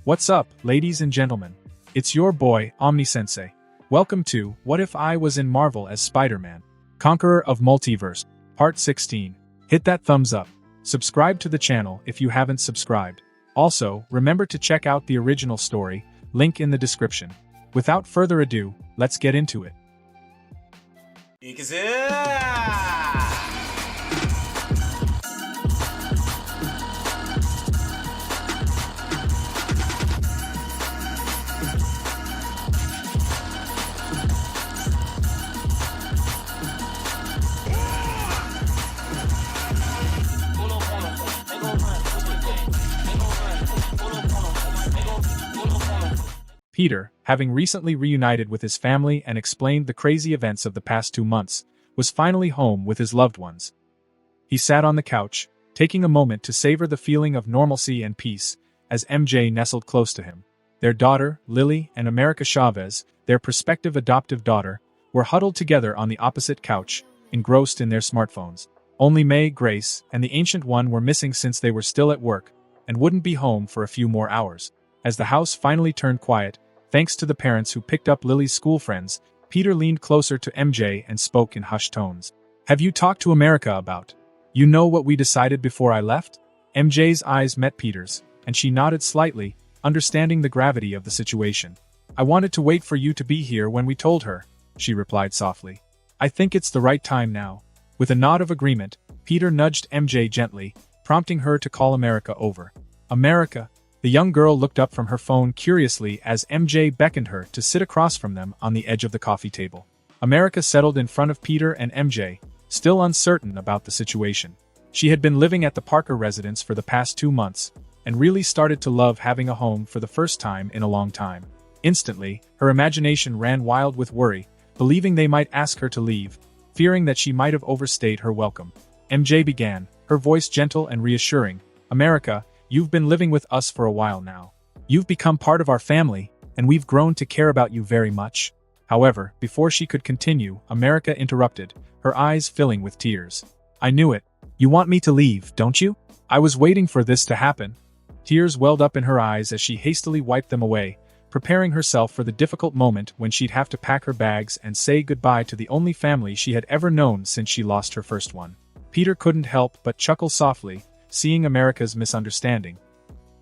What's up, ladies and gentlemen? It's your boy, Omni-sensei. Welcome to What If I Was in Marvel as Spider-Man? Conqueror of Multiverse, Part 16. Hit that thumbs up. Subscribe to the channel if you haven't subscribed. Also, remember to check out the original story, link in the description. Without further ado, let's get into it. Peter, having recently reunited with his family and explained the crazy events of the past 2 months, was finally home with his loved ones. He sat on the couch, taking a moment to savor the feeling of normalcy and peace, as MJ nestled close to him. Their daughter, Lily, and America Chavez, their prospective adoptive daughter, were huddled together on the opposite couch, engrossed in their smartphones. Only May, Grace, and the Ancient One were missing since they were still at work, and wouldn't be home for a few more hours. As the house finally turned quiet, thanks to the parents who picked up Lily's school friends, Peter leaned closer to MJ and spoke in hushed tones. "Have you talked to America about? You know what we decided before I left?" MJ's eyes met Peter's, and she nodded slightly, understanding the gravity of the situation. "I wanted to wait for you to be here when we told her," she replied softly. "I think it's the right time now." With a nod of agreement, Peter nudged MJ gently, prompting her to call America over. "America." The young girl looked up from her phone curiously as MJ beckoned her to sit across from them on the edge of the coffee table. America settled in front of Peter and MJ, still uncertain about the situation. She had been living at the Parker residence for the past 2 months, and really started to love having a home for the first time in a long time. Instantly, her imagination ran wild with worry, believing they might ask her to leave, fearing that she might have overstayed her welcome. MJ began, her voice gentle and reassuring. "America, you've been living with us for a while now. You've become part of our family, and we've grown to care about you very much." However, before she could continue, America interrupted, her eyes filling with tears. "I knew it. You want me to leave, don't you? I was waiting for this to happen." Tears welled up in her eyes as she hastily wiped them away, preparing herself for the difficult moment when she'd have to pack her bags and say goodbye to the only family she had ever known since she lost her first one. Peter couldn't help but chuckle softly, seeing America's misunderstanding.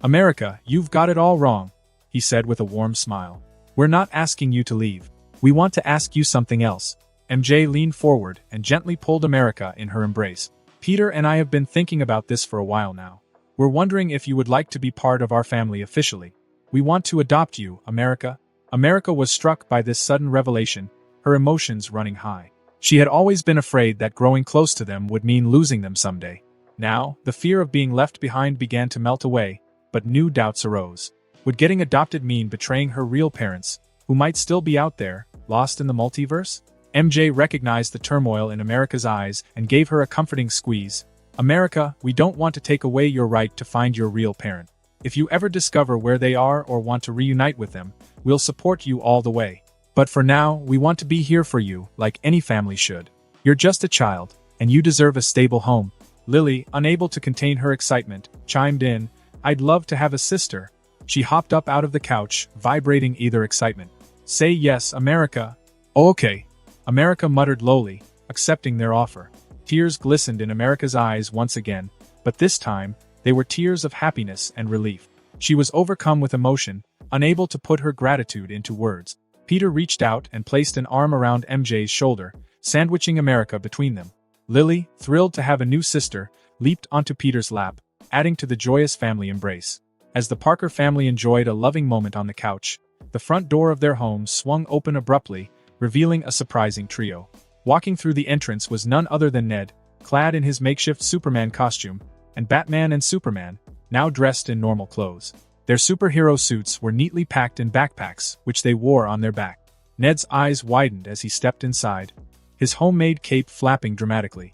"America, you've got it all wrong," he said with a warm smile. "We're not asking you to leave. We want to ask you something else." MJ leaned forward and gently pulled America in her embrace. "Peter and I have been thinking about this for a while now. We're wondering if you would like to be part of our family officially. We want to adopt you, America." America was struck by this sudden revelation, her emotions running high. She had always been afraid that growing close to them would mean losing them someday. Now, the fear of being left behind began to melt away, but new doubts arose. Would getting adopted mean betraying her real parents, who might still be out there, lost in the multiverse? MJ recognized the turmoil in America's eyes and gave her a comforting squeeze. "America, we don't want to take away your right to find your real parent. If you ever discover where they are or want to reunite with them, we'll support you all the way. But for now, we want to be here for you, like any family should. You're just a child, and you deserve a stable home." Lily, unable to contain her excitement, chimed in, "I'd love to have a sister." She hopped up out of the couch, vibrating either excitement. "Say yes, America." "Oh, okay," America muttered lowly, accepting their offer. Tears glistened in America's eyes once again, but this time, they were tears of happiness and relief. She was overcome with emotion, unable to put her gratitude into words. Peter reached out and placed an arm around MJ's shoulder, sandwiching America between them. Lily, thrilled to have a new sister, leaped onto Peter's lap, adding to the joyous family embrace. As the Parker family enjoyed a loving moment on the couch, the front door of their home swung open abruptly, revealing a surprising trio. Walking through the entrance was none other than Ned, clad in his makeshift Superman costume, and Batman and Superman, now dressed in normal clothes. Their superhero suits were neatly packed in backpacks, which they wore on their back. Ned's eyes widened as he stepped inside, his homemade cape flapping dramatically.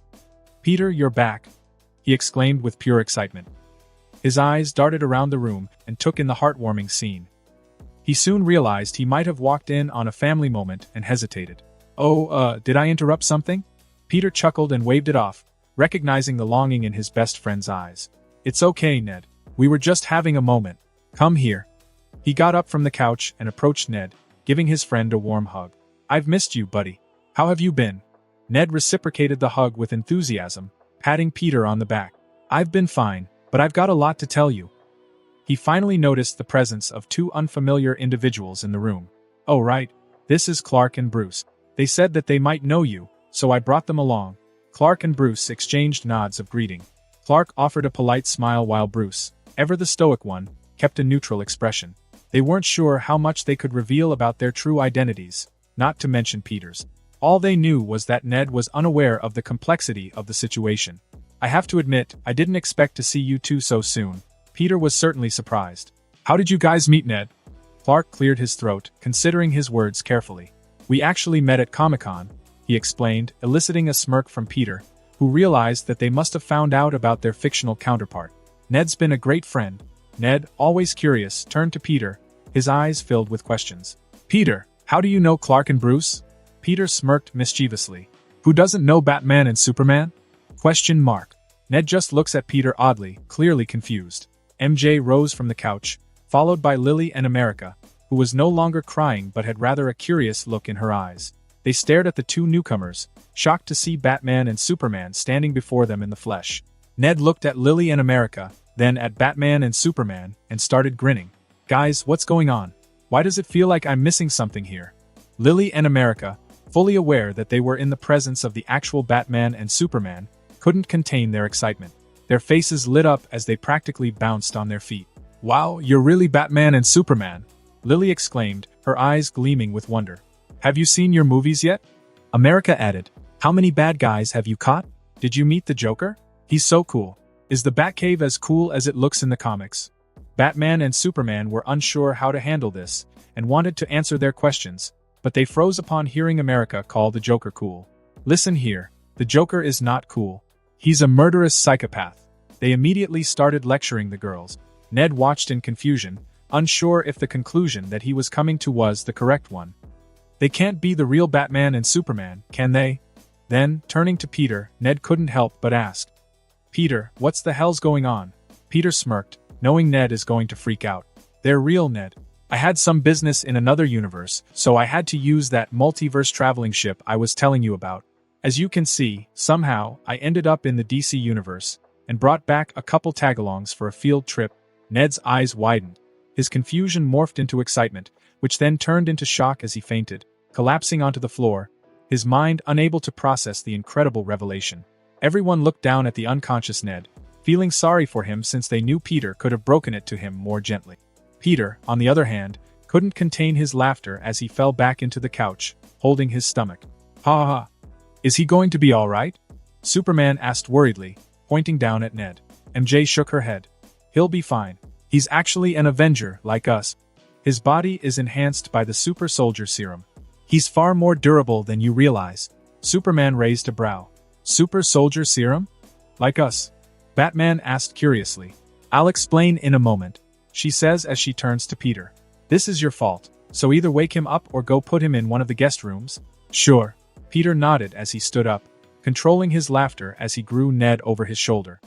"Peter, you're back," he exclaimed with pure excitement. His eyes darted around the room and took in the heartwarming scene. He soon realized he might have walked in on a family moment and hesitated. "Oh, did I interrupt something?" Peter chuckled and waved it off, recognizing the longing in his best friend's eyes. "It's okay, Ned. We were just having a moment. Come here." He got up from the couch and approached Ned, giving his friend a warm hug. "I've missed you, buddy. How have you been?" Ned reciprocated the hug with enthusiasm, patting Peter on the back. "I've been fine, but I've got a lot to tell you." He finally noticed the presence of two unfamiliar individuals in the room. "Oh right, this is Clark and Bruce. They said that they might know you, so I brought them along." Clark and Bruce exchanged nods of greeting. Clark offered a polite smile while Bruce, ever the stoic one, kept a neutral expression. They weren't sure how much they could reveal about their true identities, not to mention Peter's. All they knew was that Ned was unaware of the complexity of the situation. "I have to admit, I didn't expect to see you two so soon." Peter was certainly surprised. "How did you guys meet, Ned?" Clark cleared his throat, considering his words carefully. "We actually met at Comic-Con," he explained, eliciting a smirk from Peter, who realized that they must have found out about their fictional counterpart. "Ned's been a great friend." Ned, always curious, turned to Peter, his eyes filled with questions. "Peter, how do you know Clark and Bruce?" Peter smirked mischievously. "Who doesn't know Batman and Superman?" Question mark. Ned just looks at Peter oddly, clearly confused. MJ rose from the couch, followed by Lily and America, who was no longer crying but had rather a curious look in her eyes. They stared at the two newcomers, shocked to see Batman and Superman standing before them in the flesh. Ned looked at Lily and America, then at Batman and Superman, and started grinning. "Guys, what's going on? Why does it feel like I'm missing something here?" Lily and America, fully aware that they were in the presence of the actual Batman and Superman, couldn't contain their excitement. Their faces lit up as they practically bounced on their feet. "Wow, you're really Batman and Superman!" Lily exclaimed, her eyes gleaming with wonder. "Have you seen your movies yet?" America added, "How many bad guys have you caught? Did you meet the Joker? He's so cool. Is the Batcave as cool as it looks in the comics?" Batman and Superman were unsure how to handle this, and wanted to answer their questions, but they froze upon hearing America call the Joker cool. "Listen here, the Joker is not cool. He's a murderous psychopath." They immediately started lecturing the girls. Ned watched in confusion, unsure if the conclusion that he was coming to was the correct one. "They can't be the real Batman and Superman, can they?" Then, turning to Peter, Ned couldn't help but ask. "Peter, what's the hell's going on?" Peter smirked, knowing Ned is going to freak out. "They're real, Ned. I had some business in another universe, so I had to use that multiverse traveling ship I was telling you about. As you can see, somehow, I ended up in the DC universe, and brought back a couple tagalongs for a field trip." Ned's eyes widened. His confusion morphed into excitement, which then turned into shock as he fainted, collapsing onto the floor, his mind unable to process the incredible revelation. Everyone looked down at the unconscious Ned, feeling sorry for him since they knew Peter could have broken it to him more gently. Peter, on the other hand, couldn't contain his laughter as he fell back into the couch, holding his stomach. "Ha ha! Is he going to be all right?" Superman asked worriedly, pointing down at Ned. MJ shook her head. "He'll be fine. He's actually an Avenger, like us. His body is enhanced by the super soldier serum. He's far more durable than you realize." Superman raised a brow. "Super soldier serum? Like us?" Batman asked curiously. "I'll explain in a moment," she says as she turns to Peter. "This is your fault, so either wake him up or go put him in one of the guest rooms." "Sure." Peter nodded as he stood up, controlling his laughter as he grew Ned over his shoulder.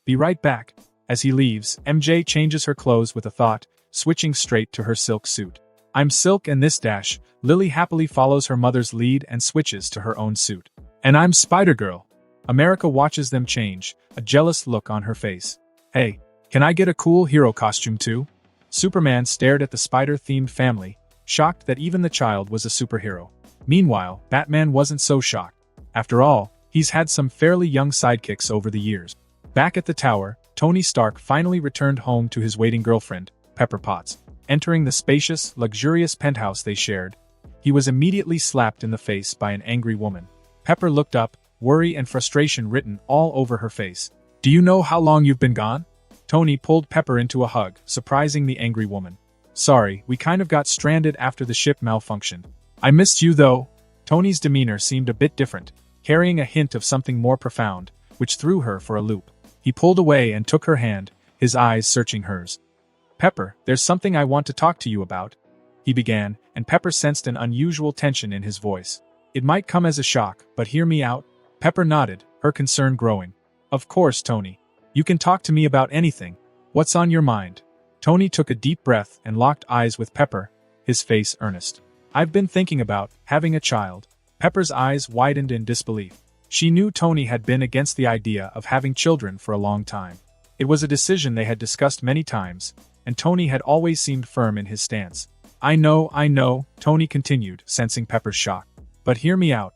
"Be right back." As he leaves, MJ changes her clothes with a thought, switching straight to her silk suit. "I'm Silk and this dash." Lily happily follows her mother's lead and switches to her own suit. "And I'm Spider-Girl." America watches them change, a jealous look on her face. "Hey, can I get a cool hero costume too?" Superman stared at the spider-themed family, shocked that even the child was a superhero. Meanwhile, Batman wasn't so shocked. After all, he's had some fairly young sidekicks over the years. Back at the tower, Tony Stark finally returned home to his waiting girlfriend, Pepper Potts. Entering the spacious, luxurious penthouse they shared, he was immediately slapped in the face by an angry woman. Pepper looked up, worry and frustration written all over her face. "Do you know how long you've been gone?" Tony pulled Pepper into a hug, surprising the angry woman. "Sorry, we kind of got stranded after the ship malfunctioned. I missed you though." Tony's demeanor seemed a bit different, carrying a hint of something more profound, which threw her for a loop. He pulled away and took her hand, his eyes searching hers. "Pepper, there's something I want to talk to you about," he began, and Pepper sensed an unusual tension in his voice. "It might come as a shock, but hear me out." Pepper nodded, her concern growing. "Of course, Tony. You can talk to me about anything. What's on your mind?" Tony took a deep breath and locked eyes with Pepper, his face earnest. "I've been thinking about having a child." Pepper's eyes widened in disbelief. She knew Tony had been against the idea of having children for a long time. It was a decision they had discussed many times, and Tony had always seemed firm in his stance. I know, Tony continued, sensing Pepper's shock. "But hear me out.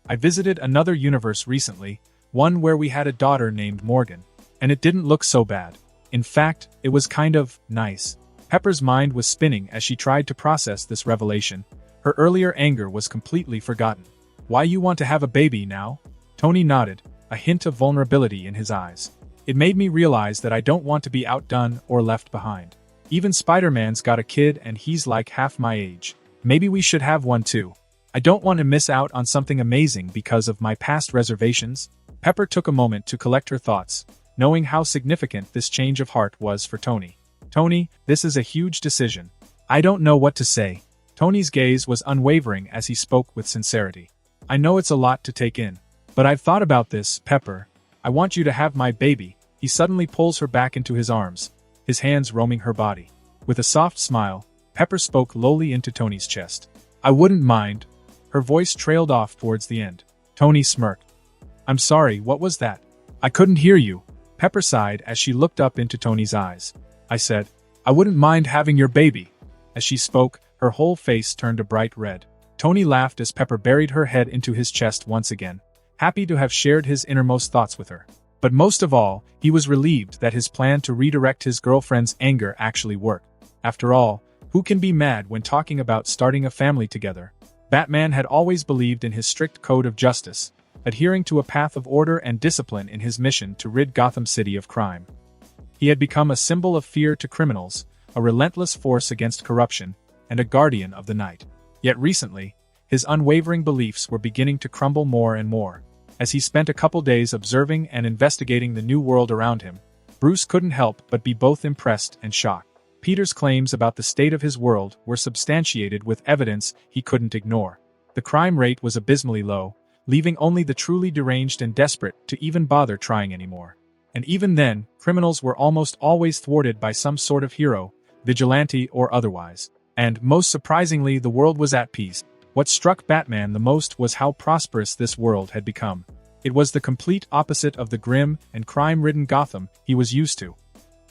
I visited another universe recently, one where we had a daughter named Morgan, and it didn't look so bad. In fact, it was kind of nice." Pepper's mind was spinning as she tried to process this revelation. Her earlier anger was completely forgotten. "Why you want to have a baby now?" Tony nodded, a hint of vulnerability in his eyes. "It made me realize that I don't want to be outdone or left behind. Even Spider-Man's got a kid and he's like half my age. Maybe we should have one too. I don't want to miss out on something amazing because of my past reservations." Pepper took a moment to collect her thoughts, knowing how significant this change of heart was for Tony. "Tony, this is a huge decision. I don't know what to say." Tony's gaze was unwavering as he spoke with sincerity. "I know it's a lot to take in, but I've thought about this, Pepper. I want you to have my baby." He suddenly pulls her back into his arms, his hands roaming her body. With a soft smile, Pepper spoke lowly into Tony's chest. "I wouldn't mind." Her voice trailed off towards the end. Tony smirked. "I'm sorry, what was that? I couldn't hear you." Pepper sighed as she looked up into Tony's eyes. "I said, I wouldn't mind having your baby." As she spoke, her whole face turned a bright red. Tony laughed as Pepper buried her head into his chest once again, happy to have shared his innermost thoughts with her. But most of all, he was relieved that his plan to redirect his girlfriend's anger actually worked. After all, who can be mad when talking about starting a family together? Batman had always believed in his strict code of justice, adhering to a path of order and discipline in his mission to rid Gotham City of crime. He had become a symbol of fear to criminals, a relentless force against corruption, and a guardian of the night. Yet recently, his unwavering beliefs were beginning to crumble more and more. As he spent a couple days observing and investigating the new world around him, Bruce couldn't help but be both impressed and shocked. Peter's claims about the state of his world were substantiated with evidence he couldn't ignore. The crime rate was abysmally low, leaving only the truly deranged and desperate to even bother trying anymore. And even then, criminals were almost always thwarted by some sort of hero, vigilante or otherwise. And, most surprisingly, the world was at peace. What struck Batman the most was how prosperous this world had become. It was the complete opposite of the grim and crime-ridden Gotham he was used to.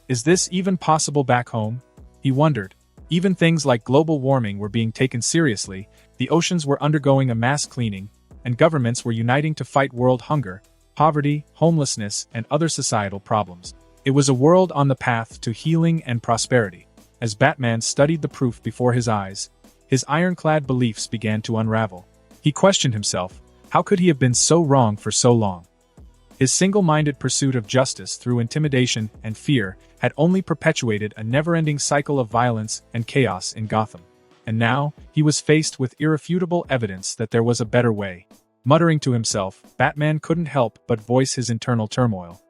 Is this even possible back home? He wondered. Even things like global warming were being taken seriously, the oceans were undergoing a mass cleaning, and governments were uniting to fight world hunger, poverty, homelessness, and other societal problems. It was a world on the path to healing and prosperity. As Batman studied the proof before his eyes, his ironclad beliefs began to unravel. He questioned himself, how could he have been so wrong for so long? His single-minded pursuit of justice through intimidation and fear had only perpetuated a never-ending cycle of violence and chaos in Gotham. And now, he was faced with irrefutable evidence that there was a better way. Muttering to himself, Batman couldn't help but voice his internal turmoil.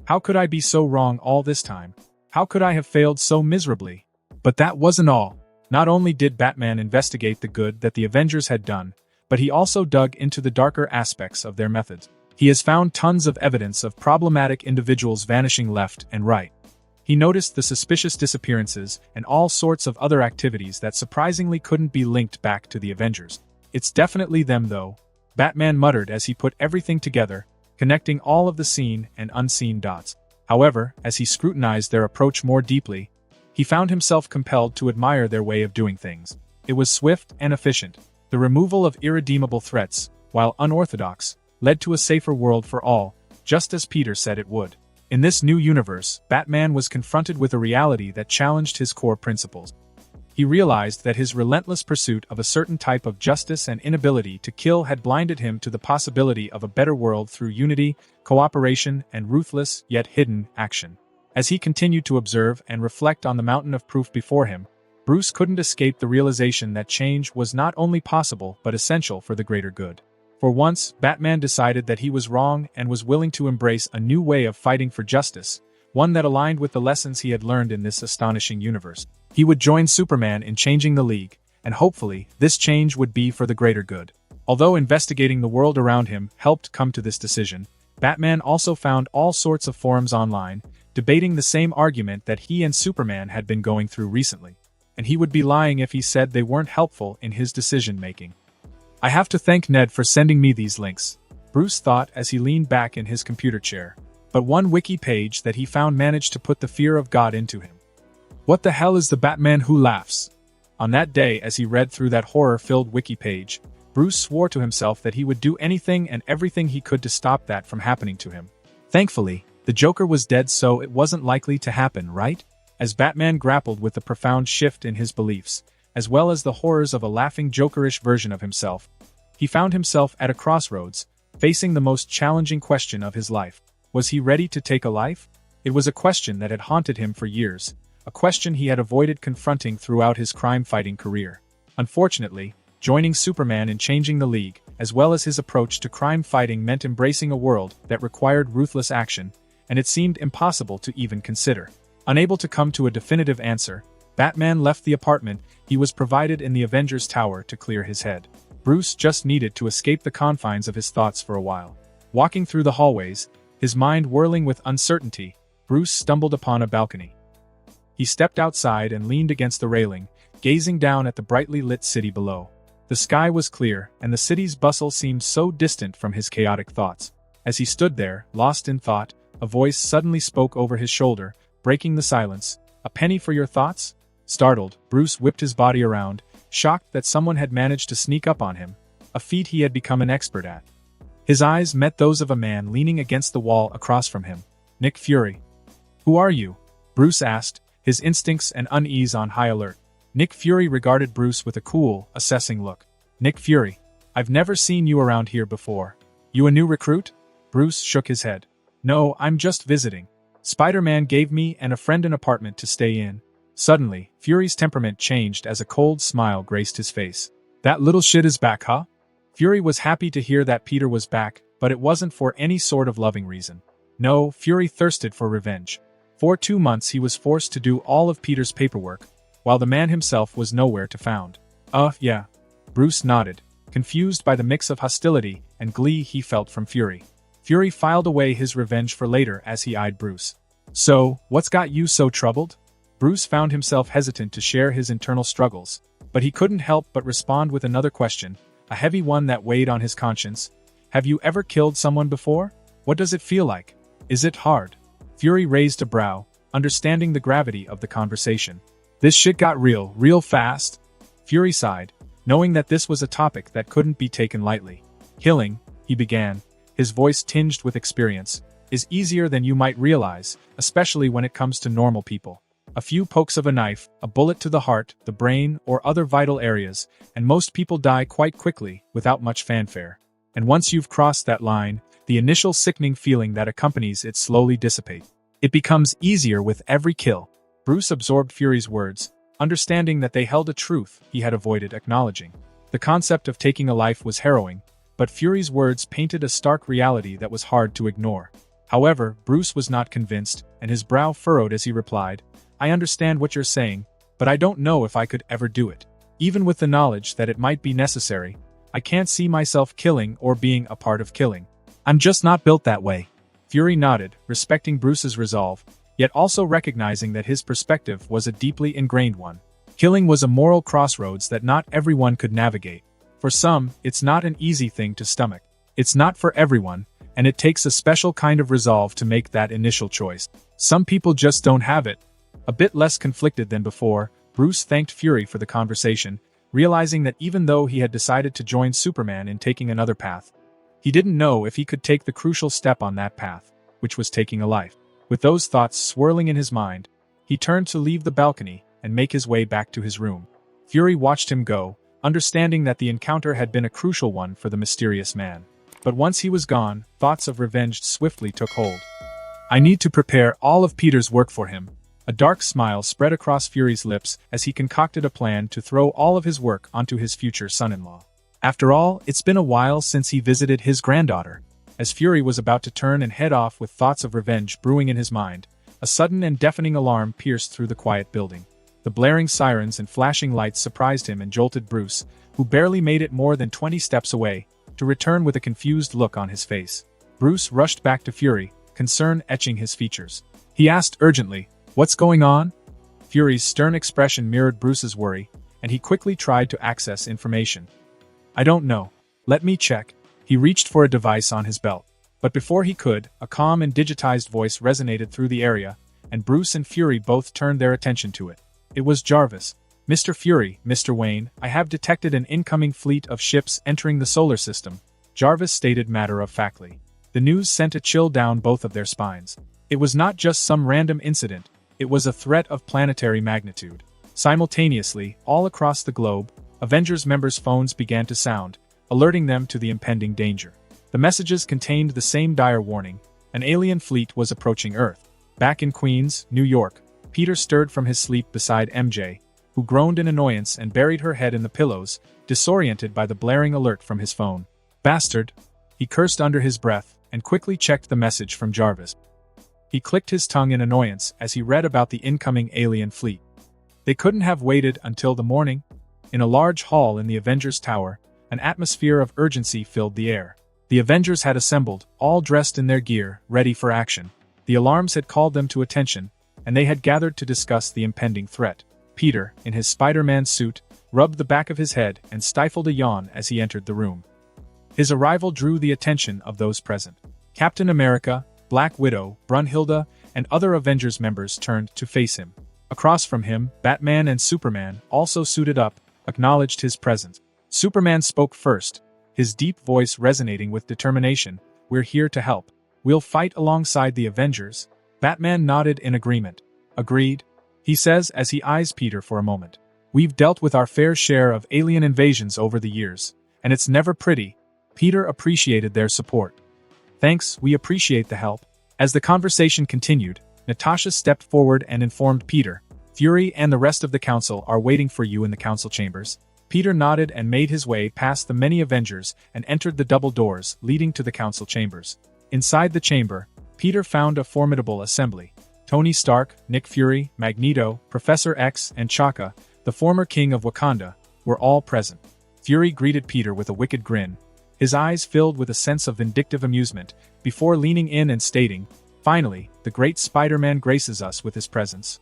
How could I be so wrong all this time? How could I have failed so miserably? But that wasn't all. Not only did Batman investigate the good that the Avengers had done, but he also dug into the darker aspects of their methods. He has found tons of evidence of problematic individuals vanishing left and right. He noticed the suspicious disappearances and all sorts of other activities that surprisingly couldn't be linked back to the Avengers. It's definitely them though, Batman muttered as he put everything together, connecting all of the seen and unseen dots. However, as he scrutinized their approach more deeply, he found himself compelled to admire their way of doing things. It was swift and efficient. The removal of irredeemable threats, while unorthodox, led to a safer world for all, just as Peter said it would. In this new universe, Batman was confronted with a reality that challenged his core principles. He realized that his relentless pursuit of a certain type of justice and inability to kill had blinded him to the possibility of a better world through unity, cooperation, and ruthless, yet hidden, action. As he continued to observe and reflect on the mountain of proof before him, Bruce couldn't escape the realization that change was not only possible but essential for the greater good. For once, Batman decided that he was wrong and was willing to embrace a new way of fighting for justice, one that aligned with the lessons he had learned in this astonishing universe. He would join Superman in changing the League, and hopefully, this change would be for the greater good. Although investigating the world around him helped come to this decision, Batman also found all sorts of forums online, debating the same argument that he and Superman had been going through recently. And he would be lying if he said they weren't helpful in his decision-making. I have to thank Ned for sending me these links, Bruce thought as he leaned back in his computer chair. But one wiki page that he found managed to put the fear of God into him. What the hell is the Batman who laughs? On that day, as he read through that horror-filled wiki page, Bruce swore to himself that he would do anything and everything he could to stop that from happening to him. Thankfully, the Joker was dead, so it wasn't likely to happen, right? As Batman grappled with the profound shift in his beliefs, as well as the horrors of a laughing Jokerish version of himself, he found himself at a crossroads, facing the most challenging question of his life. Was he ready to take a life? It was a question that had haunted him for years, a question he had avoided confronting throughout his crime-fighting career. Unfortunately, joining Superman in changing the League, as well as his approach to crime-fighting, meant embracing a world that required ruthless action, and it seemed impossible to even consider. Unable to come to a definitive answer, Batman left the apartment he was provided in the Avengers Tower to clear his head. Bruce just needed to escape the confines of his thoughts for a while. Walking through the hallways, his mind whirling with uncertainty, Bruce stumbled upon a balcony. He stepped outside and leaned against the railing, gazing down at the brightly lit city below. The sky was clear, and the city's bustle seemed so distant from his chaotic thoughts. As he stood there, lost in thought, a voice suddenly spoke over his shoulder, breaking the silence. "A penny for your thoughts?" Startled, Bruce whipped his body around, shocked that someone had managed to sneak up on him, a feat he had become an expert at. His eyes met those of a man leaning against the wall across from him. Nick Fury. "Who are you?" Bruce asked, his instincts and unease on high alert. Nick Fury regarded Bruce with a cool, assessing look. "Nick Fury. I've never seen you around here before. You a new recruit?" Bruce shook his head. "No, I'm just visiting. Spider-Man gave me and a friend an apartment to stay in." Suddenly, Fury's temperament changed as a cold smile graced his face. "That little shit is back, huh?" Fury was happy to hear that Peter was back, but it wasn't for any sort of loving reason. No, Fury thirsted for revenge. For 2 months he was forced to do all of Peter's paperwork, while the man himself was nowhere to found. Yeah." Bruce nodded, confused by the mix of hostility and glee he felt from Fury. Fury filed away his revenge for later as he eyed Bruce. "So, what's got you so troubled?" Bruce found himself hesitant to share his internal struggles, but he couldn't help but respond with another question, a heavy one that weighed on his conscience. "Have you ever killed someone before? What does it feel like? Is it hard?" Fury raised a brow, understanding the gravity of the conversation. "This shit got real fast." Fury sighed, knowing that this was a topic that couldn't be taken lightly. "Killing," he began, his voice tinged with experience, "is easier than you might realize, especially when it comes to normal people. A few pokes of a knife, a bullet to the heart, the brain, or other vital areas, and most people die quite quickly, without much fanfare. And once you've crossed that line, the initial sickening feeling that accompanies it slowly dissipates. It becomes easier with every kill." Bruce absorbed Fury's words, understanding that they held a truth he had avoided acknowledging. The concept of taking a life was harrowing, but Fury's words painted a stark reality that was hard to ignore. However, Bruce was not convinced, and his brow furrowed as he replied, "I understand what you're saying, but I don't know if I could ever do it. Even with the knowledge that it might be necessary, I can't see myself killing or being a part of killing. I'm just not built that way." Fury nodded, respecting Bruce's resolve, yet also recognizing that his perspective was a deeply ingrained one. Killing was a moral crossroads that not everyone could navigate. For some, it's not an easy thing to stomach. It's not for everyone, and it takes a special kind of resolve to make that initial choice. Some people just don't have it. A bit less conflicted than before, Bruce thanked Fury for the conversation, realizing that even though he had decided to join Superman in taking another path, he didn't know if he could take the crucial step on that path, which was taking a life. With those thoughts swirling in his mind, he turned to leave the balcony and make his way back to his room. Fury watched him go, understanding that the encounter had been a crucial one for the mysterious man. But once he was gone, thoughts of revenge swiftly took hold. "I need to prepare all of Peter's work for him." A dark smile spread across Fury's lips as he concocted a plan to throw all of his work onto his future son-in-law. After all, it's been a while since he visited his granddaughter. As Fury was about to turn and head off with thoughts of revenge brewing in his mind, a sudden and deafening alarm pierced through the quiet building. The blaring sirens and flashing lights surprised him and jolted Bruce, who barely made it more than 20 steps away, to return with a confused look on his face. Bruce rushed back to Fury, concern etching his features. He asked urgently, "What's going on?" Fury's stern expression mirrored Bruce's worry, and he quickly tried to access information. "I don't know. Let me check." He reached for a device on his belt. But before he could, a calm and digitized voice resonated through the area, and Bruce and Fury both turned their attention to it. It was Jarvis. "Mr. Fury, Mr. Wayne, I have detected an incoming fleet of ships entering the solar system," Jarvis stated matter-of-factly. The news sent a chill down both of their spines. It was not just some random incident, it was a threat of planetary magnitude. Simultaneously, all across the globe, Avengers members' phones began to sound, alerting them to the impending danger. The messages contained the same dire warning: an alien fleet was approaching Earth. Back in Queens, New York, Peter stirred from his sleep beside MJ, who groaned in annoyance and buried her head in the pillows, disoriented by the blaring alert from his phone. "Bastard!" He cursed under his breath, and quickly checked the message from Jarvis. He clicked his tongue in annoyance as he read about the incoming alien fleet. They couldn't have waited until the morning. In a large hall in the Avengers Tower, an atmosphere of urgency filled the air. The Avengers had assembled, all dressed in their gear, ready for action. The alarms had called them to attention, and they had gathered to discuss the impending threat. Peter, in his Spider-Man suit, rubbed the back of his head and stifled a yawn as he entered the room. His arrival drew the attention of those present. Captain America, Black Widow, Brunhilde, and other Avengers members turned to face him. Across from him, Batman and Superman, also suited up, acknowledged his presence. Superman spoke first, his deep voice resonating with determination. "We're here to help. We'll fight alongside the Avengers." Batman nodded in agreement. "Agreed," he says as he eyes Peter for a moment. "We've dealt with our fair share of alien invasions over the years, and it's never pretty." Peter appreciated their support. "Thanks, we appreciate the help." As the conversation continued, Natasha stepped forward and informed Peter, "Fury and the rest of the council are waiting for you in the council chambers." Peter nodded and made his way past the many Avengers and entered the double doors leading to the council chambers. Inside the chamber, Peter found a formidable assembly. Tony Stark, Nick Fury, Magneto, Professor X, and Chaka, the former king of Wakanda, were all present. Fury greeted Peter with a wicked grin, his eyes filled with a sense of vindictive amusement, before leaning in and stating, "Finally, the great Spider-Man graces us with his presence."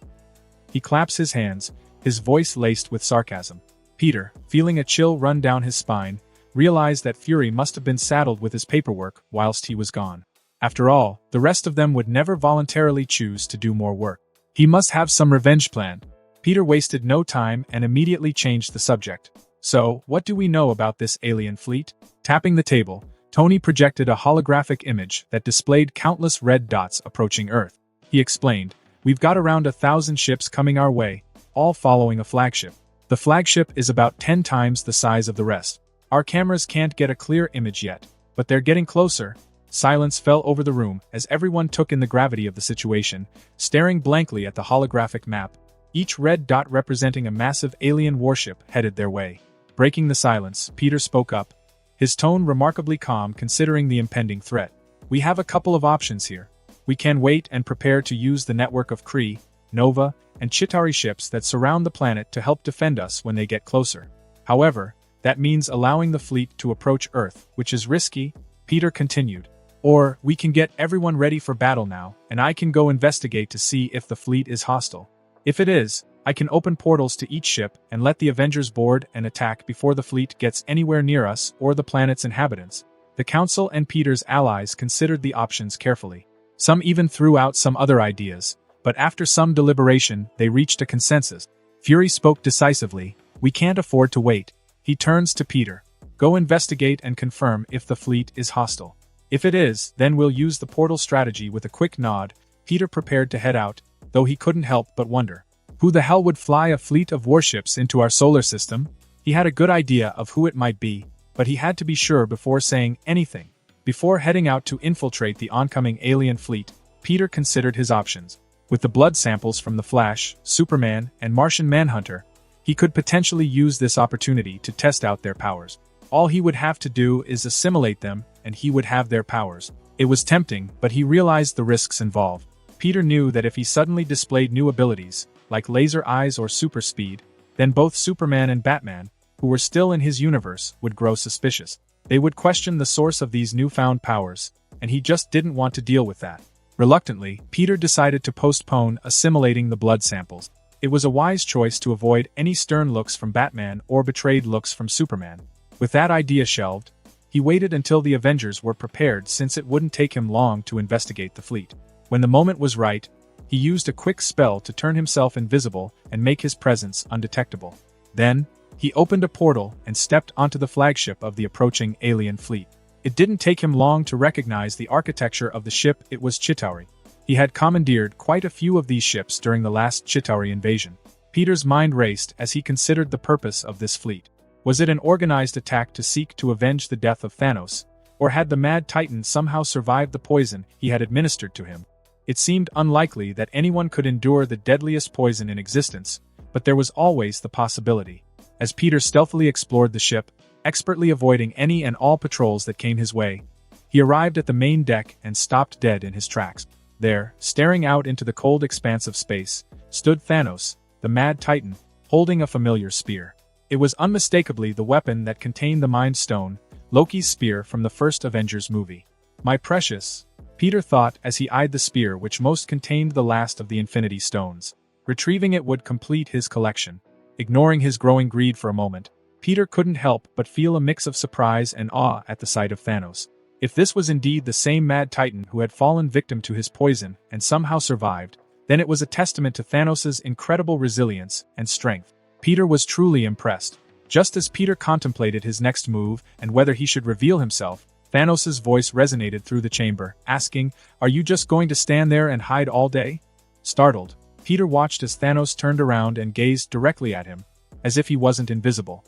He claps his hands, his voice laced with sarcasm. Peter, feeling a chill run down his spine, realized that Fury must have been saddled with his paperwork whilst he was gone. After all, the rest of them would never voluntarily choose to do more work. He must have some revenge plan. Peter wasted no time and immediately changed the subject. "So, what do we know about this alien fleet?" Tapping the table, Tony projected a holographic image that displayed countless red dots approaching Earth. He explained, "We've got around 1,000 ships coming our way, all following a flagship. The flagship is about 10 times the size of the rest. Our cameras can't get a clear image yet, but they're getting closer." Silence fell over the room as everyone took in the gravity of the situation, staring blankly at the holographic map, each red dot representing a massive alien warship headed their way. Breaking the silence, Peter spoke up, his tone remarkably calm considering the impending threat. "We have a couple of options here. We can wait and prepare to use the network of Kree, Nova, and Chitauri ships that surround the planet to help defend us when they get closer. However, that means allowing the fleet to approach Earth, which is risky," Peter continued. "Or, we can get everyone ready for battle now, and I can go investigate to see if the fleet is hostile. If it is, I can open portals to each ship and let the Avengers board and attack before the fleet gets anywhere near us or the planet's inhabitants." The Council and Peter's allies considered the options carefully. Some even threw out some other ideas, but after some deliberation, they reached a consensus. Fury spoke decisively, "We can't afford to wait." He turns to Peter. "Go investigate and confirm if the fleet is hostile. If it is, then we'll use the portal strategy." With a quick nod, Peter prepared to head out, though he couldn't help but wonder, who the hell would fly a fleet of warships into our solar system? He had a good idea of who it might be, but he had to be sure before saying anything. Before heading out to infiltrate the oncoming alien fleet, Peter considered his options. With the blood samples from the Flash, Superman, and Martian Manhunter, he could potentially use this opportunity to test out their powers. All he would have to do is assimilate them, and he would have their powers. It was tempting, but he realized the risks involved. Peter knew that if he suddenly displayed new abilities, like laser eyes or super speed, then both Superman and Batman, who were still in his universe, would grow suspicious. They would question the source of these newfound powers, and he just didn't want to deal with that. Reluctantly, Peter decided to postpone assimilating the blood samples. It was a wise choice to avoid any stern looks from Batman or betrayed looks from Superman. With that idea shelved, he waited until the Avengers were prepared since it wouldn't take him long to investigate the fleet. When the moment was right, he used a quick spell to turn himself invisible and make his presence undetectable. Then, he opened a portal and stepped onto the flagship of the approaching alien fleet. It didn't take him long to recognize the architecture of the ship. It was Chitauri. He had commandeered quite a few of these ships during the last Chitauri invasion. Peter's mind raced as he considered the purpose of this fleet. Was it an organized attack to seek to avenge the death of Thanos, or had the Mad Titan somehow survived the poison he had administered to him? It seemed unlikely that anyone could endure the deadliest poison in existence, but there was always the possibility. As Peter stealthily explored the ship, expertly avoiding any and all patrols that came his way, he arrived at the main deck and stopped dead in his tracks. There, staring out into the cold expanse of space, stood Thanos, the Mad Titan, holding a familiar spear. It was unmistakably the weapon that contained the Mind Stone, Loki's spear from the first Avengers movie. My precious, Peter thought as he eyed the spear which most contained the last of the Infinity Stones. Retrieving it would complete his collection. Ignoring his growing greed for a moment, Peter couldn't help but feel a mix of surprise and awe at the sight of Thanos. If this was indeed the same Mad Titan who had fallen victim to his poison and somehow survived, then it was a testament to Thanos' incredible resilience and strength. Peter was truly impressed. Just as Peter contemplated his next move and whether he should reveal himself, Thanos' voice resonated through the chamber, asking, "Are you just going to stand there and hide all day?" Startled, Peter watched as Thanos turned around and gazed directly at him, as if he wasn't invisible.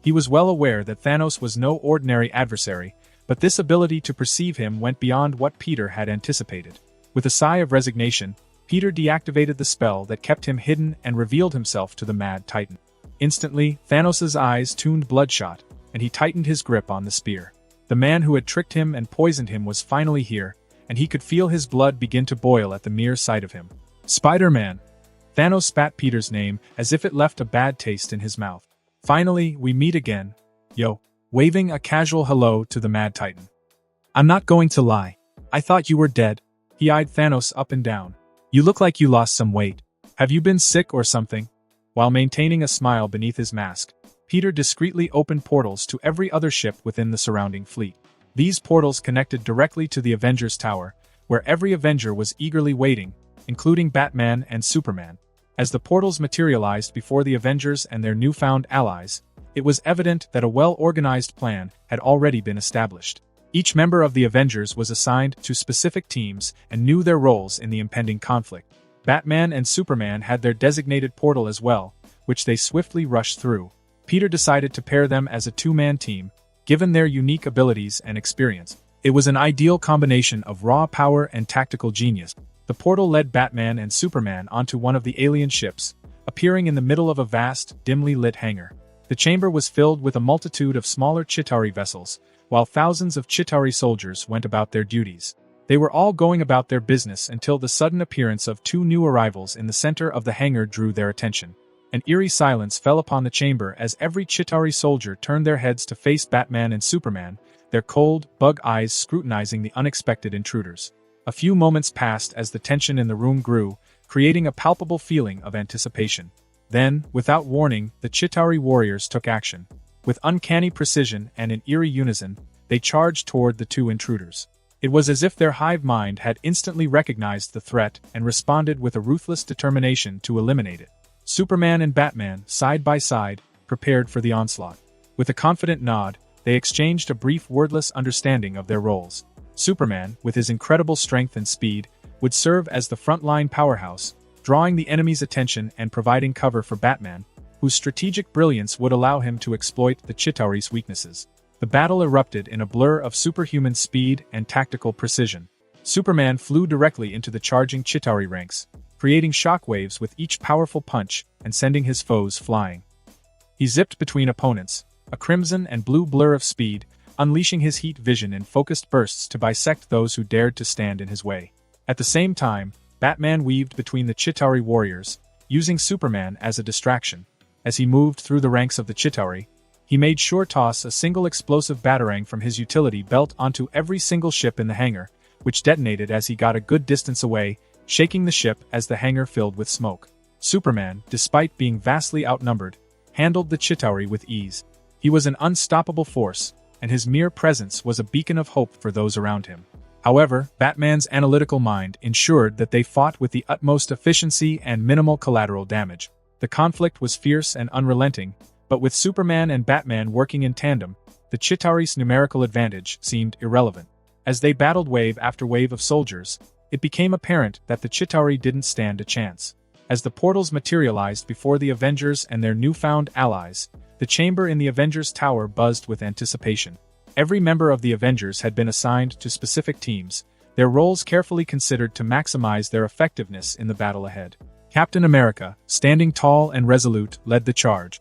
He was well aware that Thanos was no ordinary adversary, but this ability to perceive him went beyond what Peter had anticipated. With a sigh of resignation, Peter deactivated the spell that kept him hidden and revealed himself to the Mad Titan. Instantly, Thanos' eyes tuned bloodshot, and he tightened his grip on the spear. The man who had tricked him and poisoned him was finally here, and he could feel his blood begin to boil at the mere sight of him. "Spider-Man!" Thanos spat Peter's name as if it left a bad taste in his mouth. "Finally, we meet again. Yo," waving a casual hello to the Mad Titan. "I'm not going to lie. I thought you were dead." He eyed Thanos up and down. "You look like you lost some weight. Have you been sick or something?" While maintaining a smile beneath his mask, Peter discreetly opened portals to every other ship within the surrounding fleet. These portals connected directly to the Avengers Tower, where every Avenger was eagerly waiting, including Batman and Superman. As the portals materialized before the Avengers and their newfound allies, it was evident that a well-organized plan had already been established. Each member of the Avengers was assigned to specific teams and knew their roles in the impending conflict. Batman and Superman had their designated portal as well, which they swiftly rushed through. Peter decided to pair them as a two-man team, given their unique abilities and experience. It was an ideal combination of raw power and tactical genius. The portal led Batman and Superman onto one of the alien ships, appearing in the middle of a vast, dimly lit hangar. The chamber was filled with a multitude of smaller Chitauri vessels, while thousands of Chitauri soldiers went about their duties. They were all going about their business until the sudden appearance of two new arrivals in the center of the hangar drew their attention. An eerie silence fell upon the chamber as every Chitauri soldier turned their heads to face Batman and Superman, their cold, bug eyes scrutinizing the unexpected intruders. A few moments passed as the tension in the room grew, creating a palpable feeling of anticipation. Then, without warning, the Chitauri warriors took action. With uncanny precision and in eerie unison, they charged toward the two intruders. It was as if their hive mind had instantly recognized the threat and responded with a ruthless determination to eliminate it. Superman and Batman, side by side, prepared for the onslaught. With a confident nod, they exchanged a brief wordless understanding of their roles. Superman, with his incredible strength and speed, would serve as the frontline powerhouse, drawing the enemy's attention and providing cover for Batman, whose strategic brilliance would allow him to exploit the Chitauri's weaknesses. The battle erupted in a blur of superhuman speed and tactical precision. Superman flew directly into the charging Chitauri ranks, creating shockwaves with each powerful punch and sending his foes flying. He zipped between opponents, a crimson and blue blur of speed, unleashing his heat vision in focused bursts to bisect those who dared to stand in his way. At the same time, Batman weaved between the Chitauri warriors, using Superman as a distraction. As he moved through the ranks of the Chitauri, he made sure to toss a single explosive batarang from his utility belt onto every single ship in the hangar, which detonated as he got a good distance away, shaking the ship as the hangar filled with smoke. Superman, despite being vastly outnumbered, handled the Chitauri with ease. He was an unstoppable force, and his mere presence was a beacon of hope for those around him. However, Batman's analytical mind ensured that they fought with the utmost efficiency and minimal collateral damage. The conflict was fierce and unrelenting, but with Superman and Batman working in tandem, the Chitauri's numerical advantage seemed irrelevant. As they battled wave after wave of soldiers, it became apparent that the Chitauri didn't stand a chance. As the portals materialized before the Avengers and their newfound allies, the chamber in the Avengers Tower buzzed with anticipation. Every member of the Avengers had been assigned to specific teams, their roles carefully considered to maximize their effectiveness in the battle ahead. Captain America, standing tall and resolute, led the charge.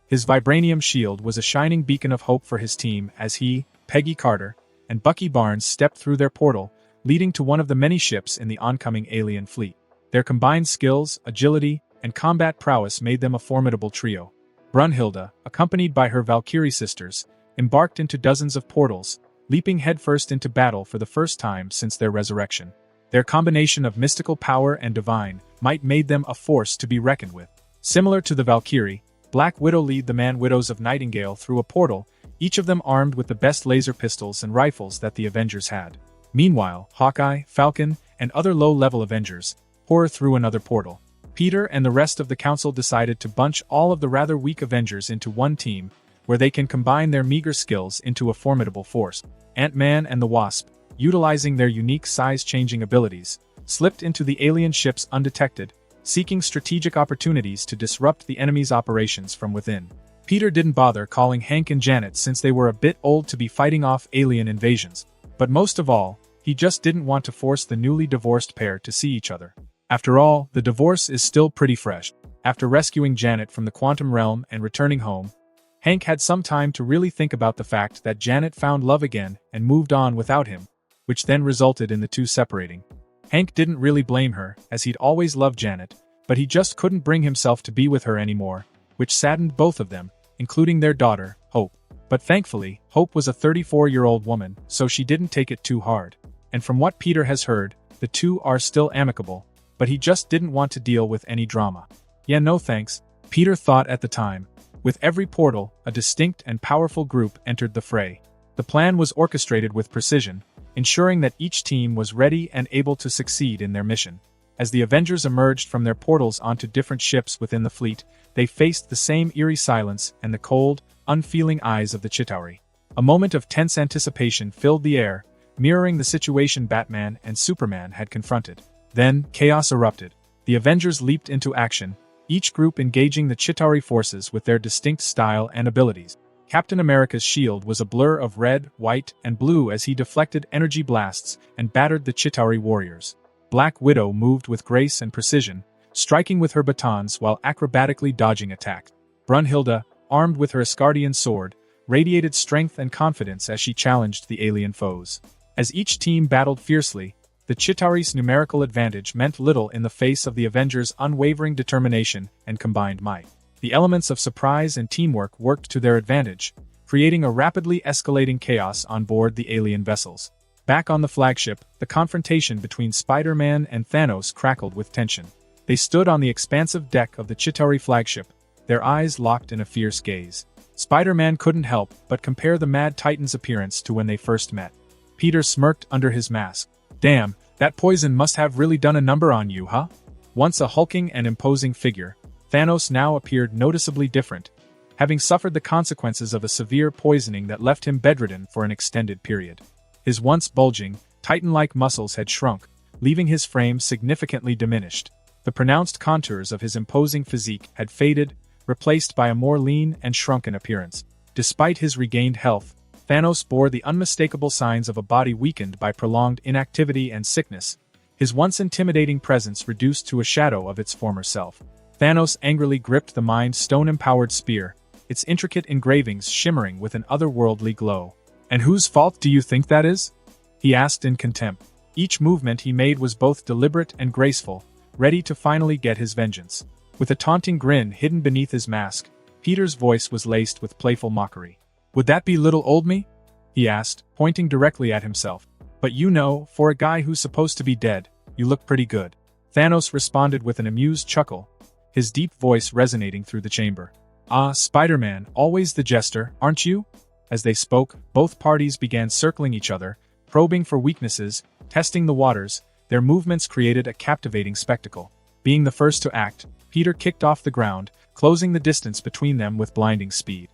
His vibranium shield was a shining beacon of hope for his team as he, Peggy Carter, and Bucky Barnes stepped through their portal, leading to one of the many ships in the oncoming alien fleet. Their combined skills, agility, and combat prowess made them a formidable trio. Brunhilde, accompanied by her Valkyrie sisters, embarked into dozens of portals, leaping headfirst into battle for the first time since their resurrection. Their combination of mystical power and divine might made them a force to be reckoned with. Similar to the Valkyrie, Black Widow led the Man-Widows of Nightingale through a portal, each of them armed with the best laser pistols and rifles that the Avengers had. Meanwhile, Hawkeye, Falcon, and other low-level Avengers poured through another portal. Peter and the rest of the Council decided to bunch all of the rather weak Avengers into one team, where they can combine their meager skills into a formidable force. Ant-Man and the Wasp, utilizing their unique size-changing abilities, slipped into the alien ships undetected, seeking strategic opportunities to disrupt the enemy's operations from within. Peter didn't bother calling Hank and Janet since they were a bit old to be fighting off alien invasions. But most of all, he just didn't want to force the newly divorced pair to see each other. After all, the divorce is still pretty fresh. After rescuing Janet from the quantum realm and returning home, Hank had some time to really think about the fact that Janet found love again and moved on without him, which then resulted in the two separating. Hank didn't really blame her, as he'd always loved Janet, but he just couldn't bring himself to be with her anymore, which saddened both of them, including their daughter, Hope. But thankfully, Hope was a 34-year-old woman, so she didn't take it too hard. And from what Peter has heard, the two are still amicable, but he just didn't want to deal with any drama. Yeah, no thanks, Peter thought at the time. With every portal, a distinct and powerful group entered the fray. The plan was orchestrated with precision, ensuring that each team was ready and able to succeed in their mission. As the Avengers emerged from their portals onto different ships within the fleet, they faced the same eerie silence and the cold, unfeeling eyes of the Chitauri. A moment of tense anticipation filled the air, mirroring the situation Batman and Superman had confronted. Then, chaos erupted. The Avengers leaped into action, each group engaging the Chitauri forces with their distinct style and abilities. Captain America's shield was a blur of red, white, and blue as he deflected energy blasts and battered the Chitauri warriors. Black Widow moved with grace and precision, striking with her batons while acrobatically dodging attacks. Brunhilde, armed with her Asgardian sword, radiated strength and confidence as she challenged the alien foes. As each team battled fiercely, the Chitauri's numerical advantage meant little in the face of the Avengers' unwavering determination and combined might. The elements of surprise and teamwork worked to their advantage, creating a rapidly escalating chaos on board the alien vessels. Back on the flagship, the confrontation between Spider-Man and Thanos crackled with tension. They stood on the expansive deck of the Chitauri flagship, their eyes locked in a fierce gaze. Spider-Man couldn't help but compare the Mad Titan's appearance to when they first met. Peter smirked under his mask. Damn, that poison must have really done a number on you, huh? Once a hulking and imposing figure, Thanos now appeared noticeably different, having suffered the consequences of a severe poisoning that left him bedridden for an extended period. His once bulging, Titan-like muscles had shrunk, leaving his frame significantly diminished. The pronounced contours of his imposing physique had faded, replaced by a more lean and shrunken appearance. Despite his regained health, Thanos bore the unmistakable signs of a body weakened by prolonged inactivity and sickness, his once intimidating presence reduced to a shadow of its former self. Thanos angrily gripped the Mind Stone-empowered spear, its intricate engravings shimmering with an otherworldly glow. "And whose fault do you think that is?" he asked in contempt. Each movement he made was both deliberate and graceful, ready to finally get his vengeance. With a taunting grin hidden beneath his mask, Peter's voice was laced with playful mockery. "Would that be little old me?" he asked, pointing directly at himself. But you know, for a guy who's supposed to be dead, you look pretty good. Thanos responded with an amused chuckle, his deep voice resonating through the chamber. Ah, Spider-Man, always the jester, aren't you? As they spoke, both parties began circling each other, probing for weaknesses, testing the waters. Their movements created a captivating spectacle. Being the first to act, Peter kicked off the ground, closing the distance between them with blinding speed.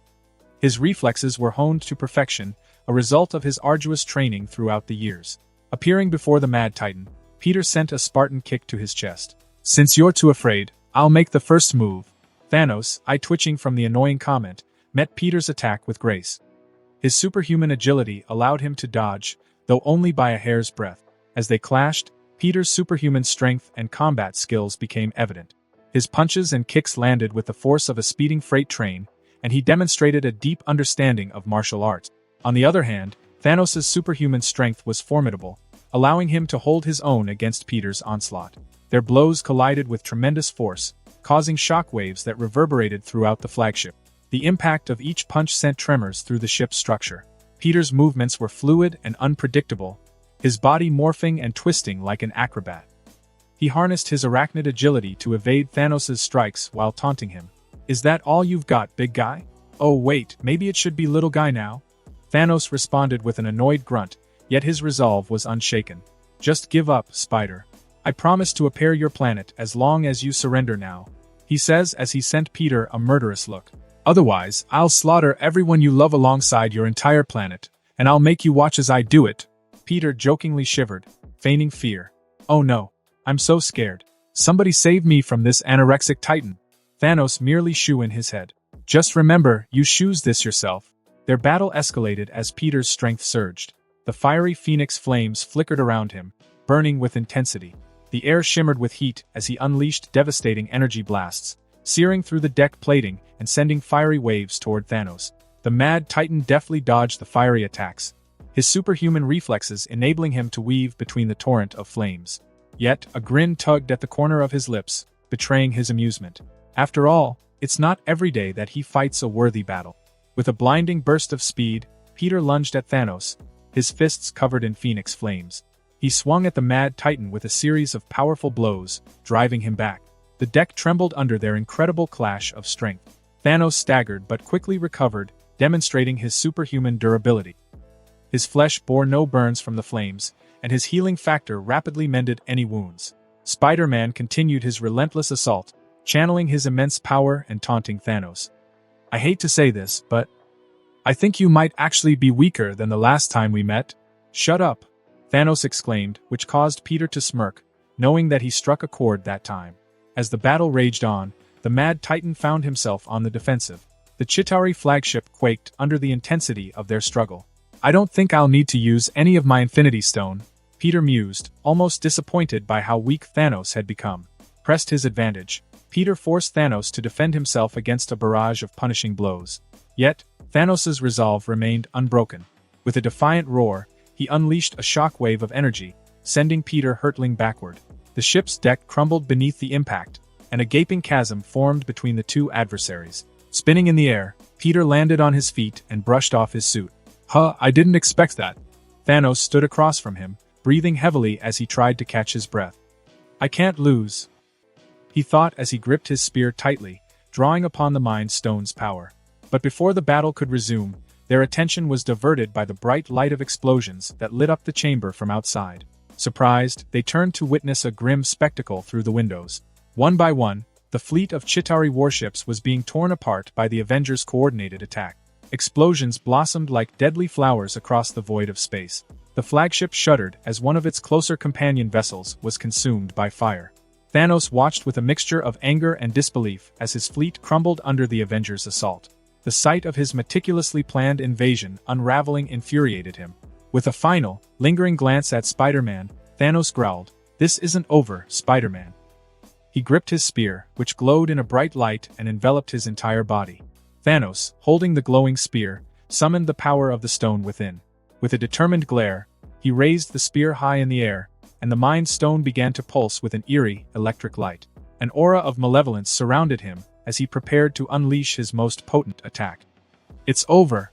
His reflexes were honed to perfection, a result of his arduous training throughout the years. Appearing before the Mad Titan, Peter sent a Spartan kick to his chest. Since you're too afraid, I'll make the first move. Thanos, eye twitching from the annoying comment, met Peter's attack with grace. His superhuman agility allowed him to dodge, though only by a hair's breadth. As they clashed, Peter's superhuman strength and combat skills became evident. His punches and kicks landed with the force of a speeding freight train, and he demonstrated a deep understanding of martial arts. On the other hand, Thanos' superhuman strength was formidable, allowing him to hold his own against Peter's onslaught. Their blows collided with tremendous force, causing shockwaves that reverberated throughout the flagship. The impact of each punch sent tremors through the ship's structure. Peter's movements were fluid and unpredictable, his body morphing and twisting like an acrobat. He harnessed his arachnid agility to evade Thanos' strikes while taunting him. Is that all you've got, big guy? Oh wait, maybe it should be little guy now? Thanos responded with an annoyed grunt, yet his resolve was unshaken. Just give up, Spider. I promise to repair your planet as long as you surrender now, he says as he sent Peter a murderous look. Otherwise, I'll slaughter everyone you love alongside your entire planet, and I'll make you watch as I do it. Peter jokingly shivered, feigning fear. Oh no, I'm so scared. Somebody save me from this anorexic titan. Thanos merely shoo in his head. Just remember, you choose this yourself. Their battle escalated as Peter's strength surged. The fiery phoenix flames flickered around him, burning with intensity. The air shimmered with heat as he unleashed devastating energy blasts, searing through the deck plating and sending fiery waves toward Thanos. The Mad Titan deftly dodged the fiery attacks, his superhuman reflexes enabling him to weave between the torrent of flames. Yet, a grin tugged at the corner of his lips, betraying his amusement. After all, it's not every day that he fights a worthy battle. With a blinding burst of speed, Peter lunged at Thanos, his fists covered in phoenix flames. He swung at the Mad Titan with a series of powerful blows, driving him back. The deck trembled under their incredible clash of strength. Thanos staggered but quickly recovered, demonstrating his superhuman durability. His flesh bore no burns from the flames, and his healing factor rapidly mended any wounds. Spider-Man continued his relentless assault, channeling his immense power and taunting Thanos. I hate to say this, but I think you might actually be weaker than the last time we met. Shut up, Thanos exclaimed, which caused Peter to smirk, knowing that he struck a chord that time. As the battle raged on, the Mad Titan found himself on the defensive. The Chitauri flagship quaked under the intensity of their struggle. I don't think I'll need to use any of my Infinity Stone, Peter mused, almost disappointed by how weak Thanos had become. Pressed his advantage, Peter forced Thanos to defend himself against a barrage of punishing blows. Yet, Thanos' resolve remained unbroken. With a defiant roar, he unleashed a shockwave of energy, sending Peter hurtling backward. The ship's deck crumbled beneath the impact, and a gaping chasm formed between the two adversaries. Spinning in the air, Peter landed on his feet and brushed off his suit. Huh, I didn't expect that. Thanos stood across from him, breathing heavily as he tried to catch his breath. I can't lose, he thought as he gripped his spear tightly, drawing upon the Mind Stone's power. But before the battle could resume, their attention was diverted by the bright light of explosions that lit up the chamber from outside. Surprised, they turned to witness a grim spectacle through the windows. One by one, the fleet of Chitauri warships was being torn apart by the Avengers' coordinated attack. Explosions blossomed like deadly flowers across the void of space. The flagship shuddered as one of its closer companion vessels was consumed by fire. Thanos watched with a mixture of anger and disbelief as his fleet crumbled under the Avengers' assault. The sight of his meticulously planned invasion unraveling infuriated him. With a final, lingering glance at Spider-Man, Thanos growled, "This isn't over, Spider-Man." He gripped his spear, which glowed in a bright light and enveloped his entire body. Thanos, holding the glowing spear, summoned the power of the stone within. With a determined glare, he raised the spear high in the air, and the Mind Stone began to pulse with an eerie, electric light. An aura of malevolence surrounded him as he prepared to unleash his most potent attack. "It's over!"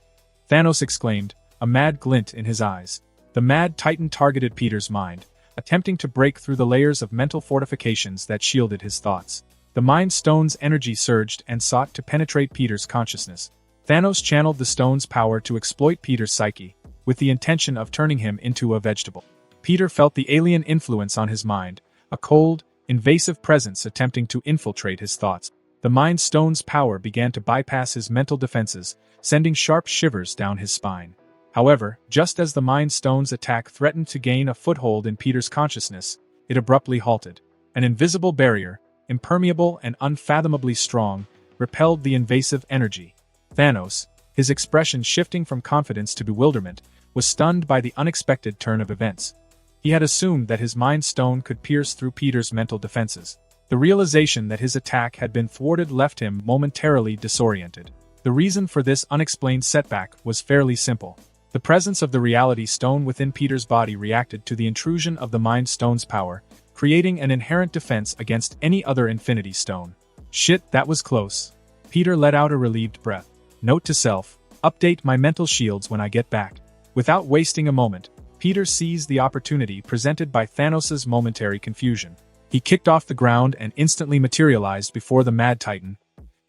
Thanos exclaimed, a mad glint in his eyes. The Mad Titan targeted Peter's mind, attempting to break through the layers of mental fortifications that shielded his thoughts. The Mind Stone's energy surged and sought to penetrate Peter's consciousness. Thanos channeled the stone's power to exploit Peter's psyche, with the intention of turning him into a vegetable. Peter felt the alien influence on his mind, a cold, invasive presence attempting to infiltrate his thoughts. The Mind Stone's power began to bypass his mental defenses, sending sharp shivers down his spine. However, just as the Mind Stone's attack threatened to gain a foothold in Peter's consciousness, it abruptly halted. An invisible barrier, impermeable and unfathomably strong, repelled the invasive energy. Thanos, his expression shifting from confidence to bewilderment, was stunned by the unexpected turn of events. He had assumed that his Mind Stone could pierce through Peter's mental defenses. The realization that his attack had been thwarted left him momentarily disoriented. The reason for this unexplained setback was fairly simple. The presence of the Reality Stone within Peter's body reacted to the intrusion of the Mind Stone's power, creating an inherent defense against any other Infinity Stone. Shit, that was close. Peter let out a relieved breath. Note to self, update my mental shields when I get back. Without wasting a moment, Peter seized the opportunity presented by Thanos' momentary confusion. He kicked off the ground and instantly materialized before the Mad Titan,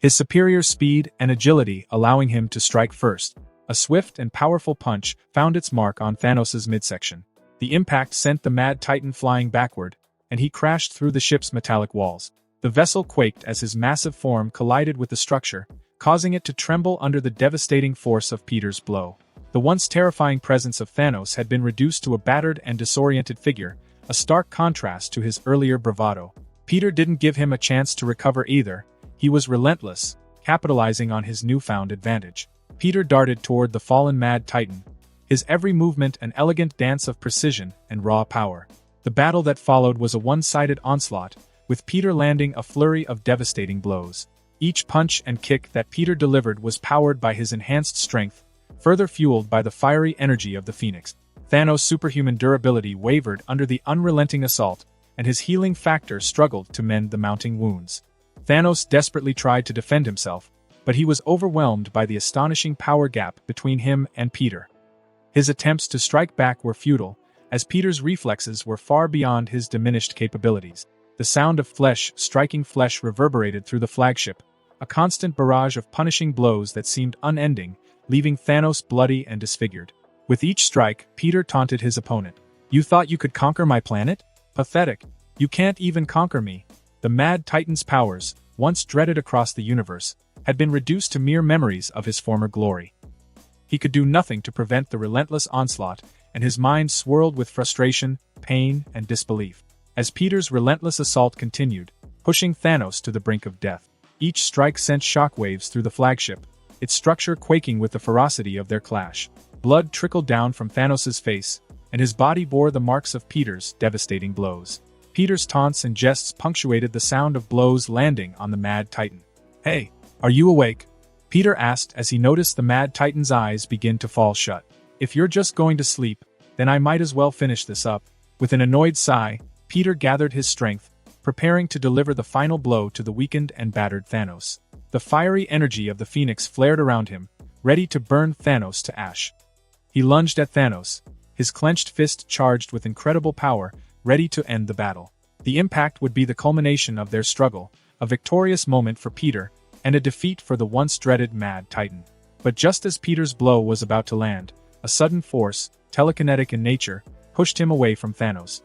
his superior speed and agility allowing him to strike first. A swift and powerful punch found its mark on Thanos' midsection. The impact sent the Mad Titan flying backward, and he crashed through the ship's metallic walls. The vessel quaked as his massive form collided with the structure, causing it to tremble under the devastating force of Peter's blow. The once terrifying presence of Thanos had been reduced to a battered and disoriented figure, a stark contrast to his earlier bravado. Peter didn't give him a chance to recover either. He was relentless, capitalizing on his newfound advantage. Peter darted toward the fallen Mad Titan, his every movement an elegant dance of precision and raw power. The battle that followed was a one-sided onslaught, with Peter landing a flurry of devastating blows. Each punch and kick that Peter delivered was powered by his enhanced strength, further fueled by the fiery energy of the Phoenix. Thanos' superhuman durability wavered under the unrelenting assault, and his healing factor struggled to mend the mounting wounds. Thanos desperately tried to defend himself, but he was overwhelmed by the astonishing power gap between him and Peter. His attempts to strike back were futile, as Peter's reflexes were far beyond his diminished capabilities. The sound of flesh striking flesh reverberated through the flagship, a constant barrage of punishing blows that seemed unending, leaving Thanos bloody and disfigured. With each strike, Peter taunted his opponent. "You thought you could conquer my planet? Pathetic. You can't even conquer me." The Mad Titan's powers, once dreaded across the universe, had been reduced to mere memories of his former glory. He could do nothing to prevent the relentless onslaught, and his mind swirled with frustration, pain, and disbelief. As Peter's relentless assault continued, pushing Thanos to the brink of death, each strike sent shockwaves through the flagship, its structure quaking with the ferocity of their clash. Blood trickled down from Thanos' face, and his body bore the marks of Peter's devastating blows. Peter's taunts and jests punctuated the sound of blows landing on the Mad Titan. "Hey, are you awake?" Peter asked as he noticed the Mad Titan's eyes begin to fall shut. "If you're just going to sleep, then I might as well finish this up." With an annoyed sigh, Peter gathered his strength, preparing to deliver the final blow to the weakened and battered Thanos. The fiery energy of the Phoenix flared around him, ready to burn Thanos to ash. He lunged at Thanos, his clenched fist charged with incredible power, ready to end the battle. The impact would be the culmination of their struggle, a victorious moment for Peter, and a defeat for the once dreaded Mad Titan. But just as Peter's blow was about to land, a sudden force, telekinetic in nature, pushed him away from Thanos.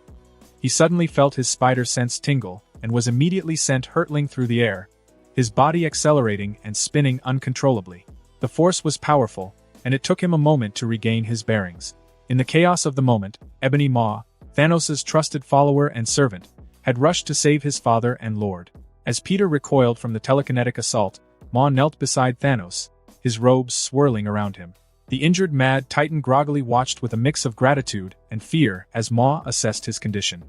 He suddenly felt his spider sense tingle, and was immediately sent hurtling through the air, his body accelerating and spinning uncontrollably. The force was powerful, and it took him a moment to regain his bearings. In the chaos of the moment, Ebony Maw, Thanos' trusted follower and servant, had rushed to save his father and lord. As Peter recoiled from the telekinetic assault, Maw knelt beside Thanos, his robes swirling around him. The injured Mad Titan groggily watched with a mix of gratitude and fear as Maw assessed his condition.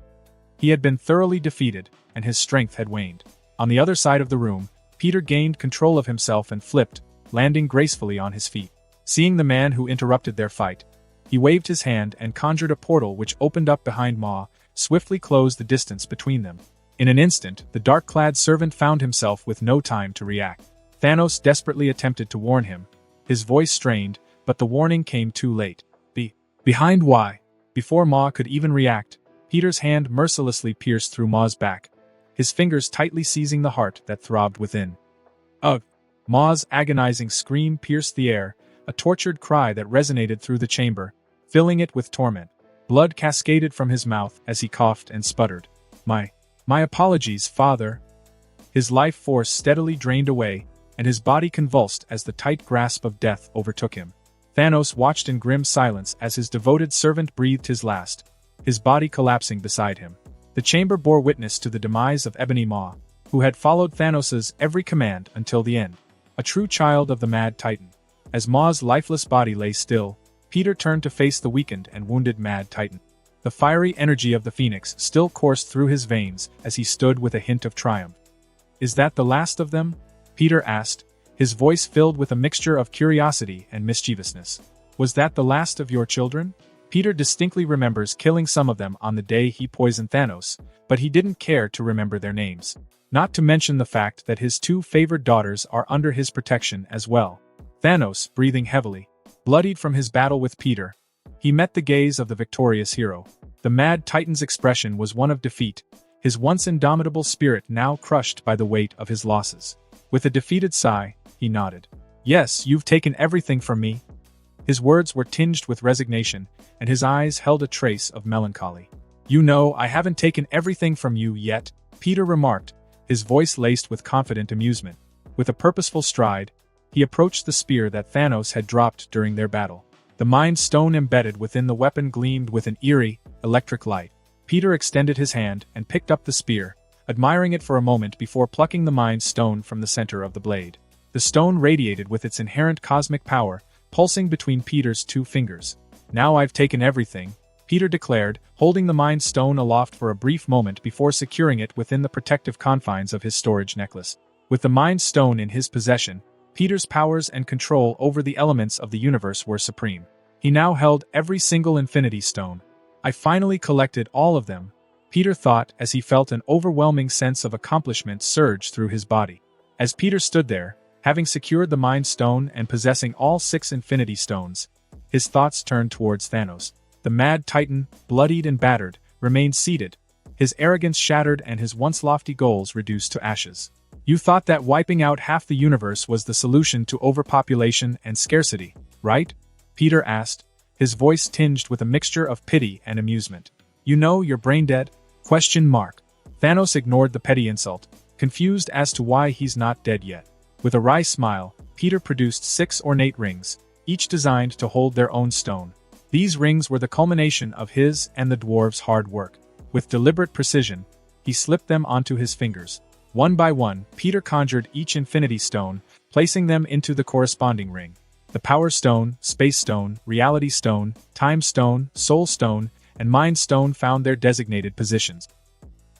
He had been thoroughly defeated, and his strength had waned. On the other side of the room, Peter gained control of himself and flipped, landing gracefully on his feet. Seeing the man who interrupted their fight, he waved his hand and conjured a portal which opened up behind Maw, swiftly closed the distance between them. In an instant, the dark-clad servant found himself with no time to react. Thanos desperately attempted to warn him, his voice strained, but the warning came too late. Behind why? Before Ma could even react, Peter's hand mercilessly pierced through Ma's back, his fingers tightly seizing the heart that throbbed within. Ugh! Ma's agonizing scream pierced the air, a tortured cry that resonated through the chamber, filling it with torment. Blood cascaded from his mouth as he coughed and sputtered. My apologies, Father." His life force steadily drained away, and his body convulsed as the tight grasp of death overtook him. Thanos watched in grim silence as his devoted servant breathed his last, his body collapsing beside him. The chamber bore witness to the demise of Ebony Maw, who had followed Thanos' every command until the end. A true child of the Mad Titan. As Maw's lifeless body lay still, Peter turned to face the weakened and wounded Mad Titan. The fiery energy of the Phoenix still coursed through his veins as he stood with a hint of triumph. "Is that the last of them?" Peter asked, his voice filled with a mixture of curiosity and mischievousness. "Was that the last of your children?" Peter distinctly remembers killing some of them on the day he poisoned Thanos, but he didn't care to remember their names. Not to mention the fact that his two favored daughters are under his protection as well. Thanos, breathing heavily, bloodied from his battle with Peter, he met the gaze of the victorious hero. The Mad Titan's expression was one of defeat, his once indomitable spirit now crushed by the weight of his losses. With a defeated sigh, he nodded. "Yes, you've taken everything from me." His words were tinged with resignation, and his eyes held a trace of melancholy. "You know, I haven't taken everything from you yet," Peter remarked, his voice laced with confident amusement. With a purposeful stride, he approached the spear that Thanos had dropped during their battle. The Mind Stone embedded within the weapon gleamed with an eerie, electric light. Peter extended his hand and picked up the spear, admiring it for a moment before plucking the Mind Stone from the center of the blade. The stone radiated with its inherent cosmic power, pulsing between Peter's two fingers. "Now I've taken everything," Peter declared, holding the Mind Stone aloft for a brief moment before securing it within the protective confines of his storage necklace. With the Mind Stone in his possession, Peter's powers and control over the elements of the universe were supreme. He now held every single Infinity Stone. "I finally collected all of them," Peter thought as he felt an overwhelming sense of accomplishment surge through his body. As Peter stood there, having secured the Mind Stone and possessing all 6 Infinity Stones, his thoughts turned towards Thanos. The Mad Titan, bloodied and battered, remained seated, his arrogance shattered and his once lofty goals reduced to ashes. "You thought that wiping out half the universe was the solution to overpopulation and scarcity, right?" Peter asked, his voice tinged with a mixture of pity and amusement. "You know you're brain dead?" Thanos ignored the petty insult, confused as to why he's not dead yet. With a wry smile, Peter produced 6 ornate rings, each designed to hold their own stone. These rings were the culmination of his and the dwarves' hard work. With deliberate precision, he slipped them onto his fingers. One by one, Peter conjured each Infinity Stone, placing them into the corresponding ring. The Power Stone, Space Stone, Reality Stone, Time Stone, Soul Stone, and Mind Stone found their designated positions.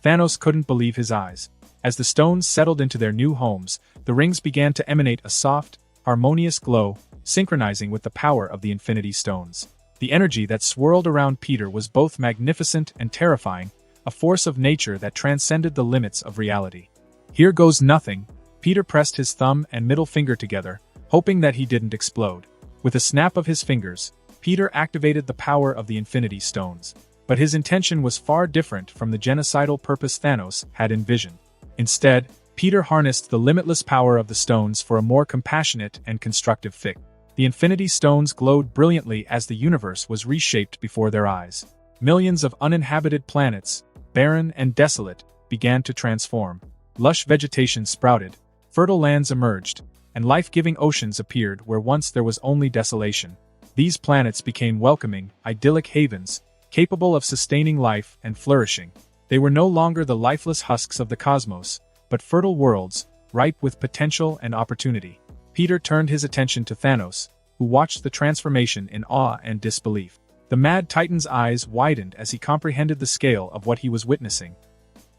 Thanos couldn't believe his eyes. As the stones settled into their new homes, the rings began to emanate a soft, harmonious glow, synchronizing with the power of the Infinity Stones. The energy that swirled around Peter was both magnificent and terrifying, a force of nature that transcended the limits of reality. "Here goes nothing." Peter pressed his thumb and middle finger together, hoping that he didn't explode. With a snap of his fingers, Peter activated the power of the Infinity Stones. But his intention was far different from the genocidal purpose Thanos had envisioned. Instead, Peter harnessed the limitless power of the stones for a more compassionate and constructive fix. The Infinity Stones glowed brilliantly as the universe was reshaped before their eyes. Millions of uninhabited planets, barren and desolate, began to transform. Lush vegetation sprouted, fertile lands emerged, and life-giving oceans appeared where once there was only desolation. These planets became welcoming, idyllic havens, capable of sustaining life and flourishing. They were no longer the lifeless husks of the cosmos, but fertile worlds, ripe with potential and opportunity. Peter turned his attention to Thanos, who watched the transformation in awe and disbelief. The Mad Titan's eyes widened as he comprehended the scale of what he was witnessing.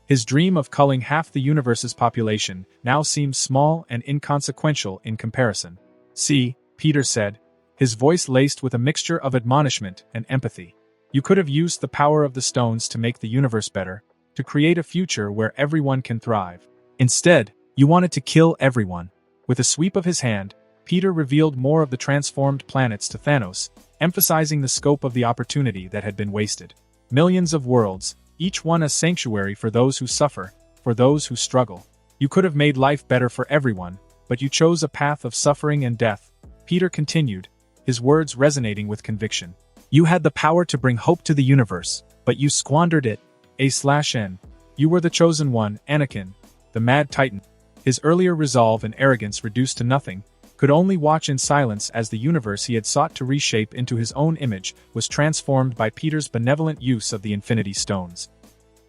His dream of culling half the universe's population now seemed small and inconsequential in comparison. "See," Peter said, his voice laced with a mixture of admonishment and empathy. "You could have used the power of the stones to make the universe better, to create a future where everyone can thrive. Instead, you wanted to kill everyone." With a sweep of his hand, Peter revealed more of the transformed planets to Thanos, emphasizing the scope of the opportunity that had been wasted. Millions of worlds, each one a sanctuary for those who suffer, for those who struggle. You could have made life better for everyone, but you chose a path of suffering and death, Peter continued, his words resonating with conviction. You had the power to bring hope to the universe, but you squandered it. A/N. You were the chosen one, Anakin, the Mad Titan. His earlier resolve and arrogance reduced to nothing, could only watch in silence as the universe he had sought to reshape into his own image was transformed by Peter's benevolent use of the Infinity Stones.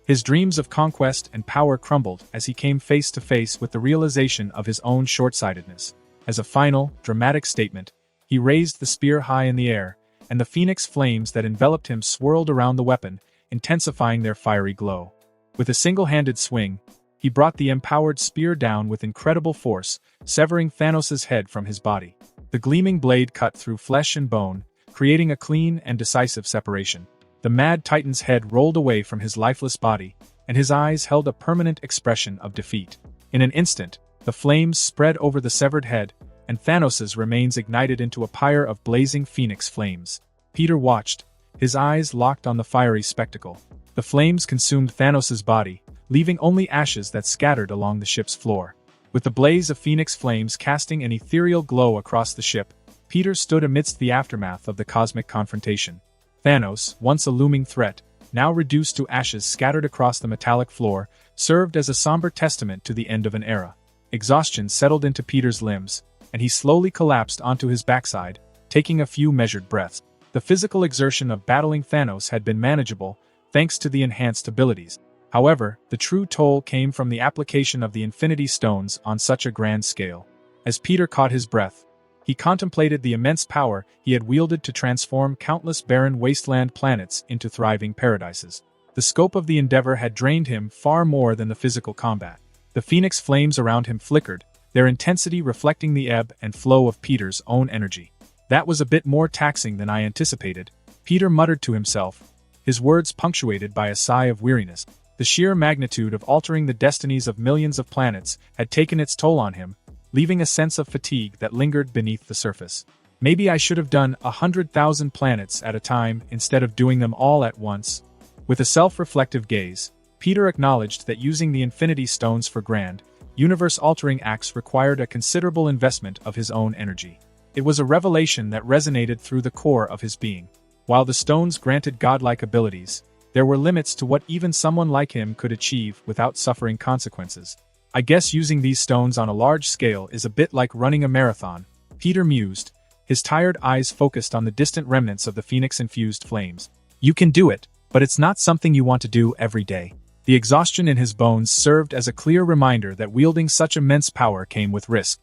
His dreams of conquest and power crumbled as he came face to face with the realization of his own short-sightedness. As a final, dramatic statement, he raised the spear high in the air, and the phoenix flames that enveloped him swirled around the weapon, intensifying their fiery glow. With a single-handed swing, he brought the empowered spear down with incredible force, severing Thanos' head from his body. The gleaming blade cut through flesh and bone, creating a clean and decisive separation. The Mad Titan's head rolled away from his lifeless body, and his eyes held a permanent expression of defeat. In an instant, the flames spread over the severed head, and Thanos' remains ignited into a pyre of blazing phoenix flames. Peter watched, his eyes locked on the fiery spectacle. The flames consumed Thanos' body, leaving only ashes that scattered along the ship's floor. With the blaze of phoenix flames casting an ethereal glow across the ship, Peter stood amidst the aftermath of the cosmic confrontation. Thanos, once a looming threat, now reduced to ashes scattered across the metallic floor, served as a somber testament to the end of an era. Exhaustion settled into Peter's limbs, and he slowly collapsed onto his backside, taking a few measured breaths. The physical exertion of battling Thanos had been manageable, thanks to the enhanced abilities. However, the true toll came from the application of the Infinity Stones on such a grand scale. As Peter caught his breath, he contemplated the immense power he had wielded to transform countless barren wasteland planets into thriving paradises. The scope of the endeavor had drained him far more than the physical combat. The phoenix flames around him flickered, their intensity reflecting the ebb and flow of Peter's own energy. That was a bit more taxing than I anticipated, Peter muttered to himself, his words punctuated by a sigh of weariness. The sheer magnitude of altering the destinies of millions of planets had taken its toll on him, leaving a sense of fatigue that lingered beneath the surface. Maybe I should have done 100,000 planets at a time instead of doing them all at once. With a self-reflective gaze, Peter acknowledged that using the Infinity Stones for grand, universe-altering acts required a considerable investment of his own energy. It was a revelation that resonated through the core of his being. While the stones granted godlike abilities, there were limits to what even someone like him could achieve without suffering consequences. I guess using these stones on a large scale is a bit like running a marathon, Peter mused, his tired eyes focused on the distant remnants of the phoenix-infused flames. You can do it, but it's not something you want to do every day. The exhaustion in his bones served as a clear reminder that wielding such immense power came with risk.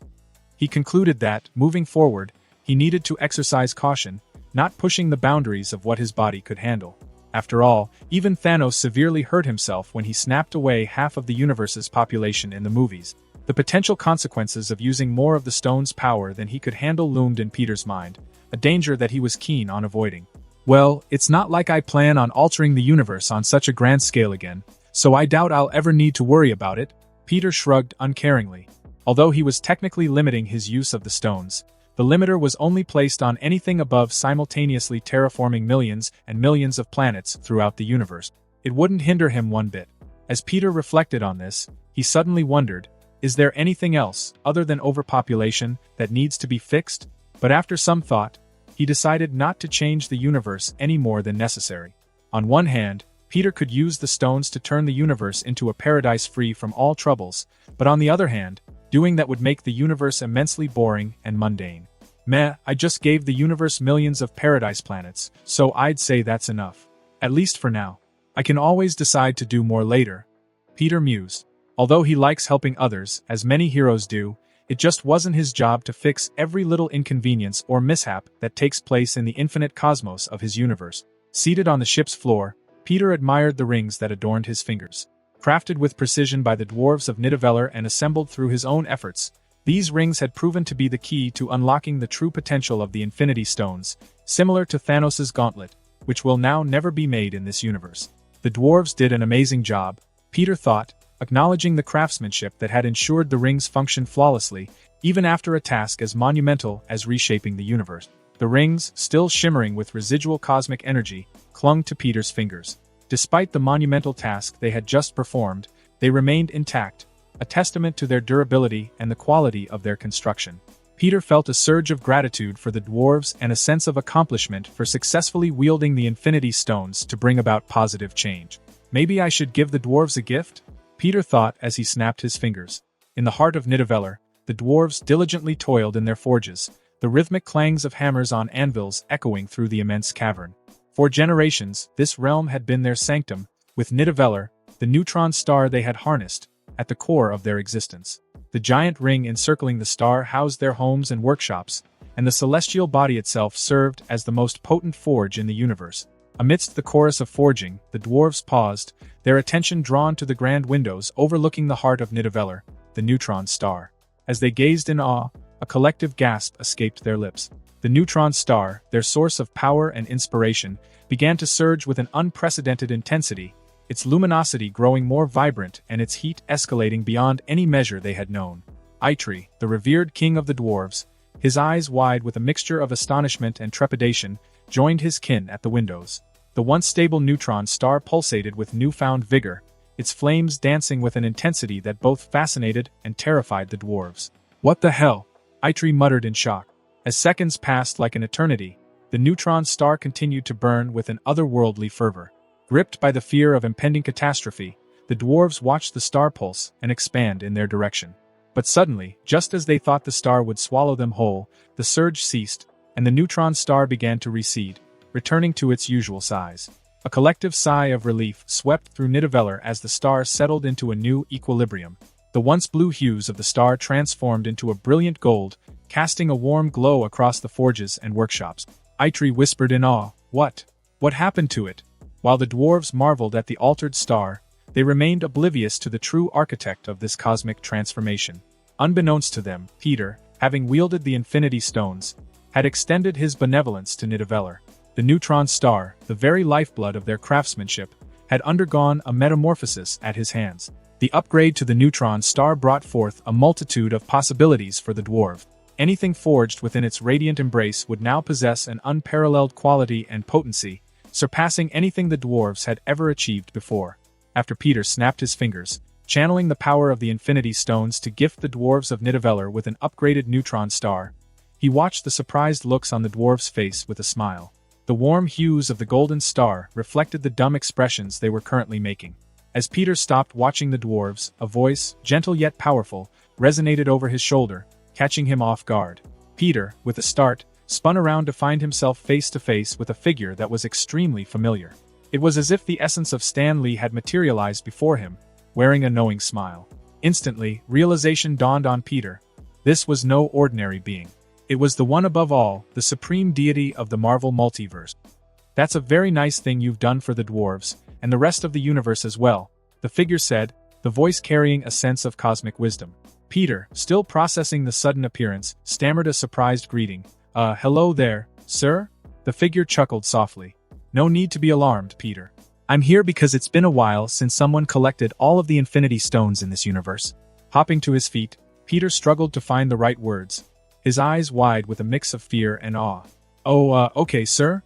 He concluded that, moving forward, he needed to exercise caution, not pushing the boundaries of what his body could handle. After all, even Thanos severely hurt himself when he snapped away half of the universe's population in the movies. The potential consequences of using more of the stone's power than he could handle loomed in Peter's mind, a danger that he was keen on avoiding. Well, it's not like I plan on altering the universe on such a grand scale again, so I doubt I'll ever need to worry about it, Peter shrugged uncaringly. Although he was technically limiting his use of the stones, the limiter was only placed on anything above simultaneously terraforming millions and millions of planets throughout the universe. It wouldn't hinder him one bit. As Peter reflected on this, he suddenly wondered, is there anything else, other than overpopulation, that needs to be fixed? But after some thought, he decided not to change the universe any more than necessary. On one hand, Peter could use the stones to turn the universe into a paradise free from all troubles, but on the other hand, doing that would make the universe immensely boring and mundane. I just gave the universe millions of paradise planets, so I'd say that's enough. At least for now. I can always decide to do more later. Peter mused. Although he likes helping others, as many heroes do, it just wasn't his job to fix every little inconvenience or mishap that takes place in the infinite cosmos of his universe. Seated on the ship's floor, Peter admired the rings that adorned his fingers. Crafted with precision by the dwarves of Nidavellir and assembled through his own efforts, these rings had proven to be the key to unlocking the true potential of the Infinity Stones, similar to Thanos' gauntlet, which will now never be made in this universe. The dwarves did an amazing job, Peter thought, acknowledging the craftsmanship that had ensured the rings functioned flawlessly, even after a task as monumental as reshaping the universe. The rings, still shimmering with residual cosmic energy, clung to Peter's fingers. Despite the monumental task they had just performed, they remained intact, a testament to their durability and the quality of their construction. Peter felt a surge of gratitude for the dwarves and a sense of accomplishment for successfully wielding the Infinity Stones to bring about positive change. Maybe I should give the dwarves a gift? Peter thought as he snapped his fingers. In the heart of Nidavellir, the dwarves diligently toiled in their forges, the rhythmic clangs of hammers on anvils echoing through the immense cavern. For generations, this realm had been their sanctum, with Nidavellir, the neutron star they had harnessed, at the core of their existence. The giant ring encircling the star housed their homes and workshops, and the celestial body itself served as the most potent forge in the universe. Amidst the chorus of forging, the dwarves paused, their attention drawn to the grand windows overlooking the heart of Nidavellir, the neutron star. As they gazed in awe, a collective gasp escaped their lips. The neutron star, their source of power and inspiration, began to surge with an unprecedented intensity, its luminosity growing more vibrant and its heat escalating beyond any measure they had known. Eitri, the revered king of the dwarves, his eyes wide with a mixture of astonishment and trepidation, joined his kin at the windows. The once stable neutron star pulsated with newfound vigor, its flames dancing with an intensity that both fascinated and terrified the dwarves. "What the hell?" Eitri muttered in shock. As seconds passed like an eternity, the neutron star continued to burn with an otherworldly fervor. Gripped by the fear of impending catastrophe, the dwarves watched the star pulse and expand in their direction. But suddenly, just as they thought the star would swallow them whole, the surge ceased, and the neutron star began to recede, returning to its usual size. A collective sigh of relief swept through Nidavellir as the star settled into a new equilibrium. The once blue hues of the star transformed into a brilliant gold, casting a warm glow across the forges and workshops. Eitri whispered in awe, What happened to it?" While the dwarves marveled at the altered star, they remained oblivious to the true architect of this cosmic transformation. Unbeknownst to them, Peter, having wielded the Infinity Stones, had extended his benevolence to Nidavellir. The neutron star, the very lifeblood of their craftsmanship, had undergone a metamorphosis at his hands. The upgrade to the neutron star brought forth a multitude of possibilities for the dwarf. Anything forged within its radiant embrace would now possess an unparalleled quality and potency, surpassing anything the dwarves had ever achieved before. After Peter snapped his fingers, channeling the power of the Infinity Stones to gift the dwarves of Nidavellir with an upgraded neutron star, he watched the surprised looks on the dwarves' face with a smile. The warm hues of the golden star reflected the dumb expressions they were currently making. As Peter stopped watching the dwarves, a voice, gentle yet powerful, resonated over his shoulder, catching him off guard. Peter, with a start, spun around to find himself face to face with a figure that was extremely familiar. It was as if the essence of Stan Lee had materialized before him, wearing a knowing smile. Instantly, realization dawned on Peter. This was no ordinary being. It was the one above all, the supreme deity of the Marvel Multiverse. "That's a very nice thing you've done for the dwarves, and the rest of the universe as well," the figure said, the voice carrying a sense of cosmic wisdom. Peter, still processing the sudden appearance, stammered a surprised greeting. Hello there, sir?" The figure chuckled softly. "No need to be alarmed, Peter. I'm here because it's been a while since someone collected all of the Infinity Stones in this universe." Hopping to his feet, Peter struggled to find the right words, his eyes wide with a mix of fear and awe. Okay, sir?"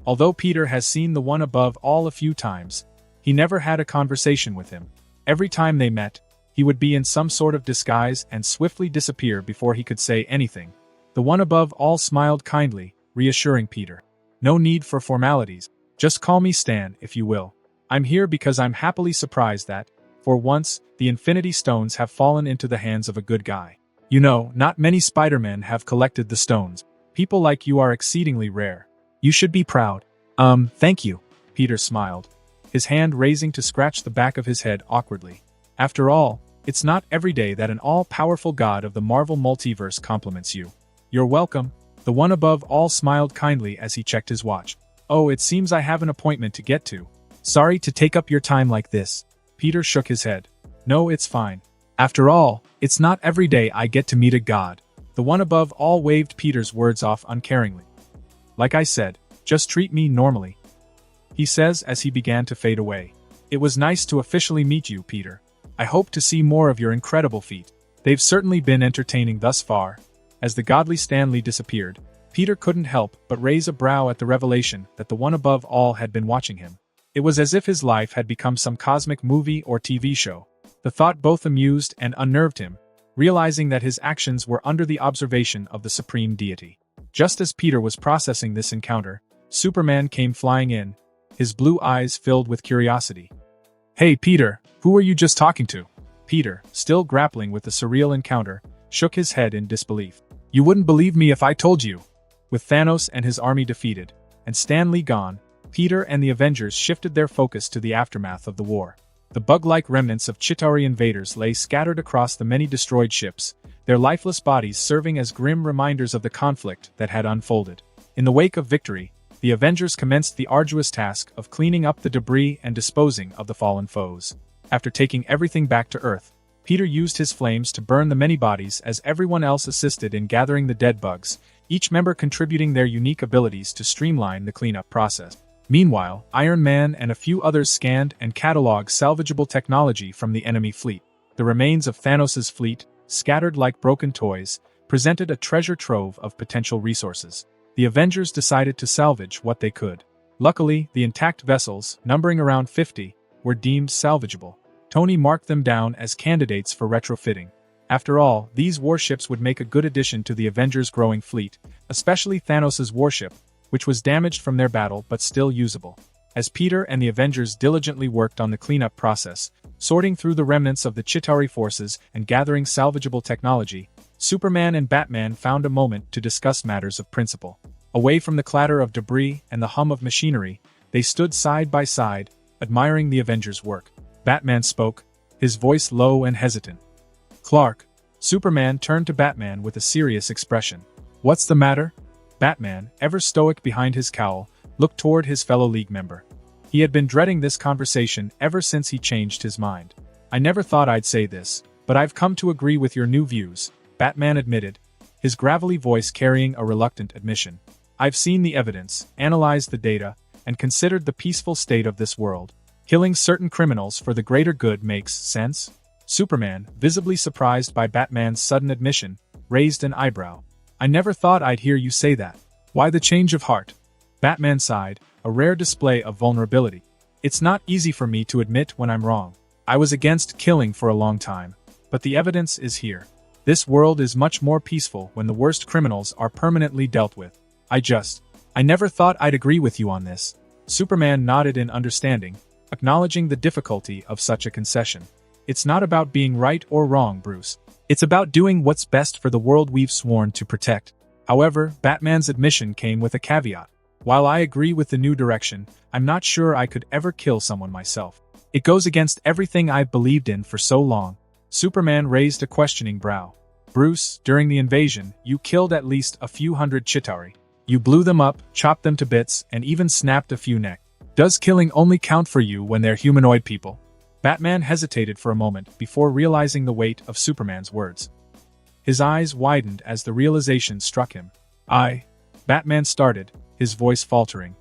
Although Peter has seen the one above all a few times, he never had a conversation with him. Every time they met, he would be in some sort of disguise and swiftly disappear before he could say anything. The one above all smiled kindly, reassuring Peter. "No need for formalities. Just call me Stan, if you will. I'm here because I'm happily surprised that, for once, the Infinity Stones have fallen into the hands of a good guy. You know, not many Spider-Men have collected the stones. People like you are exceedingly rare. You should be proud." Thank you," Peter smiled, his hand raising to scratch the back of his head awkwardly. After all, it's not every day that an all-powerful god of the Marvel Multiverse compliments you. "You're welcome." The one above all smiled kindly as he checked his watch. "Oh, it seems I have an appointment to get to. Sorry to take up your time like this." Peter shook his head. "No, it's fine. After all, it's not every day I get to meet a god." The one above all waved Peter's words off uncaringly. "Like I said, just treat me normally," he says as he began to fade away. "It was nice to officially meet you, Peter. I hope to see more of your incredible feat." They've certainly been entertaining thus far. As the godly Stan Lee disappeared, Peter couldn't help but raise a brow at the revelation that the one above all had been watching him. It was as if his life had become some cosmic movie or TV show. The thought both amused and unnerved him, realizing that his actions were under the observation of the supreme deity. Just as Peter was processing this encounter, Superman came flying in, his blue eyes filled with curiosity. "Hey Peter, who are you just talking to?" Peter, still grappling with the surreal encounter, shook his head in disbelief. "You wouldn't believe me if I told you." With Thanos and his army defeated, and Stan Lee gone, Peter and the Avengers shifted their focus to the aftermath of the war. The bug-like remnants of Chitauri invaders lay scattered across the many destroyed ships, their lifeless bodies serving as grim reminders of the conflict that had unfolded. In the wake of victory, the Avengers commenced the arduous task of cleaning up the debris and disposing of the fallen foes. After taking everything back to Earth, Peter used his flames to burn the many bodies as everyone else assisted in gathering the dead bugs, each member contributing their unique abilities to streamline the cleanup process. Meanwhile, Iron Man and a few others scanned and cataloged salvageable technology from the enemy fleet. The remains of Thanos' fleet, scattered like broken toys, presented a treasure trove of potential resources. The Avengers decided to salvage what they could. Luckily, the intact vessels, numbering around 50, were deemed salvageable. Tony marked them down as candidates for retrofitting. After all, these warships would make a good addition to the Avengers' growing fleet, especially Thanos' warship, which was damaged from their battle but still usable. As Peter and the Avengers diligently worked on the cleanup process, sorting through the remnants of the Chitauri forces and gathering salvageable technology, Superman and Batman found a moment to discuss matters of principle. Away from the clatter of debris and the hum of machinery, they stood side by side, admiring the Avengers' work. Batman spoke, his voice low and hesitant. "Clark." Superman turned to Batman with a serious expression. "What's the matter?" Batman, ever stoic behind his cowl, looked toward his fellow League member. He had been dreading this conversation ever since he changed his mind. "I never thought I'd say this, but I've come to agree with your new views," Batman admitted, his gravelly voice carrying a reluctant admission. "I've seen the evidence, analyzed the data, and considered the peaceful state of this world. Killing certain criminals for the greater good makes sense?" Superman, visibly surprised by Batman's sudden admission, raised an eyebrow. "I never thought I'd hear you say that. Why the change of heart?" Batman sighed, a rare display of vulnerability. "It's not easy for me to admit when I'm wrong. I was against killing for a long time, but the evidence is here. This world is much more peaceful when the worst criminals are permanently dealt with. I never thought I'd agree with you on this." Superman nodded in understanding, acknowledging the difficulty of such a concession. "It's not about being right or wrong, Bruce. It's about doing what's best for the world we've sworn to protect." However, Batman's admission came with a caveat. "While I agree with the new direction, I'm not sure I could ever kill someone myself. It goes against everything I've believed in for so long." Superman raised a questioning brow. "Bruce, during the invasion, you killed at least a few hundred Chitauri. You blew them up, chopped them to bits, and even snapped a few necks. Does killing only count for you when they're humanoid people?" Batman hesitated for a moment before realizing the weight of Superman's words. His eyes widened as the realization struck him. Batman started, his voice faltering.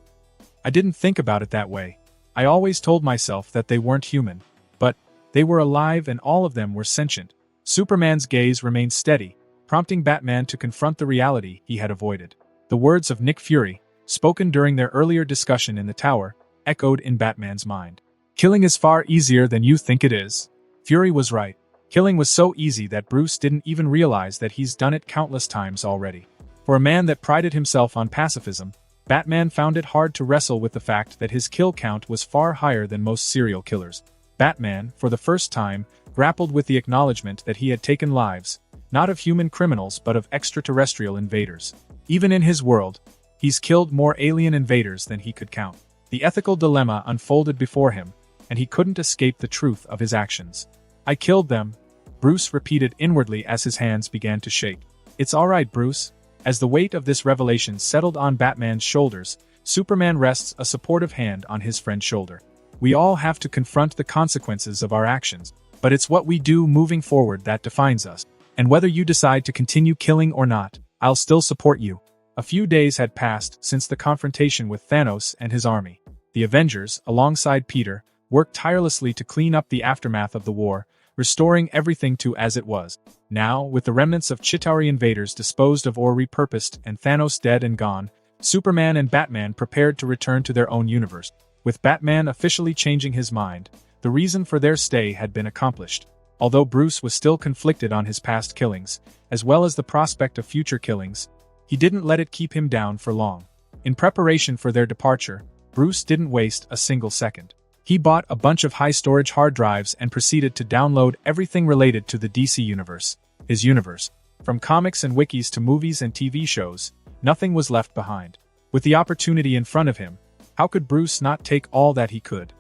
"I didn't think about it that way. I always told myself that they weren't human. But they were alive and all of them were sentient." Superman's gaze remained steady, prompting Batman to confront the reality he had avoided. The words of Nick Fury, spoken during their earlier discussion in the tower, echoed in Batman's mind. "Killing is far easier than you think it is." Fury was right. Killing was so easy that Bruce didn't even realize that he's done it countless times already. For a man that prided himself on pacifism, Batman found it hard to wrestle with the fact that his kill count was far higher than most serial killers. Batman, for the first time, grappled with the acknowledgement that he had taken lives, not of human criminals but of extraterrestrial invaders. Even in his world, he's killed more alien invaders than he could count. The ethical dilemma unfolded before him, and he couldn't escape the truth of his actions. "I killed them," Bruce repeated inwardly as his hands began to shake. "It's all right, Bruce." As the weight of this revelation settled on Batman's shoulders, Superman rests a supportive hand on his friend's shoulder. "We all have to confront the consequences of our actions, but it's what we do moving forward that defines us. And whether you decide to continue killing or not, I'll still support you." A few days had passed since the confrontation with Thanos and his army. The Avengers, alongside Peter, worked tirelessly to clean up the aftermath of the war, restoring everything to as it was. Now, with the remnants of Chitauri invaders disposed of or repurposed and Thanos dead and gone, Superman and Batman prepared to return to their own universe. With Batman officially changing his mind, the reason for their stay had been accomplished. Although Bruce was still conflicted on his past killings, as well as the prospect of future killings, he didn't let it keep him down for long. In preparation for their departure, Bruce didn't waste a single second. He bought a bunch of high-storage hard drives and proceeded to download everything related to the DC Universe, his universe. From comics and wikis to movies and TV shows, nothing was left behind. With the opportunity in front of him, how could Bruce not take all that he could?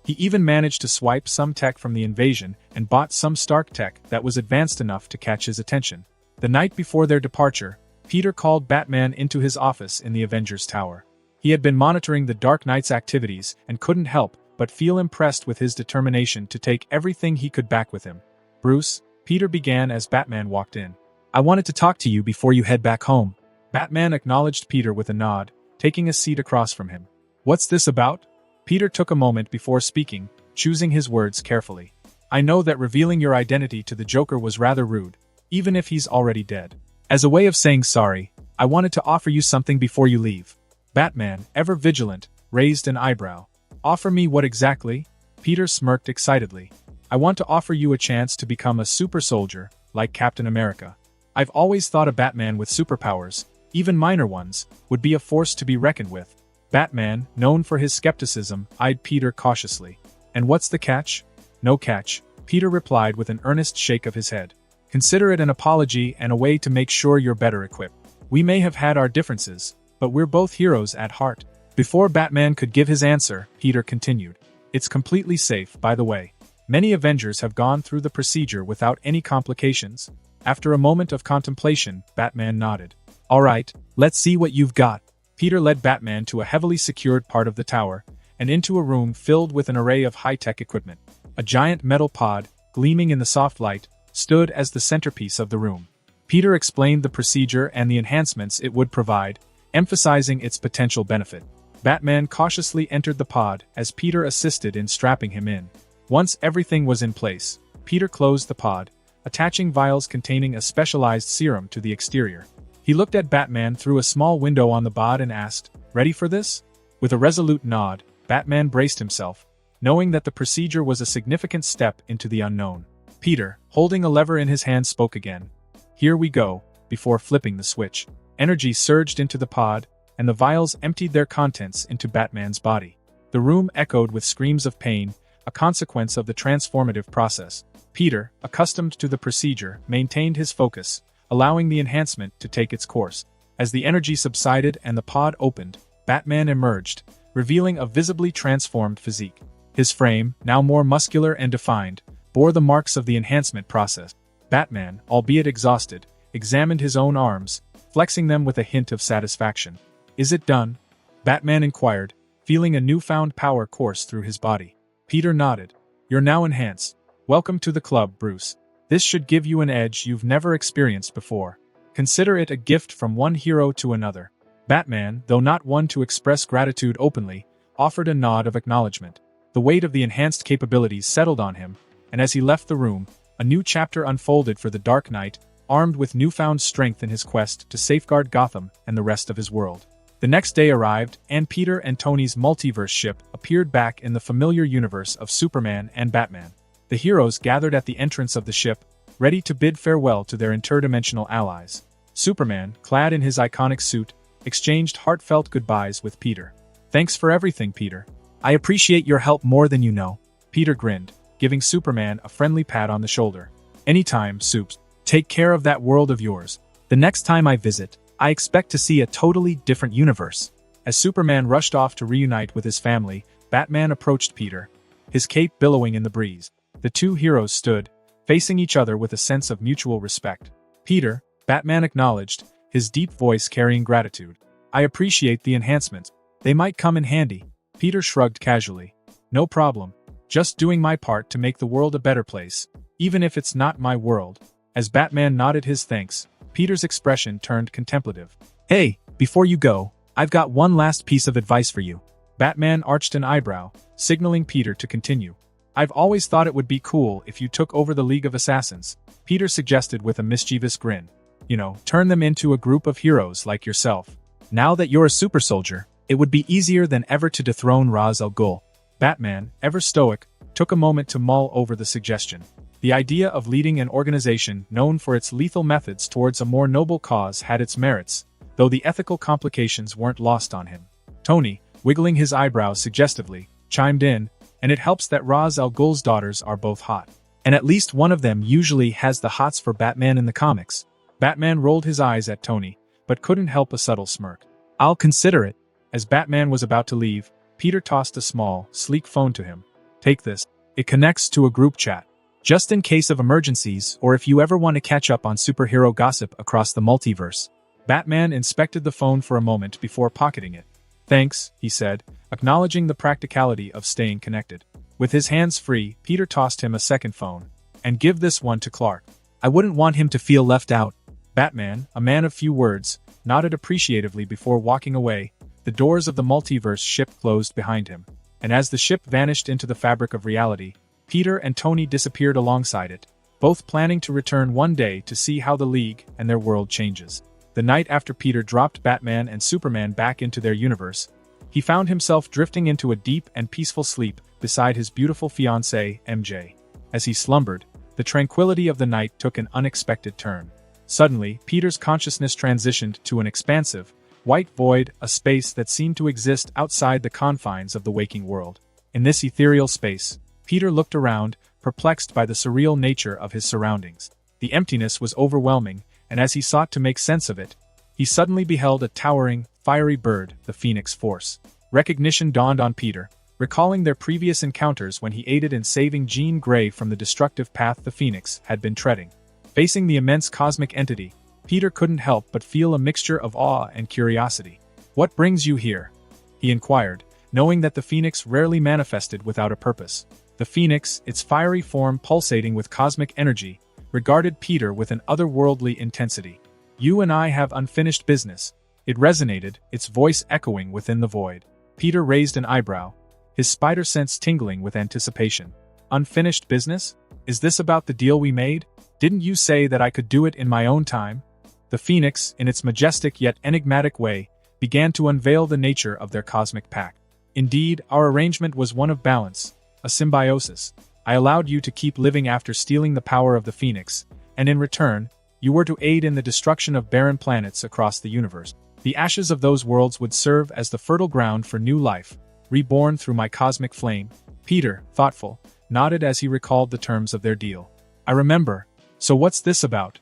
He even managed to swipe some tech from the invasion and bought some Stark tech that was advanced enough to catch his attention. The night before their departure, Peter called Batman into his office in the Avengers Tower. He had been monitoring the Dark Knight's activities and couldn't help but feel impressed with his determination to take everything he could back with him. "Bruce," Peter began as Batman walked in. "I wanted to talk to you before you head back home." Batman acknowledged Peter with a nod, taking a seat across from him. "What's this about?" Peter took a moment before speaking, choosing his words carefully. "I know that revealing your identity to the Joker was rather rude, even if he's already dead. As a way of saying sorry, I wanted to offer you something before you leave." Batman, ever vigilant, raised an eyebrow. "Offer me what exactly?" Peter smirked excitedly. "I want to offer you a chance to become a super soldier, like Captain America. I've always thought a Batman with superpowers, even minor ones, would be a force to be reckoned with." Batman, known for his skepticism, eyed Peter cautiously. "And what's the catch?" "No catch," Peter replied with an earnest shake of his head. "Consider it an apology and a way to make sure you're better equipped. We may have had our differences, but we're both heroes at heart." Before Batman could give his answer, Peter continued. "It's completely safe, by the way. Many Avengers have gone through the procedure without any complications." After a moment of contemplation, Batman nodded. "All right, let's see what you've got." Peter led Batman to a heavily secured part of the tower, and into a room filled with an array of high-tech equipment. A giant metal pod, gleaming in the soft light, stood as the centerpiece of the room. Peter explained the procedure and the enhancements it would provide, emphasizing its potential benefit. Batman cautiously entered the pod as Peter assisted in strapping him in. Once everything was in place, Peter closed the pod, attaching vials containing a specialized serum to the exterior. He looked at Batman through a small window on the pod and asked, "Ready for this?" With a resolute nod, Batman braced himself, knowing that the procedure was a significant step into the unknown. Peter, holding a lever in his hand, spoke again. "Here we go," before flipping the switch. Energy surged into the pod, and the vials emptied their contents into Batman's body. The room echoed with screams of pain, a consequence of the transformative process. Peter, accustomed to the procedure, maintained his focus, allowing the enhancement to take its course. As the energy subsided and the pod opened, Batman emerged, revealing a visibly transformed physique. His frame, now more muscular and defined, bore the marks of the enhancement process. Batman, albeit exhausted, examined his own arms, flexing them with a hint of satisfaction. "Is it done?" Batman inquired, feeling a newfound power course through his body. Peter nodded. "You're now enhanced. Welcome to the club, Bruce. This should give you an edge you've never experienced before. Consider it a gift from one hero to another." Batman, though not one to express gratitude openly, offered a nod of acknowledgement. The weight of the enhanced capabilities settled on him, and as he left the room, a new chapter unfolded for the Dark Knight, armed with newfound strength in his quest to safeguard Gotham and the rest of his world. The next day arrived, and Peter and Tony's Multiverse ship appeared back in the familiar universe of Superman and Batman. The heroes gathered at the entrance of the ship, ready to bid farewell to their interdimensional allies. Superman, clad in his iconic suit, exchanged heartfelt goodbyes with Peter. "Thanks for everything, Peter. I appreciate your help more than you know." Peter grinned, giving Superman a friendly pat on the shoulder. "Anytime, Supes. Take care of that world of yours. The next time I visit, I expect to see a totally different universe." As Superman rushed off to reunite with his family, Batman approached Peter, his cape billowing in the breeze. The two heroes stood, facing each other with a sense of mutual respect. "Peter," Batman acknowledged, his deep voice carrying gratitude. "I appreciate the enhancements. They might come in handy." Peter shrugged casually. "No problem. Just doing my part to make the world a better place, even if it's not my world." As Batman nodded his thanks, Peter's expression turned contemplative. "Hey, before you go, I've got one last piece of advice for you." Batman arched an eyebrow, signaling Peter to continue. I've always thought it would be cool if you took over the League of Assassins, Peter suggested with a mischievous grin. You know, turn them into a group of heroes like yourself. Now that you're a super soldier, it would be easier than ever to dethrone Ra's al Ghul. Batman, ever stoic, took a moment to mull over the suggestion. The idea of leading an organization known for its lethal methods towards a more noble cause had its merits, though the ethical complications weren't lost on him. Tony, wiggling his eyebrows suggestively, chimed in, and it helps that Ra's al Ghul's daughters are both hot. And at least one of them usually has the hots for Batman in the comics. Batman rolled his eyes at Tony, but couldn't help a subtle smirk. I'll consider it. As Batman was about to leave, Peter tossed a small, sleek phone to him. Take this. It connects to a group chat. Just in case of emergencies or if you ever want to catch up on superhero gossip across the multiverse. Batman inspected the phone for a moment before pocketing it. Thanks, he said, acknowledging the practicality of staying connected. With his hands free, Peter tossed him a second phone. And give this one to Clark. I wouldn't want him to feel left out. Batman, a man of few words, nodded appreciatively before walking away. The doors of the multiverse ship closed behind him. And as the ship vanished into the fabric of reality, Peter and Tony disappeared alongside it, both planning to return one day to see how the League and their world changes. The night after Peter dropped Batman and Superman back into their universe, he found himself drifting into a deep and peaceful sleep beside his beautiful fiancée, MJ. As he slumbered, the tranquility of the night took an unexpected turn. Suddenly, Peter's consciousness transitioned to an expansive, white void, a space that seemed to exist outside the confines of the waking world. In this ethereal space, Peter looked around, perplexed by the surreal nature of his surroundings. The emptiness was overwhelming, and as he sought to make sense of it, he suddenly beheld a towering, fiery bird, the Phoenix Force. Recognition dawned on Peter, recalling their previous encounters when he aided in saving Jean Grey from the destructive path the Phoenix had been treading. Facing the immense cosmic entity, Peter couldn't help but feel a mixture of awe and curiosity. What brings you here? He inquired, knowing that the Phoenix rarely manifested without a purpose. The Phoenix, its fiery form pulsating with cosmic energy, regarded Peter with an otherworldly intensity. You and I have unfinished business. It resonated, its voice echoing within the void. Peter raised an eyebrow, his spider sense tingling with anticipation. Unfinished business? Is this about the deal we made? Didn't you say that I could do it in my own time? The Phoenix, in its majestic yet enigmatic way, began to unveil the nature of their cosmic pact. Indeed, our arrangement was one of balance, a symbiosis. I allowed you to keep living after stealing the power of the Phoenix, and in return, you were to aid in the destruction of barren planets across the universe. The ashes of those worlds would serve as the fertile ground for new life, reborn through my cosmic flame. Peter, thoughtful, nodded as he recalled the terms of their deal. I remember. So what's this about?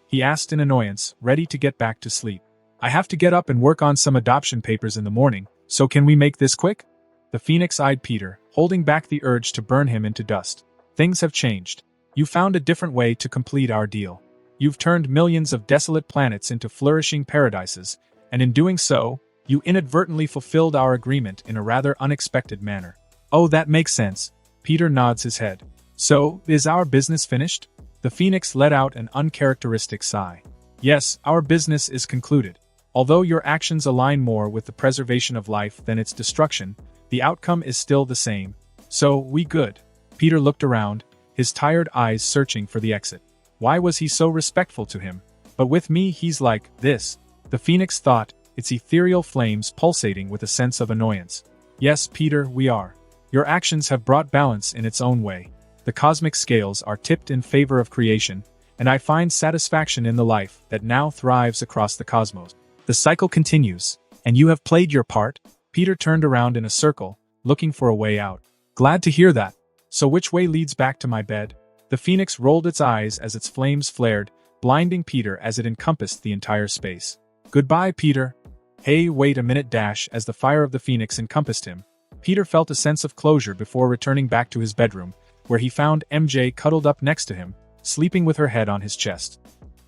He asked in annoyance, ready to get back to sleep. I have to get up and work on some adoption papers in the morning, so can we make this quick? The Phoenix eyed Peter, holding back the urge to burn him into dust. Things have changed. You found a different way to complete our deal. You've turned millions of desolate planets into flourishing paradises, and in doing so, you inadvertently fulfilled our agreement in a rather unexpected manner. Oh, that makes sense. Peter nods his head. So, is our business finished? The Phoenix let out an uncharacteristic sigh. Yes, our business is concluded. Although your actions align more with the preservation of life than its destruction, the outcome is still the same. So, we good. Peter looked around, his tired eyes searching for the exit. Why was he so respectful to him? But with me he's like this. The Phoenix thought, its ethereal flames pulsating with a sense of annoyance. Yes, Peter, we are. Your actions have brought balance in its own way. The cosmic scales are tipped in favor of creation, and I find satisfaction in the life that now thrives across the cosmos. The cycle continues, and you have played your part? Peter turned around in a circle, looking for a way out. Glad to hear that. So which way leads back to my bed? The Phoenix rolled its eyes as its flames flared, blinding Peter as it encompassed the entire space. Goodbye, Peter. Hey, wait a minute dash as the fire of the Phoenix encompassed him. Peter felt a sense of closure before returning back to his bedroom, where he found MJ cuddled up next to him, sleeping with her head on his chest.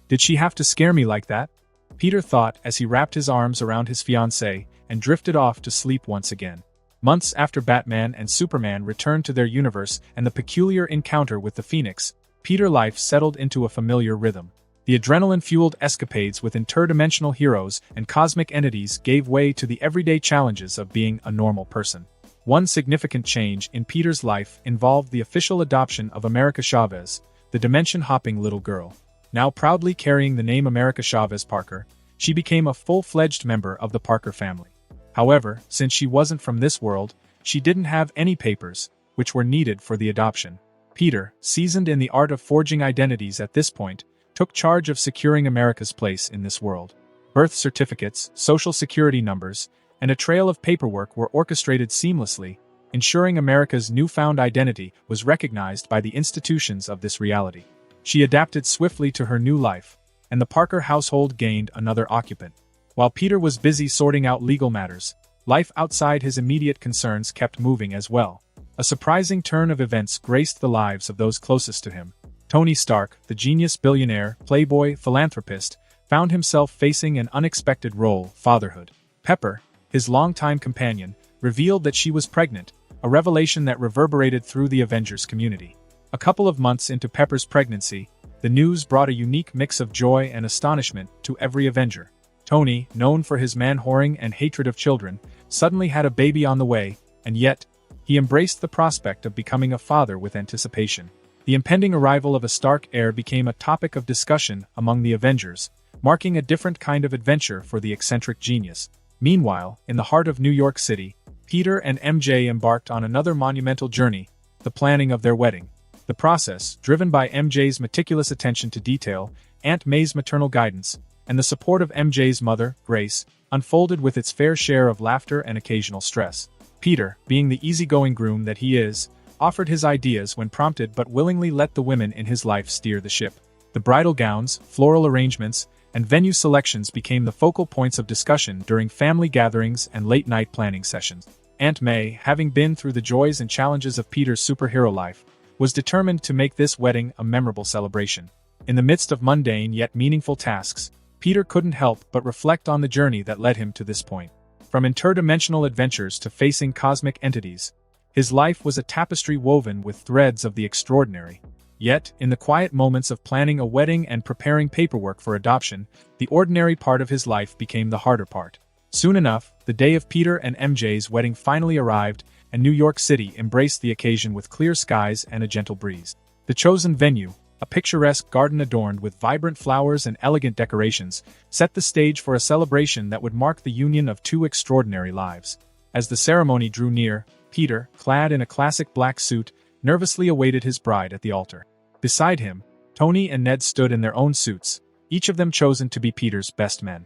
Did she have to scare me like that? Peter thought as he wrapped his arms around his fiancée and drifted off to sleep once again. Months after Batman and Superman returned to their universe and the peculiar encounter with the Phoenix, Peter's life settled into a familiar rhythm. The adrenaline-fueled escapades with interdimensional heroes and cosmic entities gave way to the everyday challenges of being a normal person. One significant change in Peter's life involved the official adoption of America Chavez, the dimension-hopping little girl. Now proudly carrying the name America Chavez Parker, she became a full-fledged member of the Parker family. However, since she wasn't from this world, she didn't have any papers, which were needed for the adoption. Peter, seasoned in the art of forging identities at this point, took charge of securing America's place in this world. Birth certificates, social security numbers, and a trail of paperwork were orchestrated seamlessly, ensuring America's newfound identity was recognized by the institutions of this reality. She adapted swiftly to her new life, and the Parker household gained another occupant. While Peter was busy sorting out legal matters, life outside his immediate concerns kept moving as well. A surprising turn of events graced the lives of those closest to him. Tony Stark, the genius billionaire, playboy, philanthropist, found himself facing an unexpected role: fatherhood. Pepper, his longtime companion, revealed that she was pregnant, a revelation that reverberated through the Avengers community. A couple of months into Pepper's pregnancy, the news brought a unique mix of joy and astonishment to every Avenger. Tony, known for his man-whoring and hatred of children, suddenly had a baby on the way, and yet, he embraced the prospect of becoming a father with anticipation. The impending arrival of a Stark heir became a topic of discussion among the Avengers, marking a different kind of adventure for the eccentric genius. Meanwhile, in the heart of New York City, Peter and MJ embarked on another monumental journey: the planning of their wedding. The process, driven by MJ's meticulous attention to detail, Aunt May's maternal guidance, and the support of MJ's mother, Grace, unfolded with its fair share of laughter and occasional stress. Peter, being the easygoing groom that he is, offered his ideas when prompted but willingly let the women in his life steer the ship. The bridal gowns, floral arrangements, and venue selections became the focal points of discussion during family gatherings and late-night planning sessions. Aunt May, having been through the joys and challenges of Peter's superhero life, was determined to make this wedding a memorable celebration. In the midst of mundane yet meaningful tasks, Peter couldn't help but reflect on the journey that led him to this point. From interdimensional adventures to facing cosmic entities, his life was a tapestry woven with threads of the extraordinary. Yet, in the quiet moments of planning a wedding and preparing paperwork for adoption, the ordinary part of his life became the harder part. Soon enough, the day of Peter and MJ's wedding finally arrived, and New York City embraced the occasion with clear skies and a gentle breeze. The chosen venue, a picturesque garden adorned with vibrant flowers and elegant decorations, set the stage for a celebration that would mark the union of two extraordinary lives. As the ceremony drew near, Peter, clad in a classic black suit, nervously awaited his bride at the altar. Beside him, Tony and Ned stood in their own suits, each of them chosen to be Peter's best men.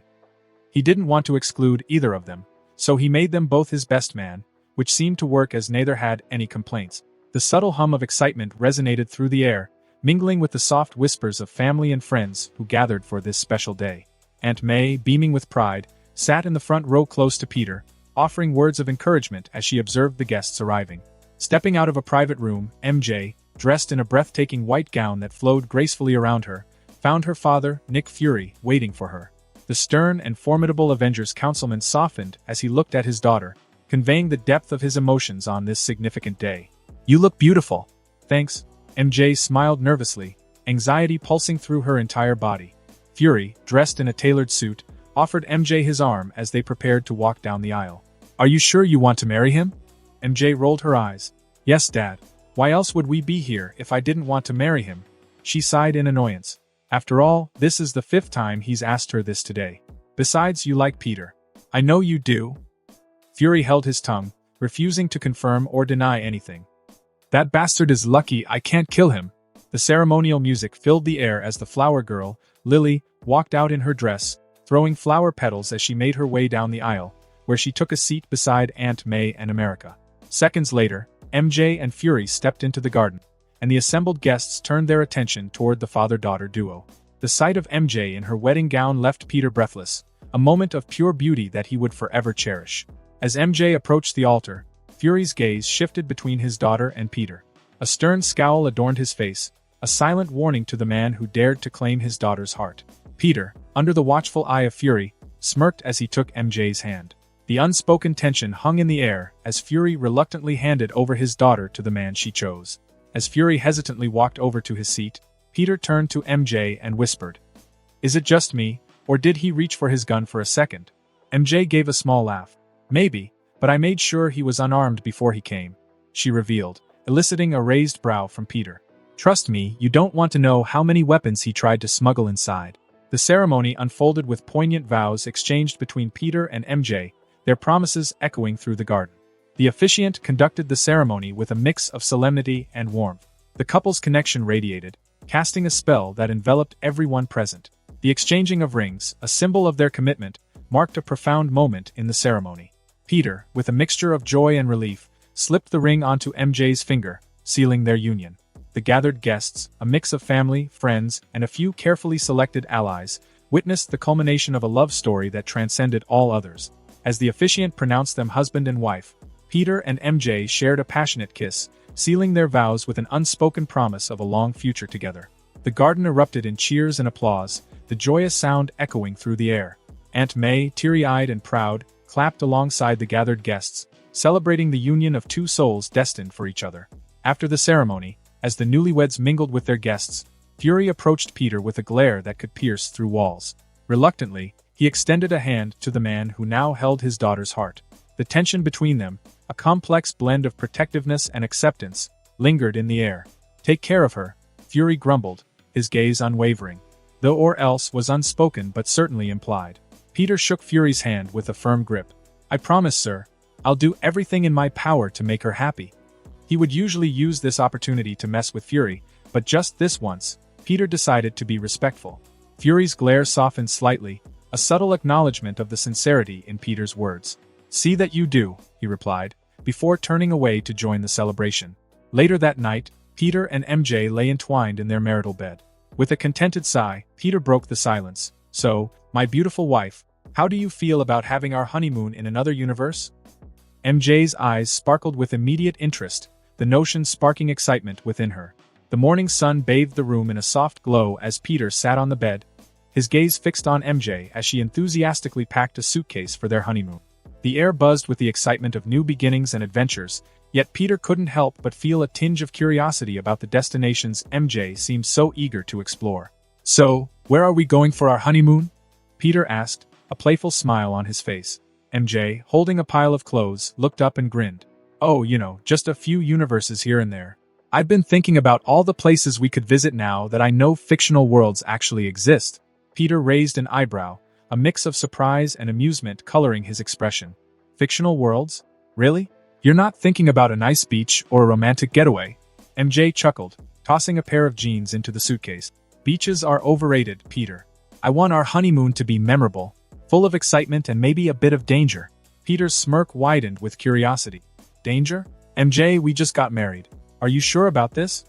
He didn't want to exclude either of them, so he made them both his best man, which seemed to work as neither had any complaints. The subtle hum of excitement resonated through the air, mingling with the soft whispers of family and friends who gathered for this special day. Aunt May, beaming with pride, sat in the front row close to Peter, offering words of encouragement as she observed the guests arriving. Stepping out of a private room, MJ, dressed in a breathtaking white gown that flowed gracefully around her, found her father, Nick Fury, waiting for her. The stern and formidable Avengers councilman softened as he looked at his daughter, conveying the depth of his emotions on this significant day. "You look beautiful." "Thanks." MJ smiled nervously, anxiety pulsing through her entire body. Fury, dressed in a tailored suit, offered MJ his arm as they prepared to walk down the aisle. "Are you sure you want to marry him?" MJ rolled her eyes. "Yes, Dad. Why else would we be here if I didn't want to marry him?" She sighed in annoyance. After all, this is the 5th time he's asked her this today. "Besides, you like Peter." "I know you do." Fury held his tongue, refusing to confirm or deny anything. "That bastard is lucky I can't kill him." The ceremonial music filled the air as the flower girl, Lily, walked out in her dress, throwing flower petals as she made her way down the aisle, where she took a seat beside Aunt May and America. Seconds later, MJ and Fury stepped into the garden, and the assembled guests turned their attention toward the father-daughter duo. The sight of MJ in her wedding gown left Peter breathless, a moment of pure beauty that he would forever cherish. As MJ approached the altar, Fury's gaze shifted between his daughter and Peter. A stern scowl adorned his face, a silent warning to the man who dared to claim his daughter's heart. Peter, under the watchful eye of Fury, smirked as he took MJ's hand. The unspoken tension hung in the air as Fury reluctantly handed over his daughter to the man she chose. As Fury hesitantly walked over to his seat, Peter turned to MJ and whispered, "Is it just me, or did he reach for his gun for a second?" MJ gave a small laugh. "Maybe, But I made sure he was unarmed before he came, she revealed, eliciting a raised brow from Peter. Trust me, you don't want to know how many weapons he tried to smuggle inside. The ceremony unfolded with poignant vows exchanged between Peter and MJ, their promises echoing through the garden. The officiant conducted the ceremony with a mix of solemnity and warmth. The couple's connection radiated, casting a spell that enveloped everyone present. The exchanging of rings, a symbol of their commitment, marked a profound moment in the ceremony. Peter, with a mixture of joy and relief, slipped the ring onto MJ's finger, sealing their union. The gathered guests, a mix of family, friends, and a few carefully selected allies, witnessed the culmination of a love story that transcended all others. As the officiant pronounced them husband and wife, Peter and MJ shared a passionate kiss, sealing their vows with an unspoken promise of a long future together. The garden erupted in cheers and applause, the joyous sound echoing through the air. Aunt May, teary-eyed and proud, clapped alongside the gathered guests, celebrating the union of two souls destined for each other. After the ceremony, as the newlyweds mingled with their guests, Fury approached Peter with a glare that could pierce through walls. Reluctantly, he extended a hand to the man who now held his daughter's heart. The tension between them, a complex blend of protectiveness and acceptance, lingered in the air. Take care of her, Fury grumbled, his gaze unwavering. The or else was unspoken but certainly implied. Peter shook Fury's hand with a firm grip. I promise, sir. I'll do everything in my power to make her happy. He would usually use this opportunity to mess with Fury, but just this once, Peter decided to be respectful. Fury's glare softened slightly, a subtle acknowledgement of the sincerity in Peter's words. See that you do, he replied, before turning away to join the celebration. Later that night, Peter and MJ lay entwined in their marital bed. With a contented sigh, Peter broke the silence. So, my beautiful wife, how do you feel about having our honeymoon in another universe? MJ's eyes sparkled with immediate interest, the notion sparking excitement within her. The morning sun bathed the room in a soft glow as Peter sat on the bed, his gaze fixed on MJ as she enthusiastically packed a suitcase for their honeymoon. The air buzzed with the excitement of new beginnings and adventures, yet Peter couldn't help but feel a tinge of curiosity about the destinations MJ seemed so eager to explore. So, where are we going for our honeymoon? Peter asked, a playful smile on his face. MJ, holding a pile of clothes, looked up and grinned. Oh, just a few universes here and there. I've been thinking about all the places we could visit now that I know fictional worlds actually exist. Peter raised an eyebrow, a mix of surprise and amusement coloring his expression. Fictional worlds? Really? You're not thinking about a nice beach or a romantic getaway? MJ chuckled, tossing a pair of jeans into the suitcase. Beaches are overrated, Peter. I want our honeymoon to be memorable, full of excitement and maybe a bit of danger. Peter's smirk widened with curiosity. Danger? MJ, we just got married. Are you sure about this?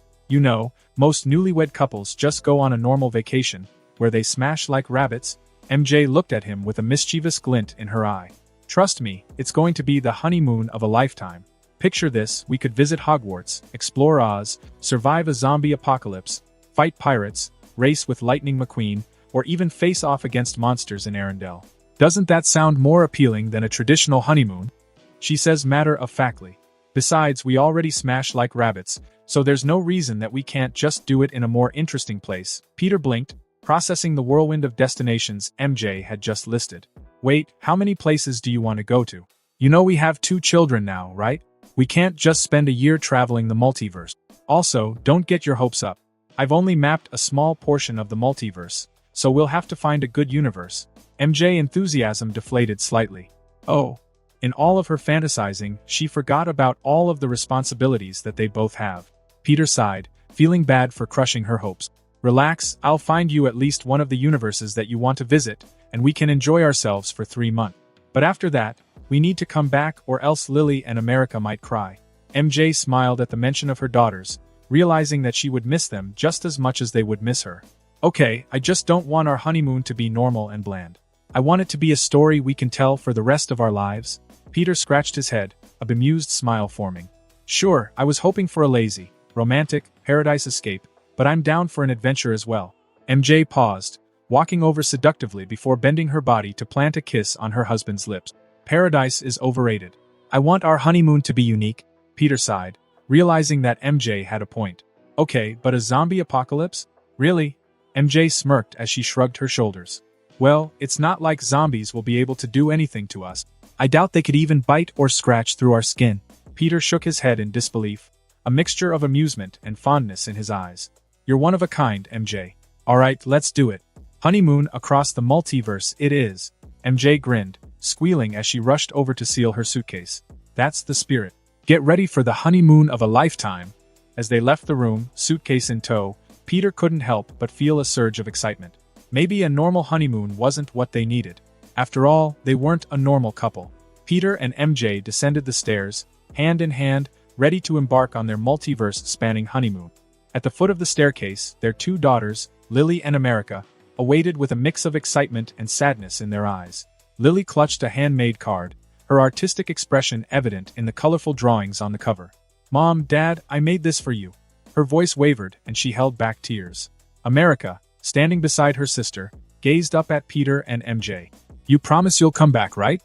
Most newlywed couples just go on a normal vacation, where they smash like rabbits. MJ looked at him with a mischievous glint in her eye. Trust me, it's going to be the honeymoon of a lifetime. Picture this, we could visit Hogwarts, explore Oz, survive a zombie apocalypse, fight pirates, race with Lightning McQueen, or even face off against monsters in Arendelle. Doesn't that sound more appealing than a traditional honeymoon? She says matter-of-factly. Besides, we already smash like rabbits, so there's no reason that we can't just do it in a more interesting place. Peter blinked, processing the whirlwind of destinations MJ had just listed. Wait, how many places do you want to go to? We have 2 children now, right? We can't just spend a year traveling the multiverse. Also, don't get your hopes up. I've only mapped a small portion of the multiverse, so we'll have to find a good universe. MJ enthusiasm deflated slightly. Oh. In all of her fantasizing, she forgot about all of the responsibilities that they both have. Peter sighed, feeling bad for crushing her hopes. Relax, I'll find you at least one of the universes that you want to visit, and we can enjoy ourselves for 3 months. But after that, we need to come back or else Lily and America might cry. MJ smiled at the mention of her daughters, realizing that she would miss them just as much as they would miss her. Okay, I just don't want our honeymoon to be normal and bland. I want it to be a story we can tell for the rest of our lives. Peter scratched his head, a bemused smile forming. Sure, I was hoping for a lazy, romantic, paradise escape, but I'm down for an adventure as well. MJ paused, walking over seductively before bending her body to plant a kiss on her husband's lips. Paradise is overrated. I want our honeymoon to be unique, Peter sighed, realizing that MJ had a point. Okay, but a zombie apocalypse? Really? MJ smirked as she shrugged her shoulders. Well, it's not like zombies will be able to do anything to us. I doubt they could even bite or scratch through our skin. Peter shook his head in disbelief, a mixture of amusement and fondness in his eyes. You're one of a kind, MJ. Alright, let's do it. Honeymoon across the multiverse it is. MJ grinned, squealing as she rushed over to seal her suitcase. That's the spirit. Get ready for the honeymoon of a lifetime. As they left the room, suitcase in tow, Peter couldn't help but feel a surge of excitement. Maybe a normal honeymoon wasn't what they needed. After all, they weren't a normal couple. Peter and MJ descended the stairs, hand in hand, ready to embark on their multiverse-spanning honeymoon. At the foot of the staircase, their two daughters, Lily and America, awaited with a mix of excitement and sadness in their eyes. Lily clutched a handmade card, her artistic expression evident in the colorful drawings on the cover. Mom, Dad, I made this for you. Her voice wavered and she held back tears. America, standing beside her sister, gazed up at Peter and MJ. You promise you'll come back, right?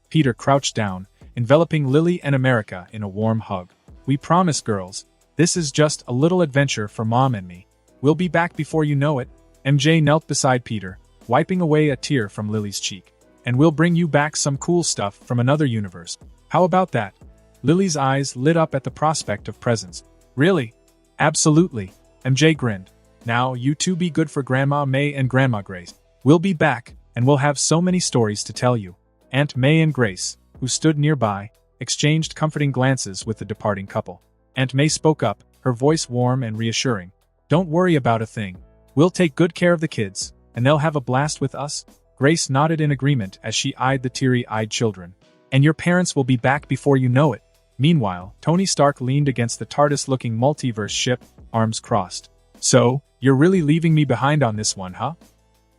Peter crouched down, enveloping Lily and America in a warm hug. We promise, girls. This is just a little adventure for Mom and me. We'll be back before you know it. MJ knelt beside Peter, wiping away a tear from Lily's cheek. And we'll bring you back some cool stuff from another universe. How about that? Lily's eyes lit up at the prospect of presents. Really? Absolutely. MJ grinned. Now, you two be good for Grandma May and Grandma Grace. We'll be back, and we'll have so many stories to tell you. Aunt May and Grace, who stood nearby, exchanged comforting glances with the departing couple. Aunt May spoke up, her voice warm and reassuring. Don't worry about a thing. We'll take good care of the kids, and they'll have a blast with us. Grace nodded in agreement as she eyed the teary-eyed children. And your parents will be back before you know it. Meanwhile, Tony Stark leaned against the TARDIS-looking multiverse ship, arms crossed. So, you're really leaving me behind on this one, huh?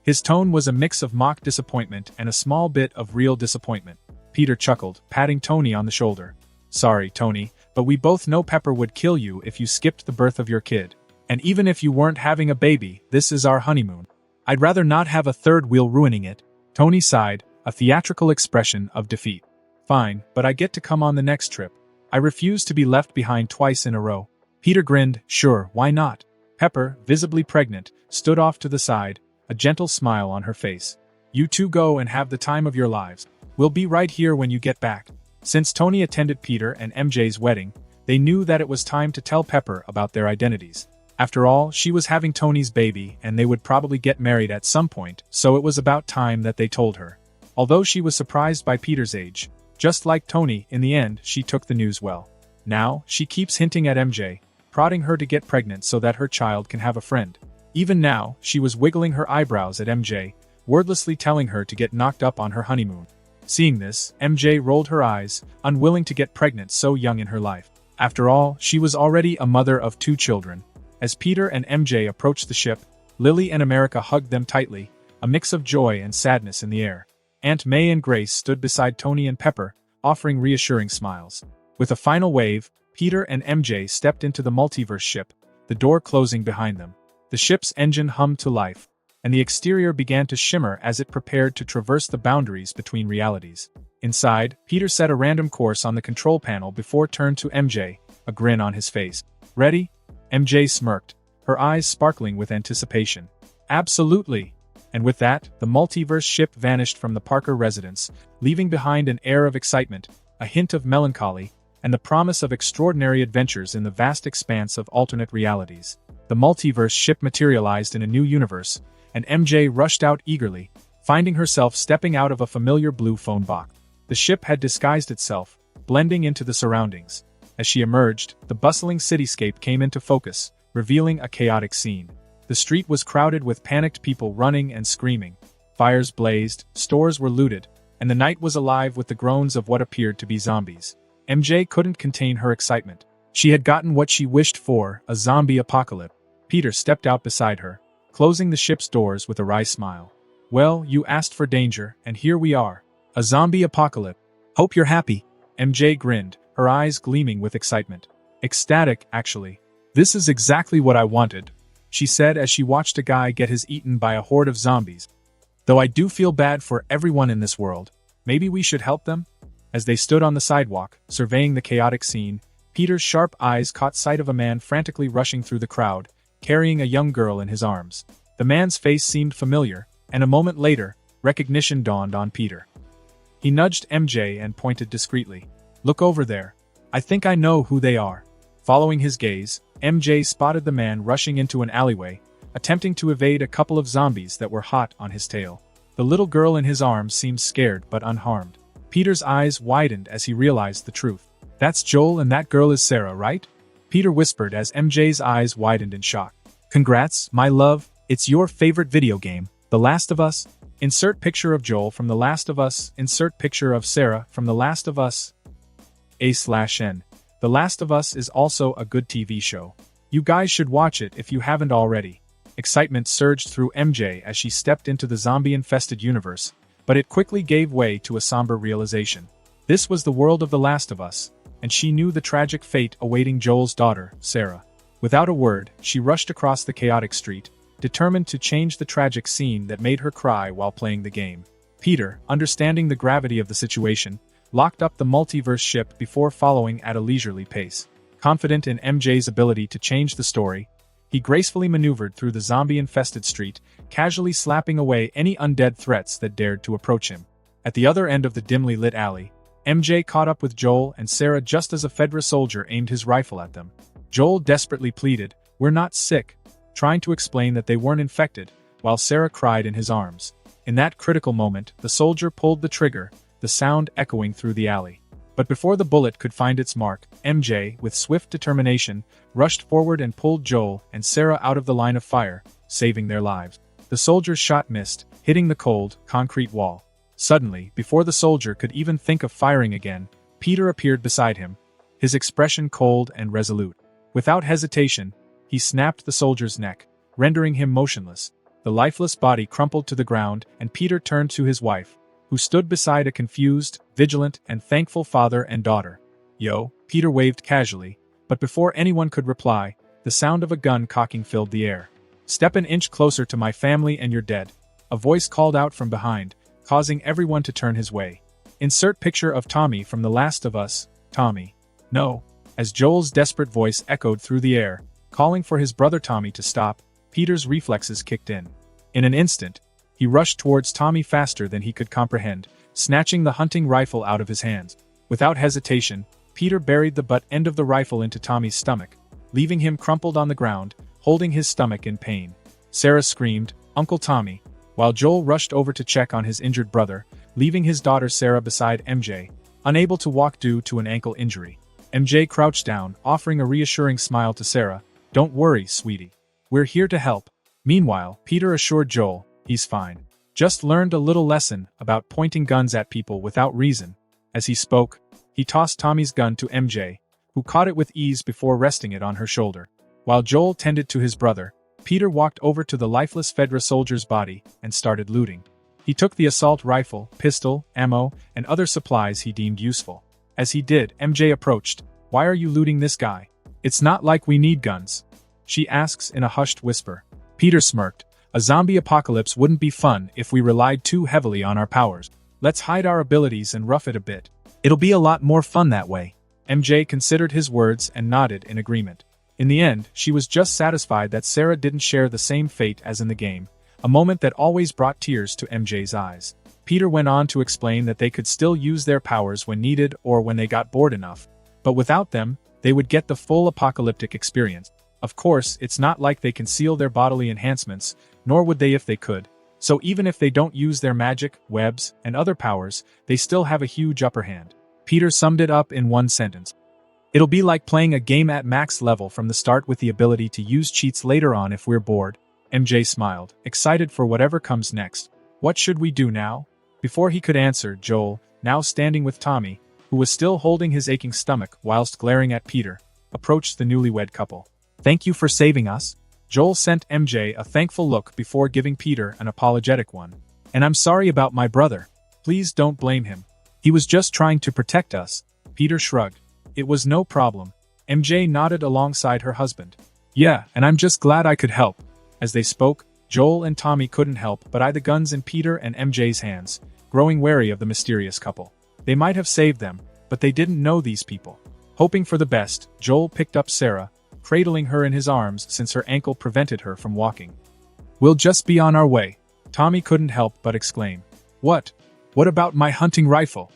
His tone was a mix of mock disappointment and a small bit of real disappointment. Peter chuckled, patting Tony on the shoulder. Sorry, Tony, but we both know Pepper would kill you if you skipped the birth of your kid. And even if you weren't having a baby, this is our honeymoon. I'd rather not have a third wheel ruining it. Tony sighed, a theatrical expression of defeat. Fine, but I get to come on the next trip. I refuse to be left behind twice in a row. Peter grinned, sure, why not? Pepper, visibly pregnant, stood off to the side, a gentle smile on her face. You two go and have the time of your lives. We'll be right here when you get back. Since Tony attended Peter and MJ's wedding, they knew that it was time to tell Pepper about their identities. After all, she was having Tony's baby and they would probably get married at some point, so it was about time that they told her. Although she was surprised by Peter's age, just like Tony, in the end, she took the news well. Now, she keeps hinting at MJ, prodding her to get pregnant so that her child can have a friend. Even now, she was wiggling her eyebrows at MJ, wordlessly telling her to get knocked up on her honeymoon. Seeing this, MJ rolled her eyes, unwilling to get pregnant so young in her life. After all, she was already a mother of 2 children. As Peter and MJ approached the ship, Lily and America hugged them tightly, a mix of joy and sadness in the air. Aunt May and Grace stood beside Tony and Pepper, offering reassuring smiles. With a final wave, Peter and MJ stepped into the multiverse ship, the door closing behind them. The ship's engine hummed to life, and the exterior began to shimmer as it prepared to traverse the boundaries between realities. Inside, Peter set a random course on the control panel before turned to MJ, a grin on his face. Ready? MJ smirked, her eyes sparkling with anticipation. Absolutely! And with that, the multiverse ship vanished from the Parker residence, leaving behind an air of excitement, a hint of melancholy, and the promise of extraordinary adventures in the vast expanse of alternate realities. The multiverse ship materialized in a new universe, and MJ rushed out eagerly, finding herself stepping out of a familiar blue phone box. The ship had disguised itself, blending into the surroundings. As she emerged, the bustling cityscape came into focus, revealing a chaotic scene. The street was crowded with panicked people running and screaming. Fires blazed, stores were looted, and the night was alive with the groans of what appeared to be zombies. MJ couldn't contain her excitement. She had gotten what she wished for, a zombie apocalypse. Peter stepped out beside her, closing the ship's doors with a wry smile. Well, you asked for danger, and here we are. A zombie apocalypse. Hope you're happy. MJ grinned, her eyes gleaming with excitement. Ecstatic, actually. This is exactly what I wanted, she said as she watched a guy get his eaten by a horde of zombies. Though I do feel bad for everyone in this world. Maybe we should help them? As they stood on the sidewalk, surveying the chaotic scene, Peter's sharp eyes caught sight of a man frantically rushing through the crowd, carrying a young girl in his arms. The man's face seemed familiar, and a moment later, recognition dawned on Peter. He nudged MJ and pointed discreetly. "Look over there. I think I know who they are." Following his gaze, MJ spotted the man rushing into an alleyway, attempting to evade a couple of zombies that were hot on his tail. The little girl in his arms seemed scared but unharmed. Peter's eyes widened as he realized the truth. "That's Joel and that girl is Sarah, right?" Peter whispered as MJ's eyes widened in shock. "Congrats, my love, it's your favorite video game, The Last of Us. Insert picture of Joel from The Last of Us, insert picture of Sarah from The Last of Us. A/N. The Last of Us is also a good TV show. You guys should watch it if you haven't already." Excitement surged through MJ as she stepped into the zombie-infested universe, but it quickly gave way to a somber realization. This was the world of The Last of Us, and she knew the tragic fate awaiting Joel's daughter, Sarah. Without a word, she rushed across the chaotic street, determined to change the tragic scene that made her cry while playing the game. Peter, understanding the gravity of the situation, locked up the multiverse ship before following at a leisurely pace. Confident in MJ's ability to change the story, he gracefully maneuvered through the zombie-infested street, casually slapping away any undead threats that dared to approach him. At the other end of the dimly lit alley, MJ caught up with Joel and Sarah just as a Fedra soldier aimed his rifle at them. Joel desperately pleaded, "We're not sick," trying to explain that they weren't infected, while Sarah cried in his arms. In that critical moment, the soldier pulled the trigger, the sound echoing through the alley. But before the bullet could find its mark, MJ, with swift determination, rushed forward and pulled Joel and Sarah out of the line of fire, saving their lives. The soldier's shot missed, hitting the cold, concrete wall. Suddenly, before the soldier could even think of firing again, Peter appeared beside him, his expression cold and resolute. Without hesitation, he snapped the soldier's neck, rendering him motionless. The lifeless body crumpled to the ground, and Peter turned to his wife, who stood beside a confused, vigilant, and thankful father and daughter. "Yo," Peter waved casually, but before anyone could reply, the sound of a gun cocking filled the air. "Step an inch closer to my family and you're dead," a voice called out from behind, causing everyone to turn his way. Insert picture of Tommy from The Last of Us. "Tommy. No." As Joel's desperate voice echoed through the air, calling for his brother Tommy to stop, Peter's reflexes kicked in. In an instant, he rushed towards Tommy faster than he could comprehend, snatching the hunting rifle out of his hands. Without hesitation, Peter buried the butt end of the rifle into Tommy's stomach, leaving him crumpled on the ground, holding his stomach in pain. Sarah screamed, "Uncle Tommy," while Joel rushed over to check on his injured brother, leaving his daughter Sarah beside MJ, unable to walk due to an ankle injury. MJ crouched down, offering a reassuring smile to Sarah. "Don't worry, sweetie. We're here to help." Meanwhile, Peter assured Joel, "He's fine. Just learned a little lesson about pointing guns at people without reason." As he spoke, he tossed Tommy's gun to MJ, who caught it with ease before resting it on her shoulder. While Joel tended to his brother, Peter walked over to the lifeless Fedra soldier's body and started looting. He took the assault rifle, pistol, ammo, and other supplies he deemed useful. As he did, MJ approached. "Why are you looting this guy? It's not like we need guns," she asks in a hushed whisper. Peter smirked. "A zombie apocalypse wouldn't be fun if we relied too heavily on our powers. Let's hide our abilities and rough it a bit. It'll be a lot more fun that way." MJ considered his words and nodded in agreement. In the end, she was just satisfied that Sarah didn't share the same fate as in the game, a moment that always brought tears to MJ's eyes. Peter went on to explain that they could still use their powers when needed or when they got bored enough, but without them, they would get the full apocalyptic experience. Of course, it's not like they conceal their bodily enhancements, nor would they if they could, so even if they don't use their magic, webs, and other powers, they still have a huge upper hand. Peter summed it up in one sentence. "It'll be like playing a game at max level from the start with the ability to use cheats later on if we're bored." MJ smiled, excited for whatever comes next. "What should we do now?" Before he could answer, Joel, now standing with Tommy, who was still holding his aching stomach whilst glaring at Peter, approached the newlywed couple. "Thank you for saving us." Joel sent MJ a thankful look before giving Peter an apologetic one. "And I'm sorry about my brother. Please don't blame him. He was just trying to protect us." Peter shrugged. "It was no problem." MJ nodded alongside her husband. "Yeah, and I'm just glad I could help." As they spoke, Joel and Tommy couldn't help but eye the guns in Peter and MJ's hands, growing wary of the mysterious couple. They might have saved them, but they didn't know these people. Hoping for the best, Joel picked up Sarah, cradling her in his arms since her ankle prevented her from walking. "We'll just be on our way." Tommy couldn't help but exclaim. "What? What about my hunting rifle?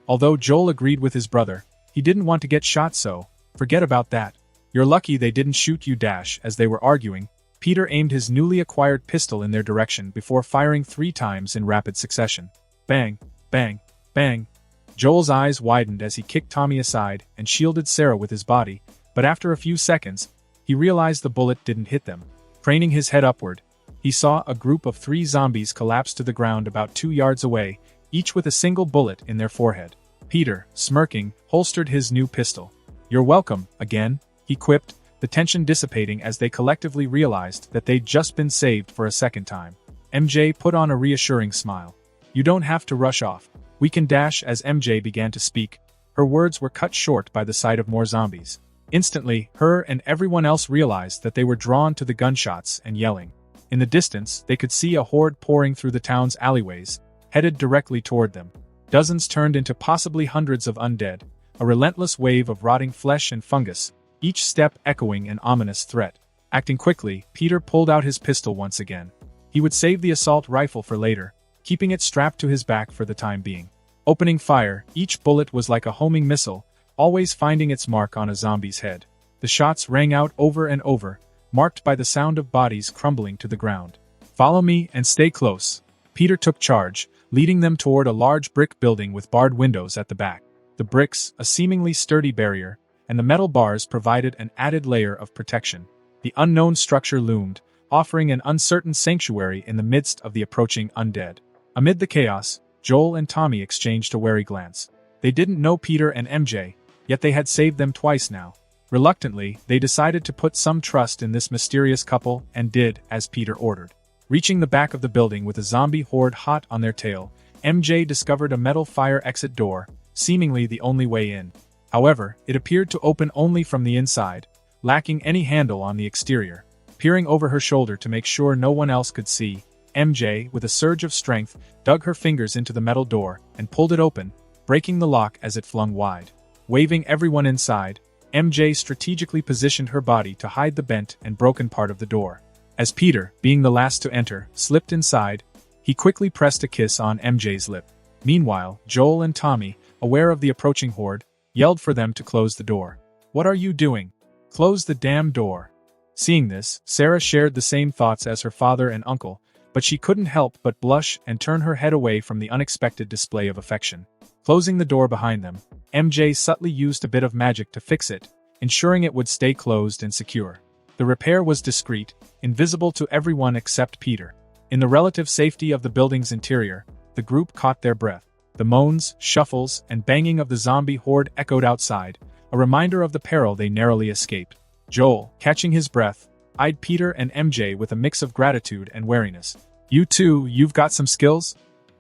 Although Joel agreed with his brother, he didn't want to get shot, so forget about that. You're lucky they didn't shoot you. As they were arguing, Peter aimed his newly acquired pistol in their direction before firing 3 times in rapid succession. Bang, bang, bang. Joel's eyes widened as he kicked Tommy aside and shielded Sarah with his body, but after a few seconds, he realized the bullet didn't hit them. Craning his head upward, he saw a group of 3 zombies collapse to the ground about 2 yards away, each with a single bullet in their forehead. Peter, smirking, holstered his new pistol. "You're welcome, again," he quipped, the tension dissipating as they collectively realized that they'd just been saved for a second time. MJ put on a reassuring smile. "You don't have to rush off. We can dash." As MJ began to speak, her words were cut short by the sight of more zombies. Instantly, her and everyone else realized that they were drawn to the gunshots and yelling. In the distance, they could see a horde pouring through the town's alleyways, headed directly toward them. Dozens turned into possibly hundreds of undead, a relentless wave of rotting flesh and fungus, each step echoing an ominous threat. Acting quickly, Peter pulled out his pistol once again. He would save the assault rifle for later, keeping it strapped to his back for the time being. Opening fire, each bullet was like a homing missile, always finding its mark on a zombie's head. The shots rang out over and over, marked by the sound of bodies crumbling to the ground. "Follow me and stay close." Peter took charge, leading them toward a large brick building with barred windows at the back. The bricks, a seemingly sturdy barrier, and the metal bars provided an added layer of protection. The unknown structure loomed, offering an uncertain sanctuary in the midst of the approaching undead. Amid the chaos, Joel and Tommy exchanged a wary glance. They didn't know Peter and MJ, yet they had saved them twice now. Reluctantly, they decided to put some trust in this mysterious couple and did as Peter ordered. Reaching the back of the building with a zombie horde hot on their tail, MJ discovered a metal fire exit door, seemingly the only way in. However, it appeared to open only from the inside, lacking any handle on the exterior. Peering over her shoulder to make sure no one else could see, MJ, with a surge of strength, dug her fingers into the metal door and pulled it open, breaking the lock as it flung wide. Waving everyone inside, MJ strategically positioned her body to hide the bent and broken part of the door. As Peter, being the last to enter, slipped inside, he quickly pressed a kiss on MJ's lip. Meanwhile, Joel and Tommy, aware of the approaching horde, yelled for them to close the door. "What are you doing? Close the damn door." Seeing this, Sarah shared the same thoughts as her father and uncle, but she couldn't help but blush and turn her head away from the unexpected display of affection. Closing the door behind them, MJ subtly used a bit of magic to fix it, ensuring it would stay closed and secure. The repair was discreet, invisible to everyone except Peter. In the relative safety of the building's interior, the group caught their breath. The moans, shuffles, and banging of the zombie horde echoed outside, a reminder of the peril they narrowly escaped. Joel, catching his breath, eyed Peter and MJ with a mix of gratitude and wariness. "You too, you've got some skills?"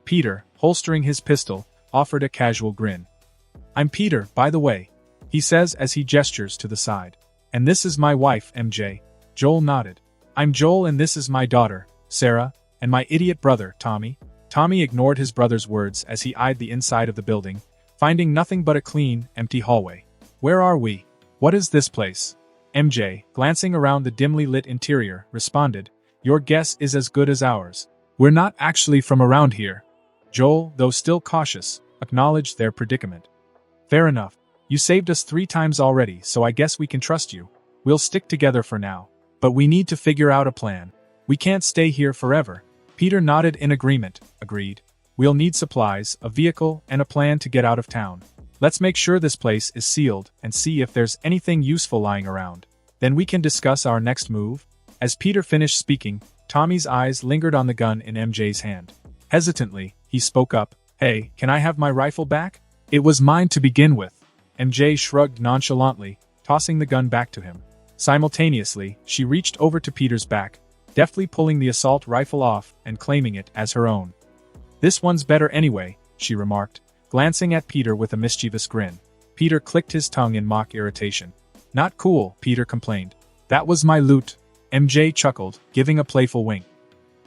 Peter, holstering his pistol, offered a casual grin. "I'm Peter, by the way," he says as he gestures to the side. "And this is my wife, MJ." Joel nodded. "I'm Joel and this is my daughter, Sarah, and my idiot brother, Tommy." Tommy ignored his brother's words as he eyed the inside of the building, finding nothing but a clean, empty hallway. "Where are we? What is this place?" MJ, glancing around the dimly lit interior, responded, "Your guess is as good as ours. We're not actually from around here." Joel, though still cautious, acknowledged their predicament. "Fair enough. You saved us 3 times already, so I guess we can trust you. We'll stick together for now. But we need to figure out a plan. We can't stay here forever." Peter nodded in agreement, agreed. "We'll need supplies, a vehicle, and a plan to get out of town. Let's make sure this place is sealed and see if there's anything useful lying around. Then we can discuss our next move." As Peter finished speaking, Tommy's eyes lingered on the gun in MJ's hand. Hesitantly, he spoke up, "Hey, can I have my rifle back? It was mine to begin with." MJ shrugged nonchalantly, tossing the gun back to him. Simultaneously, she reached over to Peter's back, deftly pulling the assault rifle off and claiming it as her own. "This one's better anyway," she remarked, glancing at Peter with a mischievous grin. Peter clicked his tongue in mock irritation. "Not cool," Peter complained. "That was my loot." MJ chuckled, giving a playful wink.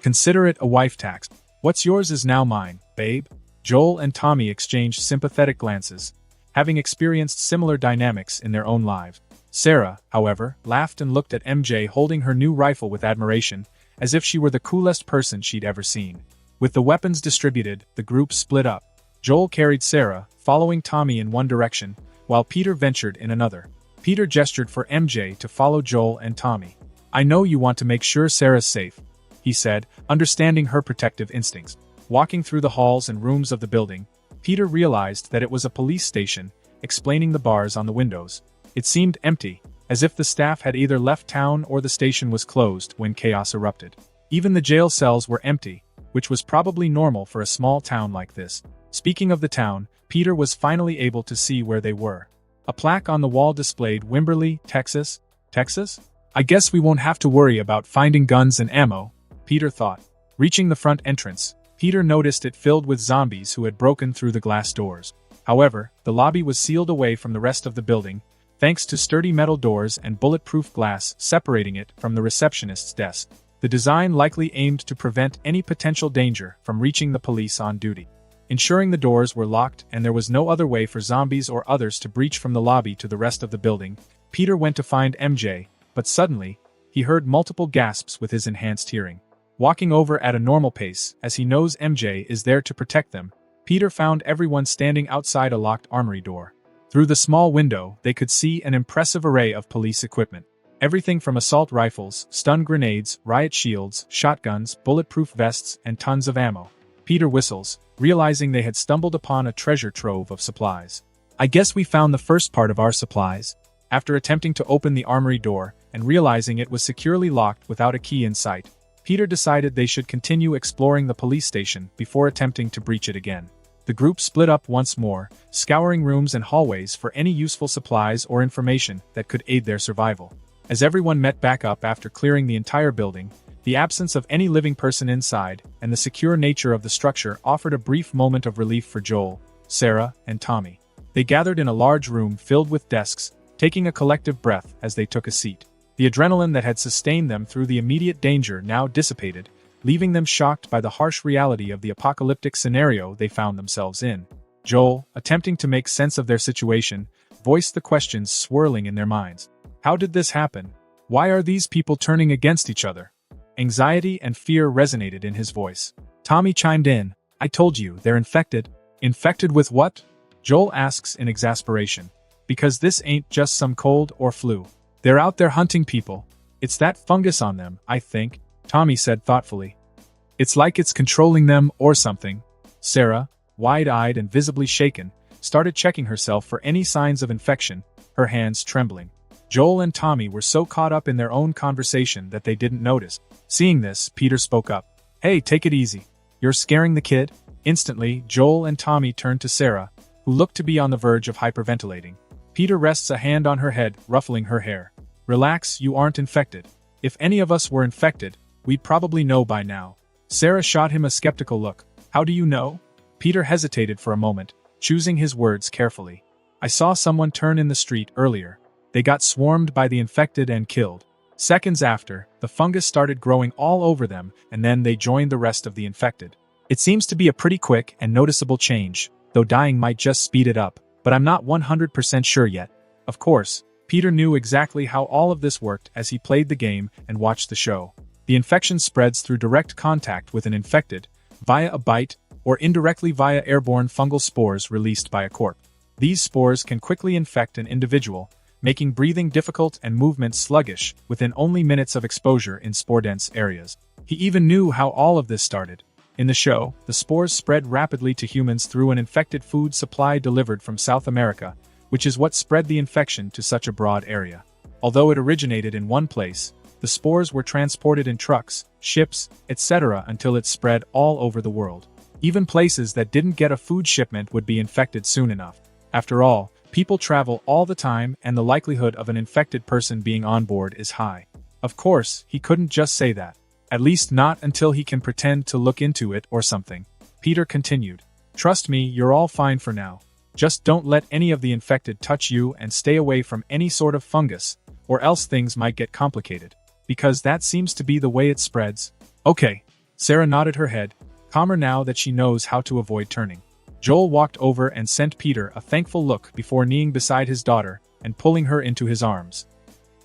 "Consider it a wife tax. What's yours is now mine, babe." Joel and Tommy exchanged sympathetic glances, having experienced similar dynamics in their own lives. Sarah, however, laughed and looked at MJ holding her new rifle with admiration, as if she were the coolest person she'd ever seen. With the weapons distributed, the group split up. Joel carried Sarah, following Tommy in one direction, while Peter ventured in another. Peter gestured for MJ to follow Joel and Tommy. "I know you want to make sure Sarah's safe," he said, understanding her protective instincts. Walking through the halls and rooms of the building, Peter realized that it was a police station, explaining the bars on the windows. It seemed empty, as if the staff had either left town or the station was closed when chaos erupted. Even the jail cells were empty, which was probably normal for a small town like this. Speaking of the town, Peter was finally able to see where they were. A plaque on the wall displayed Wimberley, Texas. Texas? I guess we won't have to worry about finding guns and ammo, Peter thought. Reaching the front entrance, Peter noticed it filled with zombies who had broken through the glass doors. However, the lobby was sealed away from the rest of the building, thanks to sturdy metal doors and bulletproof glass separating it from the receptionist's desk. The design likely aimed to prevent any potential danger from reaching the police on duty. Ensuring the doors were locked and there was no other way for zombies or others to breach from the lobby to the rest of the building, Peter went to find MJ, but suddenly, he heard multiple gasps with his enhanced hearing. Walking over at a normal pace, as he knows MJ is there to protect them, Peter found everyone standing outside a locked armory door. Through the small window, they could see an impressive array of police equipment. Everything from assault rifles, stun grenades, riot shields, shotguns, bulletproof vests, and tons of ammo. Peter whistles, realizing they had stumbled upon a treasure trove of supplies. "I guess we found the first part of our supplies." After attempting to open the armory door, and realizing it was securely locked without a key in sight, Peter decided they should continue exploring the police station before attempting to breach it again. The group split up once more, scouring rooms and hallways for any useful supplies or information that could aid their survival. As everyone met back up after clearing the entire building, the absence of any living person inside and the secure nature of the structure offered a brief moment of relief for Joel, Sarah, and Tommy. They gathered in a large room filled with desks, taking a collective breath as they took a seat. The adrenaline that had sustained them through the immediate danger now dissipated, leaving them shocked by the harsh reality of the apocalyptic scenario they found themselves in. Joel, attempting to make sense of their situation, voiced the questions swirling in their minds. How did this happen? Why are these people turning against each other? Anxiety and fear resonated in his voice. Tommy chimed in. "I told you, they're infected." "Infected with what?" Joel asks in exasperation. "Because this ain't just some cold or flu. They're out there hunting people. It's that fungus on them, I think," Tommy said thoughtfully. "It's like it's controlling them or something." Sarah, wide-eyed and visibly shaken, started checking herself for any signs of infection, her hands trembling. Joel and Tommy were so caught up in their own conversation that they didn't notice. Seeing this, Peter spoke up. "Hey, take it easy. You're scaring the kid?" Instantly, Joel and Tommy turned to Sarah, who looked to be on the verge of hyperventilating. Peter rests a hand on her head, ruffling her hair. "Relax, you aren't infected. If any of us were infected, we'd probably know by now." Sarah shot him a skeptical look. "How do you know?" Peter hesitated for a moment, choosing his words carefully. "I saw someone turn in the street earlier. They got swarmed by the infected and killed. Seconds after, the fungus started growing all over them, and then they joined the rest of the infected. It seems to be a pretty quick and noticeable change, though dying might just speed it up, but I'm not 100% sure yet." Of course, Peter knew exactly how all of this worked as he played the game and watched the show. The infection spreads through direct contact with an infected, via a bite, or indirectly via airborne fungal spores released by a corpse. These spores can quickly infect an individual, making breathing difficult and movement sluggish within only minutes of exposure in spore-dense areas. He even knew how all of this started. In the show, the spores spread rapidly to humans through an infected food supply delivered from South America, which is what spread the infection to such a broad area. Although it originated in one place, the spores were transported in trucks, ships, etc. until it spread all over the world. Even places that didn't get a food shipment would be infected soon enough. After all, people travel all the time and the likelihood of an infected person being on board is high. Of course, he couldn't just say that. At least not until he can pretend to look into it or something. Peter continued. "Trust me, you're all fine for now. Just don't let any of the infected touch you and stay away from any sort of fungus, or else things might get complicated. Because that seems to be the way it spreads." "Okay." Sarah nodded her head, calmer now that she knows how to avoid turning. Joel walked over and sent Peter a thankful look before kneeling beside his daughter and pulling her into his arms.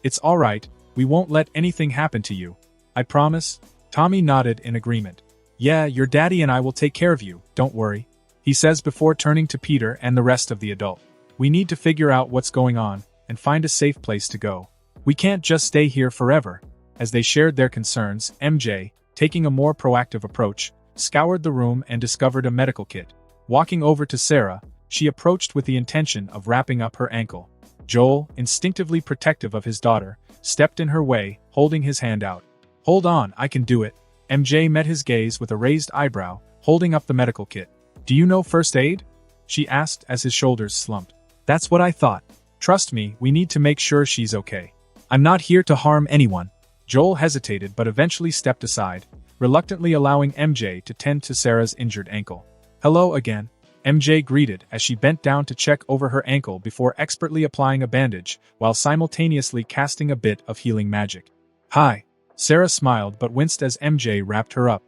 "It's all right, we won't let anything happen to you. I promise." Tommy nodded in agreement. Yeah, your daddy and I will take care of you, don't worry, he says before turning to Peter and the rest of the adult. We need to figure out what's going on and find a safe place to go. We can't just stay here forever. As they shared their concerns, MJ, taking a more proactive approach, scoured the room and discovered a medical kit. Walking over to Sarah, she approached with the intention of wrapping up her ankle. Joel, instinctively protective of his daughter, stepped in her way, holding his hand out. Hold on, I can do it. MJ met his gaze with a raised eyebrow, holding up the medical kit. Do you know first aid? She asked as his shoulders slumped. That's what I thought. Trust me, we need to make sure she's okay. I'm not here to harm anyone. Joel hesitated but eventually stepped aside, reluctantly allowing MJ to tend to Sarah's injured ankle. Hello again, MJ greeted as she bent down to check over her ankle before expertly applying a bandage, while simultaneously casting a bit of healing magic. Hi. Sarah smiled but winced as MJ wrapped her up.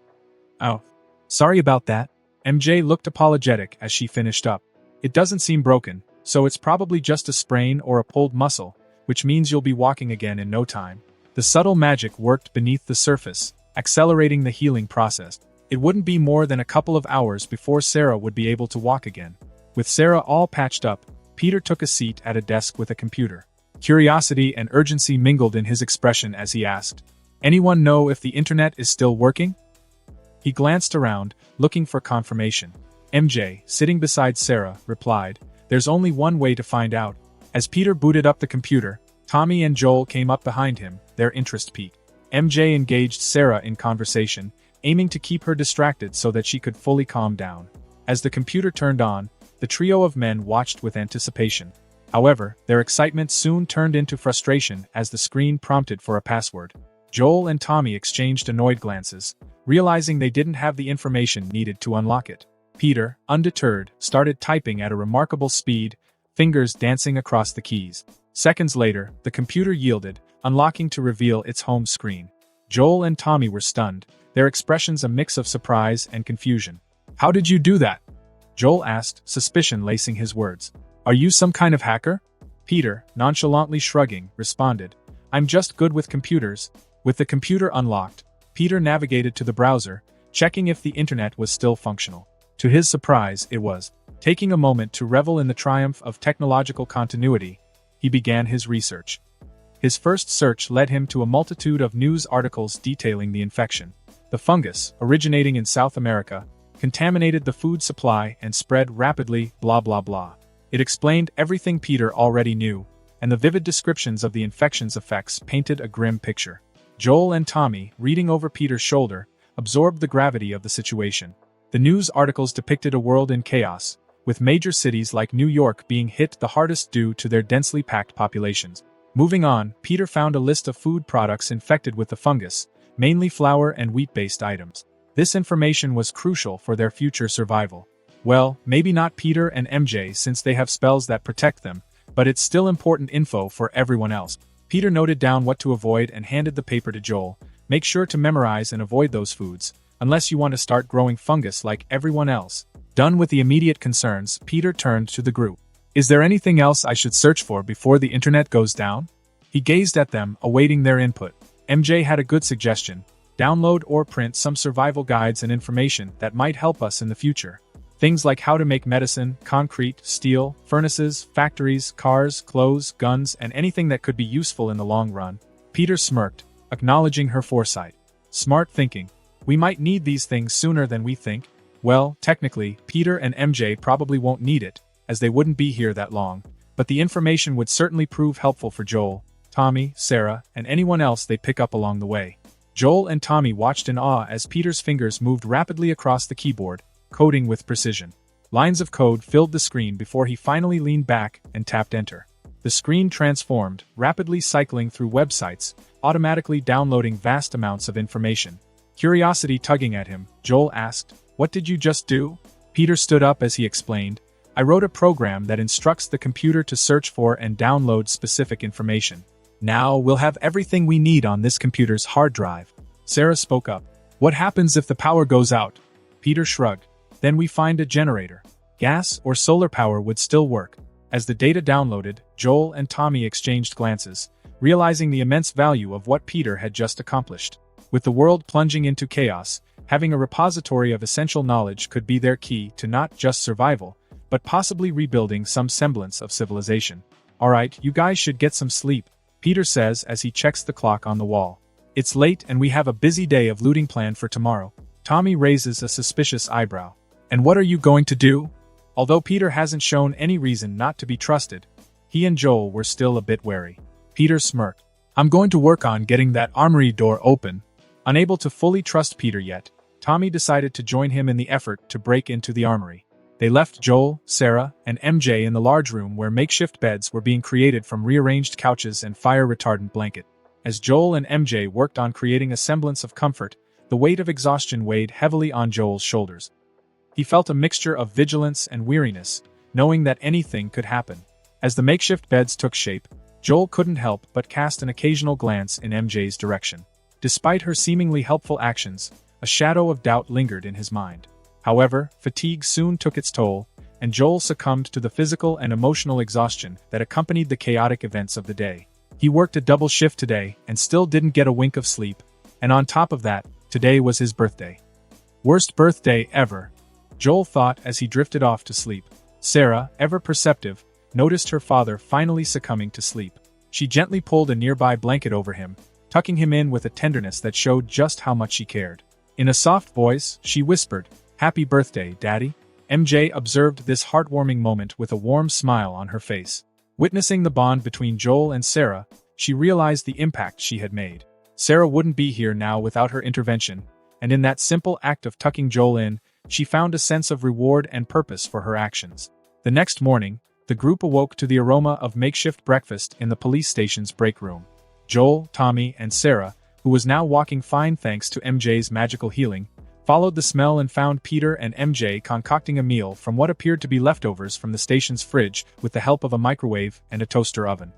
Oh. Sorry about that. MJ looked apologetic as she finished up. It doesn't seem broken, so it's probably just a sprain or a pulled muscle, which means you'll be walking again in no time. The subtle magic worked beneath the surface, accelerating the healing process. It wouldn't be more than a couple of hours before Sarah would be able to walk again. With Sarah all patched up, Peter took a seat at a desk with a computer. Curiosity and urgency mingled in his expression as he asked, "Anyone know if the internet is still working?" He glanced around, looking for confirmation. MJ, sitting beside Sarah, replied, "There's only one way to find out." As Peter booted up the computer, Tommy and Joel came up behind him, their interest peaked. MJ engaged Sarah in conversation, aiming to keep her distracted so that she could fully calm down. As the computer turned on, the trio of men watched with anticipation. However, their excitement soon turned into frustration as the screen prompted for a password. Joel and Tommy exchanged annoyed glances, realizing they didn't have the information needed to unlock it. Peter, undeterred, started typing at a remarkable speed, fingers dancing across the keys. Seconds later, the computer yielded, unlocking to reveal its home screen. Joel and Tommy were stunned, their expressions a mix of surprise and confusion. "How did you do that?" Joel asked, suspicion lacing his words. "Are you some kind of hacker?" Peter, nonchalantly shrugging, responded, "I'm just good with computers." With the computer unlocked, Peter navigated to the browser, checking if the internet was still functional. To his surprise, it was. Taking a moment to revel in the triumph of technological continuity, he began his research. His first search led him to a multitude of news articles detailing the infection. The fungus, originating in South America, contaminated the food supply and spread rapidly, blah blah blah. It explained everything Peter already knew, and the vivid descriptions of the infection's effects painted a grim picture. Joel and Tommy, reading over Peter's shoulder, absorbed the gravity of the situation. The news articles depicted a world in chaos, with major cities like New York being hit the hardest due to their densely packed populations. Moving on, Peter found a list of food products infected with the fungus, mainly flour and wheat-based items. This information was crucial for their future survival. Well, maybe not Peter and MJ since they have spells that protect them, but it's still important info for everyone else. Peter noted down what to avoid and handed the paper to Joel. Make sure to memorize and avoid those foods, unless you want to start growing fungus like everyone else. Done with the immediate concerns, Peter turned to the group. Is there anything else I should search for before the internet goes down? He gazed at them, awaiting their input. MJ had a good suggestion. Download or print some survival guides and information that might help us in the future. Things like how to make medicine, concrete, steel, furnaces, factories, cars, clothes, guns, and anything that could be useful in the long run. Peter smirked, acknowledging her foresight. Smart thinking. We might need these things sooner than we think. Well, technically, Peter and MJ probably won't need it, as they wouldn't be here that long, but the information would certainly prove helpful for Joel, Tommy, Sarah, and anyone else they pick up along the way. Joel and Tommy watched in awe as Peter's fingers moved rapidly across the keyboard, coding with precision. Lines of code filled the screen before he finally leaned back and tapped enter. The screen transformed, rapidly cycling through websites, automatically downloading vast amounts of information. Curiosity tugging at him, Joel asked, "What did you just do?" Peter stood up as he explained, "I wrote a program that instructs the computer to search for and download specific information. Now we'll have everything we need on this computer's hard drive." Sarah spoke up. "What happens if the power goes out?" Peter shrugged. "Then we find a generator. Gas or solar power would still work." As the data downloaded, Joel and Tommy exchanged glances, realizing the immense value of what Peter had just accomplished. With the world plunging into chaos, Having a repository of essential knowledge could be their key to not just survival, but possibly rebuilding some semblance of civilization. Alright, you guys should get some sleep, Peter says as he checks the clock on the wall. It's late and we have a busy day of looting planned for tomorrow. Tommy raises a suspicious eyebrow. And what are you going to do? Although Peter hasn't shown any reason not to be trusted, he and Joel were still a bit wary. Peter smirked. I'm going to work on getting that armory door open. Unable to fully trust Peter yet, Tommy decided to join him in the effort to break into the armory. They left Joel, Sarah, and MJ in the large room where makeshift beds were being created from rearranged couches and fire-retardant blanket. As Joel and MJ worked on creating a semblance of comfort, the weight of exhaustion weighed heavily on Joel's shoulders. He felt a mixture of vigilance and weariness, knowing that anything could happen. As the makeshift beds took shape, Joel couldn't help but cast an occasional glance in MJ's direction. Despite her seemingly helpful actions, a shadow of doubt lingered in his mind. However, fatigue soon took its toll, and Joel succumbed to the physical and emotional exhaustion that accompanied the chaotic events of the day. He worked a double shift today and still didn't get a wink of sleep, and on top of that, today was his birthday. Worst birthday ever, Joel thought as he drifted off to sleep. Sarah, ever perceptive, noticed her father finally succumbing to sleep. She gently pulled a nearby blanket over him, tucking him in with a tenderness that showed just how much she cared. In a soft voice, she whispered, "Happy birthday, Daddy." MJ observed this heartwarming moment with a warm smile on her face. Witnessing the bond between Joel and Sarah, she realized the impact she had made. Sarah wouldn't be here now without her intervention, and in that simple act of tucking Joel in, she found a sense of reward and purpose for her actions. The next morning, the group awoke to the aroma of makeshift breakfast in the police station's break room. Joel, Tommy, and Sarah, who was now walking fine thanks to MJ's magical healing, followed the smell and found Peter and MJ concocting a meal from what appeared to be leftovers from the station's fridge with the help of a microwave and a toaster oven.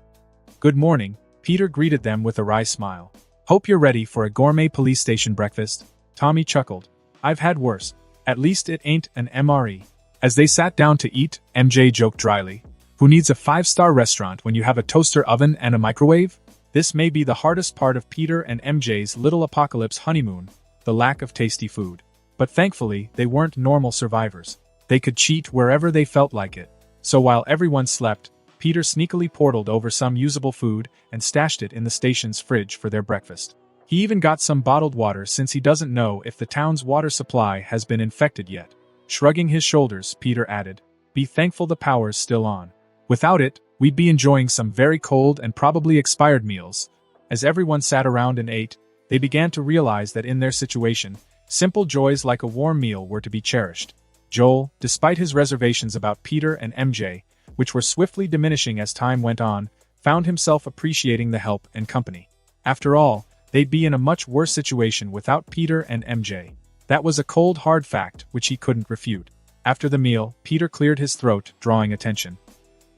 "Good morning," Peter greeted them with a wry smile. "Hope you're ready for a gourmet police station breakfast." Tommy chuckled. "I've had worse. At least it ain't an MRE." As they sat down to eat, MJ joked dryly, "Who needs a 5-star restaurant when you have a toaster oven and a microwave?" This may be the hardest part of Peter and MJ's little apocalypse honeymoon, the lack of tasty food. But thankfully, they weren't normal survivors. They could cheat wherever they felt like it. So while everyone slept, Peter sneakily portaled over some usable food and stashed it in the station's fridge for their breakfast. He even got some bottled water since he doesn't know if the town's water supply has been infected yet. Shrugging his shoulders, Peter added, "Be thankful the power's still on. Without it, we'd be enjoying some very cold and probably expired meals." As everyone sat around and ate, they began to realize that in their situation, simple joys like a warm meal were to be cherished. Joel, despite his reservations about Peter and MJ, which were swiftly diminishing as time went on, found himself appreciating the help and company. After all, they'd be in a much worse situation without Peter and MJ. That was a cold hard fact which he couldn't refute. After the meal, Peter cleared his throat, drawing attention.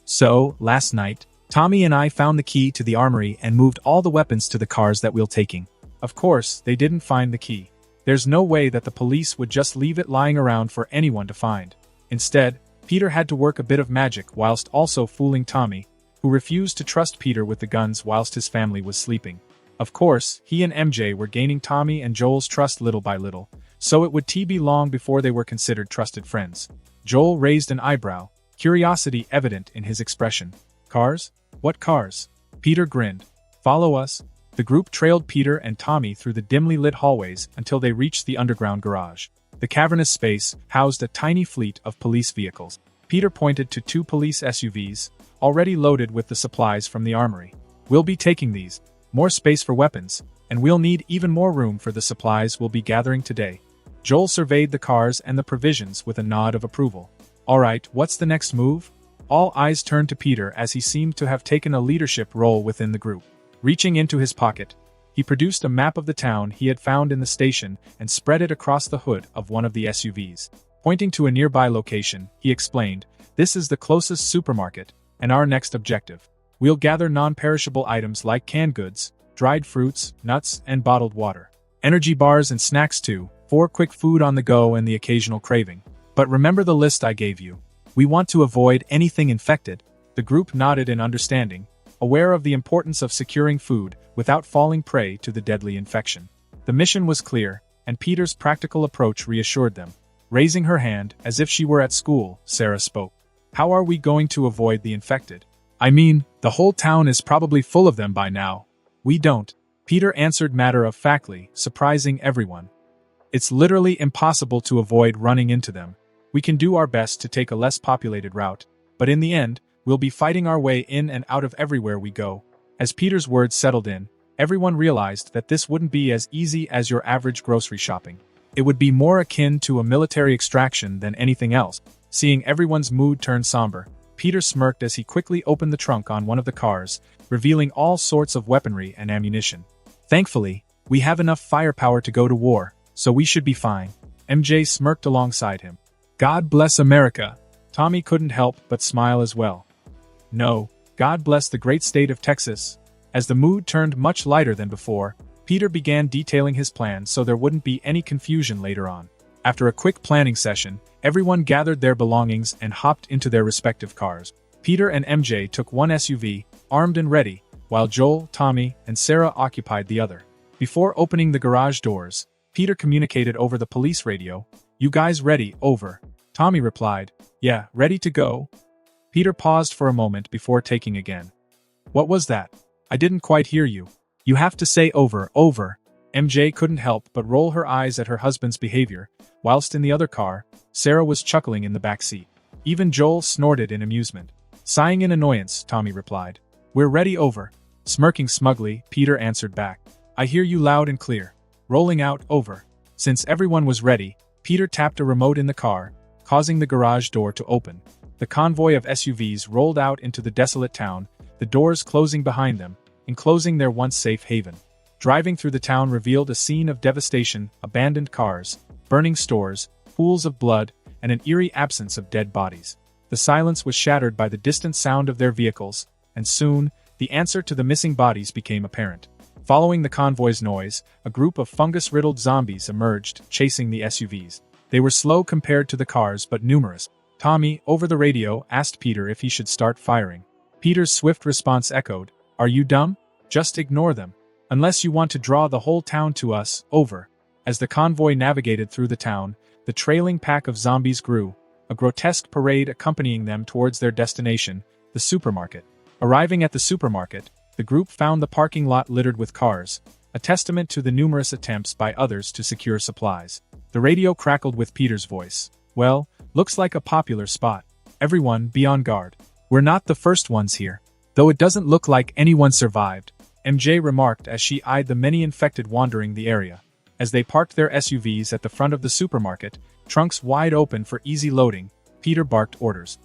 "So, last night, Tommy and I found the key to the armory and moved all the weapons to the cars that we're taking." Of course, they didn't find the key. There's no way that the police would just leave it lying around for anyone to find. Instead, Peter had to work a bit of magic whilst also fooling Tommy, who refused to trust Peter with the guns whilst his family was sleeping. Of course, he and MJ were gaining Tommy and Joel's trust little by little, so it would be long before they were considered trusted friends. Joel raised an eyebrow, curiosity evident in his expression. "Cars? What cars?" Peter grinned. "Follow us." The group trailed Peter and Tommy through the dimly lit hallways until they reached the underground garage. The cavernous space housed a tiny fleet of police vehicles. Peter pointed to 2 police SUVs, already loaded with the supplies from the armory. "We'll be taking these. More space for weapons, and we'll need even more room for the supplies we'll be gathering today." Joel surveyed the cars and the provisions with a nod of approval. "Alright, what's the next move?" All eyes turned to Peter as he seemed to have taken a leadership role within the group. Reaching into his pocket, he produced a map of the town he had found in the station and spread it across the hood of one of the SUVs. Pointing to a nearby location, he explained, "This is the closest supermarket, and our next objective. We'll gather non-perishable items like canned goods, dried fruits, nuts, and bottled water. Energy bars and snacks too, for quick food on the go and the occasional craving. But remember the list I gave you. We want to avoid anything infected." The group nodded in understanding, aware of the importance of securing food without falling prey to the deadly infection. The mission was clear: and Peter's practical approach reassured them. Raising her hand, as if she were at school, Sarah spoke. How are we going to avoid the infected? I mean, the whole town is probably full of them by now. We don't. Peter answered matter-of-factly, surprising everyone. It's literally impossible to avoid running into them. We can do our best to take a less populated route, but in the end, we'll be fighting our way in and out of everywhere we go. As Peter's words settled in, everyone realized that this wouldn't be as easy as your average grocery shopping. It would be more akin to a military extraction than anything else. Seeing everyone's mood turn somber, Peter smirked as he quickly opened the trunk on one of the cars, revealing all sorts of weaponry and ammunition. Thankfully, we have enough firepower to go to war, so we should be fine. MJ smirked alongside him. God bless America. Tommy couldn't help but smile as well. No, God bless the great state of Texas. As the mood turned much lighter than before, Peter began detailing his plan so there wouldn't be any confusion later on. After a quick planning session, everyone gathered their belongings and hopped into their respective cars. Peter and MJ took one SUV, armed and ready, while Joel, Tommy, and Sarah occupied the other. Before opening the garage doors, Peter communicated over the police radio. You guys ready? Over. Tommy replied, Yeah, ready to go. Peter paused for a moment before taking again. What was that? I didn't quite hear you. You have to say over, over. MJ couldn't help but roll her eyes at her husband's behavior, whilst in the other car, Sarah was chuckling in the back seat. Even Joel snorted in amusement. Sighing in annoyance, Tommy replied. We're ready, over. Smirking smugly, Peter answered back. I hear you loud and clear. Rolling out, over. Since everyone was ready, Peter tapped a remote in the car, causing the garage door to open. The convoy of SUVs rolled out into the desolate town, the doors closing behind them, enclosing their once safe haven. Driving through the town revealed a scene of devastation, abandoned cars, burning stores, pools of blood, and an eerie absence of dead bodies. The silence was shattered by the distant sound of their vehicles, and soon, the answer to the missing bodies became apparent. Following the convoy's noise, a group of fungus-riddled zombies emerged, chasing the SUVs. They were slow compared to the cars but numerous. Tommy, over the radio, asked Peter if he should start firing. Peter's swift response echoed, Are you dumb? Just ignore them. Unless you want to draw the whole town to us, over. As the convoy navigated through the town, the trailing pack of zombies grew, a grotesque parade accompanying them towards their destination, the supermarket. Arriving at the supermarket, the group found the parking lot littered with cars, a testament to the numerous attempts by others to secure supplies. The radio crackled with Peter's voice. Well, looks like a popular spot. Everyone, be on guard. We're not the first ones here. Though it doesn't look like anyone survived, MJ remarked as she eyed the many infected wandering the area. As they parked their SUVs at the front of the supermarket, trunks wide open for easy loading, Peter barked orders.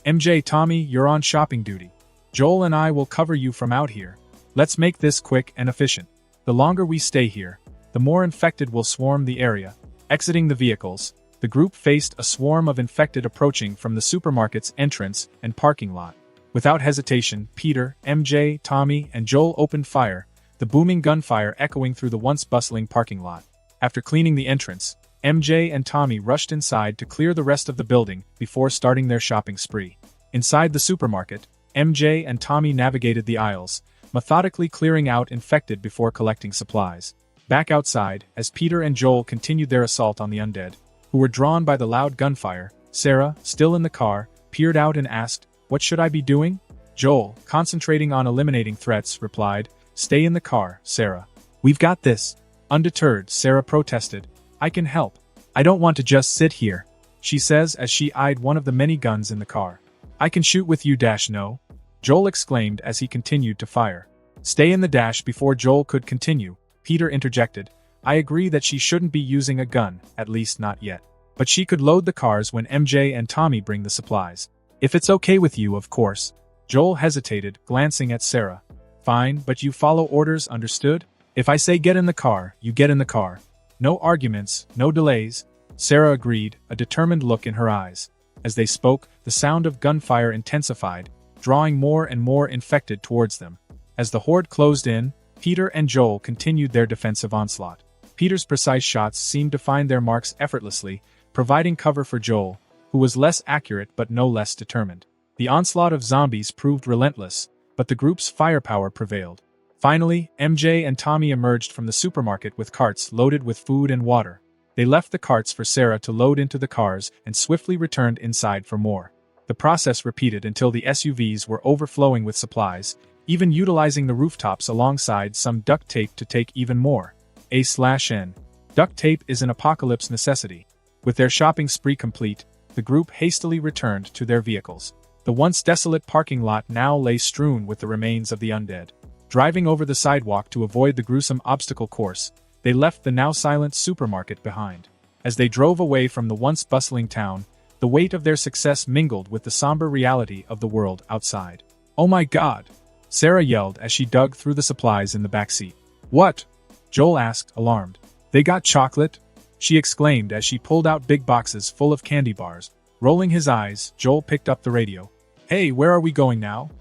MJ, Tommy, you're on shopping duty. Joel and I will cover you from out here. Let's make this quick and efficient. The longer we stay here, the more infected will swarm the area. Exiting the vehicles, the group faced a swarm of infected approaching from the supermarket's entrance and parking lot. Without hesitation, Peter, MJ, Tommy, and Joel opened fire, the booming gunfire echoing through the once bustling parking lot. After cleaning the entrance, MJ and Tommy rushed inside to clear the rest of the building before starting their shopping spree. Inside the supermarket, MJ and Tommy navigated the aisles, methodically clearing out infected before collecting supplies. Back outside, as Peter and Joel continued their assault on the undead, who were drawn by the loud gunfire, Sarah, still in the car, peered out and asked, What should I be doing? Joel, concentrating on eliminating threats, replied, Stay in the car, Sarah. We've got this. Undeterred, Sarah protested, I can help. I don't want to just sit here, she says as she eyed one of the many guns in the car. I can shoot with you, no? Joel exclaimed as he continued to fire. Stay in the dash. Before Joel could continue, Peter interjected, I agree that she shouldn't be using a gun, at least not yet. But she could load the cars when MJ and Tommy bring the supplies. If it's okay with you, of course. Joel hesitated, glancing at Sarah. Fine, but you follow orders, understood? If I say get in the car, you get in the car. No arguments, no delays. Sarah agreed, a determined look in her eyes. As they spoke, the sound of gunfire intensified, drawing more and more infected towards them. As the horde closed in, Peter and Joel continued their defensive onslaught. Peter's precise shots seemed to find their marks effortlessly, providing cover for Joel, who was less accurate but no less determined. The onslaught of zombies proved relentless, but the group's firepower prevailed. Finally, MJ and Tommy emerged from the supermarket with carts loaded with food and water. They left the carts for Sarah to load into the cars and swiftly returned inside for more. The process repeated until the SUVs were overflowing with supplies, even utilizing the rooftops alongside some duct tape to take even more. A/N. Duct tape is an apocalypse necessity. With their shopping spree complete, the group hastily returned to their vehicles. The once desolate parking lot now lay strewn with the remains of the undead. Driving over the sidewalk to avoid the gruesome obstacle course, they left the now silent supermarket behind. As they drove away from the once bustling town, the weight of their success mingled with the somber reality of the world outside. "Oh my God!" Sarah yelled as she dug through the supplies in the backseat. "What?" Joel asked, alarmed. "They got chocolate?" she exclaimed as she pulled out big boxes full of candy bars. Rolling his eyes, Joel picked up the radio. "Hey, where are we going now?"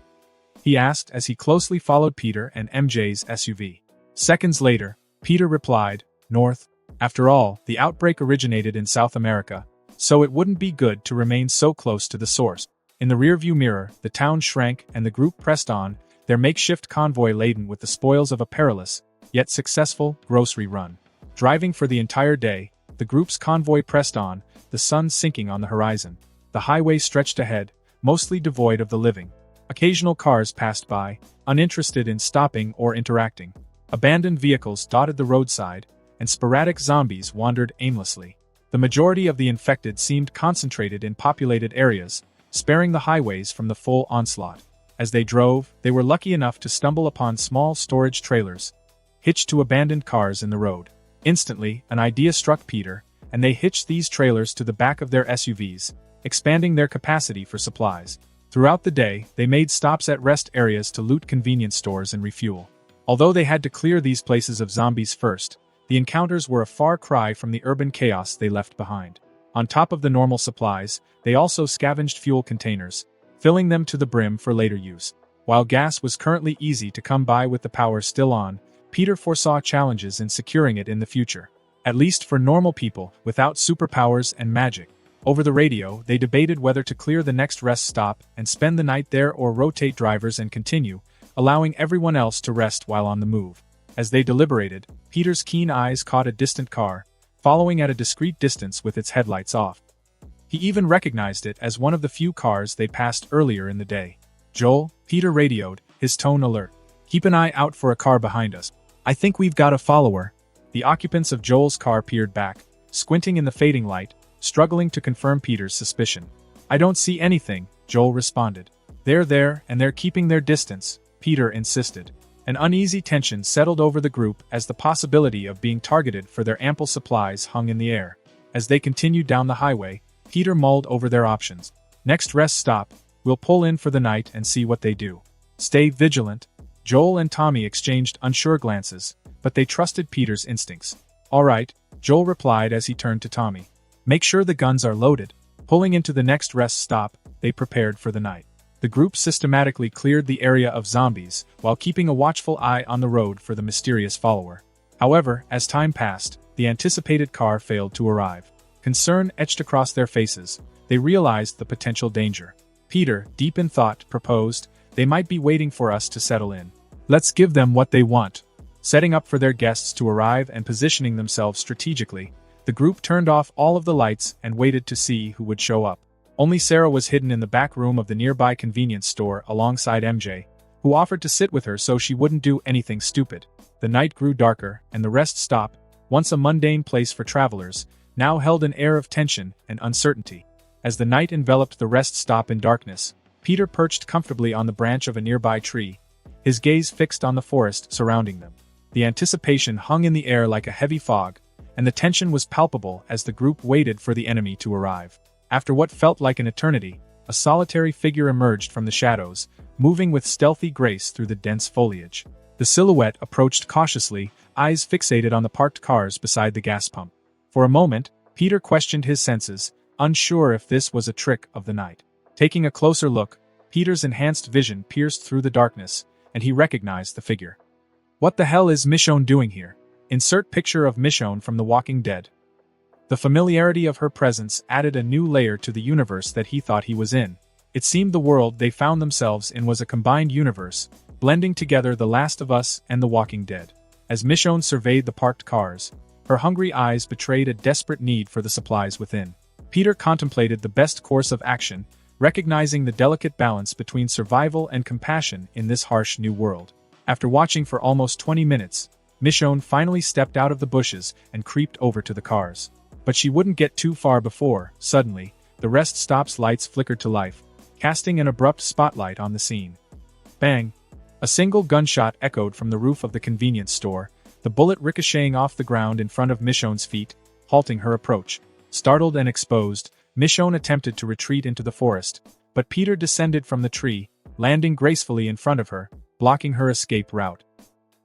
he asked as he closely followed Peter and MJ's SUV. Seconds later, Peter replied, "North." After all, the outbreak originated in South America, so it wouldn't be good to remain so close to the source. In the rearview mirror, the town shrank and the group pressed on, their makeshift convoy laden with the spoils of a perilous, yet successful, grocery run. Driving for the entire day, the group's convoy pressed on, the sun sinking on the horizon. The highway stretched ahead, mostly devoid of the living. Occasional cars passed by, uninterested in stopping or interacting. Abandoned vehicles dotted the roadside, and sporadic zombies wandered aimlessly. The majority of the infected seemed concentrated in populated areas, sparing the highways from the full onslaught. As they drove, they were lucky enough to stumble upon small storage trailers, hitched to abandoned cars in the road. Instantly, an idea struck Peter, and they hitched these trailers to the back of their SUVs, expanding their capacity for supplies. Throughout the day, they made stops at rest areas to loot convenience stores and refuel. Although they had to clear these places of zombies first, the encounters were a far cry from the urban chaos they left behind. On top of the normal supplies, they also scavenged fuel containers, filling them to the brim for later use. While gas was currently easy to come by with the power still on, Peter foresaw challenges in securing it in the future. At least for normal people without superpowers and magic. Over the radio, they debated whether to clear the next rest stop and spend the night there or rotate drivers and continue, allowing everyone else to rest while on the move. As they deliberated, Peter's keen eyes caught a distant car, following at a discreet distance with its headlights off. He even recognized it as one of the few cars they passed earlier in the day. "Joel," Peter radioed, his tone alert. "Keep an eye out for a car behind us. I think we've got a follower." The occupants of Joel's car peered back, squinting in the fading light, struggling to confirm Peter's suspicion. "I don't see anything," Joel responded. "They're there, and they're keeping their distance," Peter insisted. An uneasy tension settled over the group as the possibility of being targeted for their ample supplies hung in the air. As they continued down the highway, Peter mulled over their options. "Next rest stop, we'll pull in for the night and see what they do. Stay vigilant." Joel and Tommy exchanged unsure glances, but they trusted Peter's instincts. "All right," Joel replied as he turned to Tommy. "Make sure the guns are loaded." Pulling into the next rest stop, they prepared for the night. The group systematically cleared the area of zombies, while keeping a watchful eye on the road for the mysterious follower. However, as time passed, the anticipated car failed to arrive. Concern etched across their faces. They realized the potential danger. Peter, deep in thought, proposed, "They might be waiting for us to settle in. Let's give them what they want." Setting up for their guests to arrive and positioning themselves strategically, the group turned off all of the lights and waited to see who would show up. Only Sarah was hidden in the back room of the nearby convenience store alongside MJ, who offered to sit with her so she wouldn't do anything stupid. The night grew darker, and the rest stop, once a mundane place for travelers, now held an air of tension and uncertainty. As the night enveloped the rest stop in darkness, Peter perched comfortably on the branch of a nearby tree, his gaze fixed on the forest surrounding them. The anticipation hung in the air like a heavy fog, and the tension was palpable as the group waited for the enemy to arrive. After what felt like an eternity, a solitary figure emerged from the shadows, moving with stealthy grace through the dense foliage. The silhouette approached cautiously, eyes fixated on the parked cars beside the gas pump. For a moment, Peter questioned his senses, unsure if this was a trick of the night. Taking a closer look, Peter's enhanced vision pierced through the darkness, and he recognized the figure. What the hell is Michonne doing here? Insert picture of Michonne from The Walking Dead. The familiarity of her presence added a new layer to the universe that he thought he was in. It seemed the world they found themselves in was a combined universe, blending together The Last of Us and The Walking Dead. As Michonne surveyed the parked cars, her hungry eyes betrayed a desperate need for the supplies within. Peter contemplated the best course of action, recognizing the delicate balance between survival and compassion in this harsh new world. After watching for almost 20 minutes, Michonne finally stepped out of the bushes and creeped over to the cars. But she wouldn't get too far before, suddenly, the rest stop's lights flickered to life, casting an abrupt spotlight on the scene. Bang! A single gunshot echoed from the roof of the convenience store, the bullet ricocheting off the ground in front of Michonne's feet, halting her approach. Startled and exposed, Michonne attempted to retreat into the forest, but Peter descended from the tree, landing gracefully in front of her, blocking her escape route.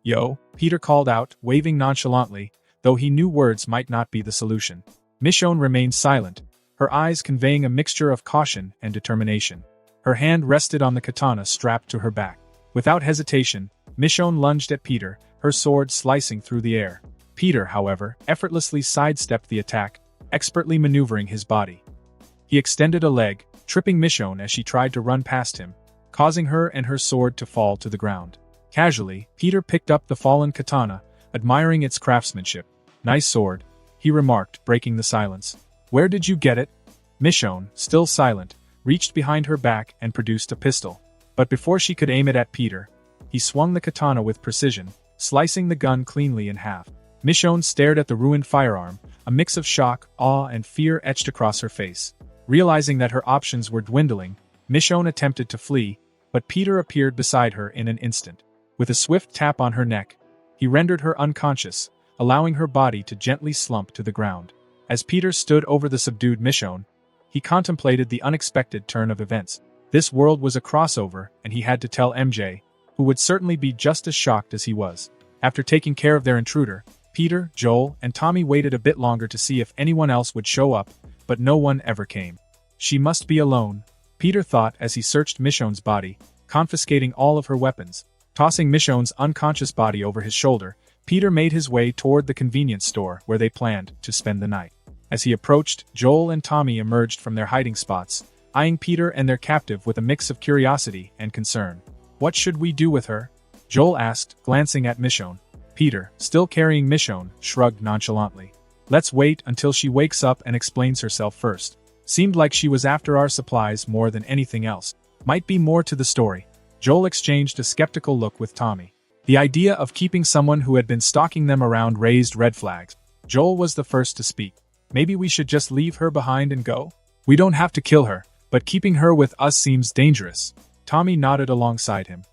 "Yo," Peter called out, waving nonchalantly, though he knew words might not be the solution. Michonne remained silent, her eyes conveying a mixture of caution and determination. Her hand rested on the katana strapped to her back. Without hesitation, Michonne lunged at Peter, her sword slicing through the air. Peter, however, effortlessly sidestepped the attack, expertly maneuvering his body. He extended a leg, tripping Michonne as she tried to run past him, causing her and her sword to fall to the ground. Casually, Peter picked up the fallen katana, admiring its craftsmanship. "Nice sword," he remarked, breaking the silence. "Where did you get it?" Michonne, still silent, reached behind her back and produced a pistol. But before she could aim it at Peter, he swung the katana with precision, slicing the gun cleanly in half. Michonne stared at the ruined firearm, a mix of shock, awe, and fear etched across her face. Realizing that her options were dwindling, Michonne attempted to flee, but Peter appeared beside her in an instant. With a swift tap on her neck, he rendered her unconscious, allowing her body to gently slump to the ground. As Peter stood over the subdued Michonne, he contemplated the unexpected turn of events. This world was a crossover, and he had to tell MJ, who would certainly be just as shocked as he was. After taking care of their intruder, Peter, Joel, and Tommy waited a bit longer to see if anyone else would show up, but no one ever came. She must be alone, Peter thought as he searched Michonne's body, confiscating all of her weapons. Tossing Michonne's unconscious body over his shoulder, Peter made his way toward the convenience store where they planned to spend the night. As he approached, Joel and Tommy emerged from their hiding spots, eyeing Peter and their captive with a mix of curiosity and concern. "What should we do with her?" Joel asked, glancing at Michonne. Peter, still carrying Michonne, shrugged nonchalantly. "Let's wait until she wakes up and explains herself first. Seemed like she was after our supplies more than anything else. Might be more to the story." Joel exchanged a skeptical look with Tommy. The idea of keeping someone who had been stalking them around raised red flags. Joel was the first to speak. "Maybe we should just leave her behind and go? We don't have to kill her, but keeping her with us seems dangerous." Tommy nodded alongside him.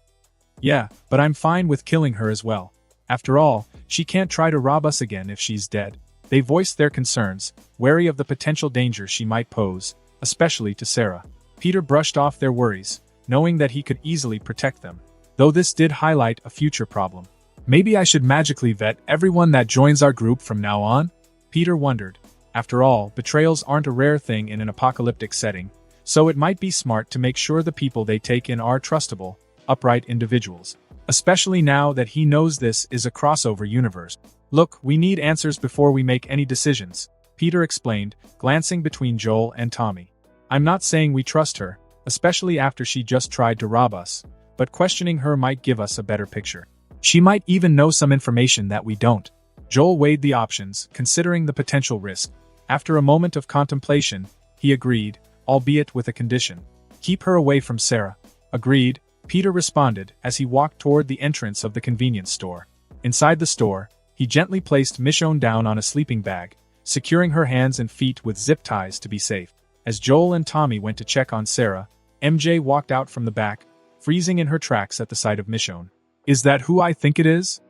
"Yeah, but I'm fine with killing her as well. After all, she can't try to rob us again if she's dead." They voiced their concerns, wary of the potential danger she might pose, especially to Sarah. Peter brushed off their worries, knowing that he could easily protect them. Though this did highlight a future problem. "Maybe I should magically vet everyone that joins our group from now on?" Peter wondered. After all, betrayals aren't a rare thing in an apocalyptic setting, so it might be smart to make sure the people they take in are trustable, upright individuals. Especially now that he knows this is a crossover universe. "Look, we need answers before we make any decisions," Peter explained, glancing between Joel and Tommy. "I'm not saying we trust her, especially after she just tried to rob us, but questioning her might give us a better picture. She might even know some information that we don't." Joel weighed the options, considering the potential risk. After a moment of contemplation, he agreed, albeit with a condition. "Keep her away from Sarah." "Agreed," Peter responded as he walked toward the entrance of the convenience store. Inside the store, he gently placed Michonne down on a sleeping bag, securing her hands and feet with zip ties to be safe. As Joel and Tommy went to check on Sarah, MJ walked out from the back, freezing in her tracks at the sight of Michonne. "Is that who I think it is?"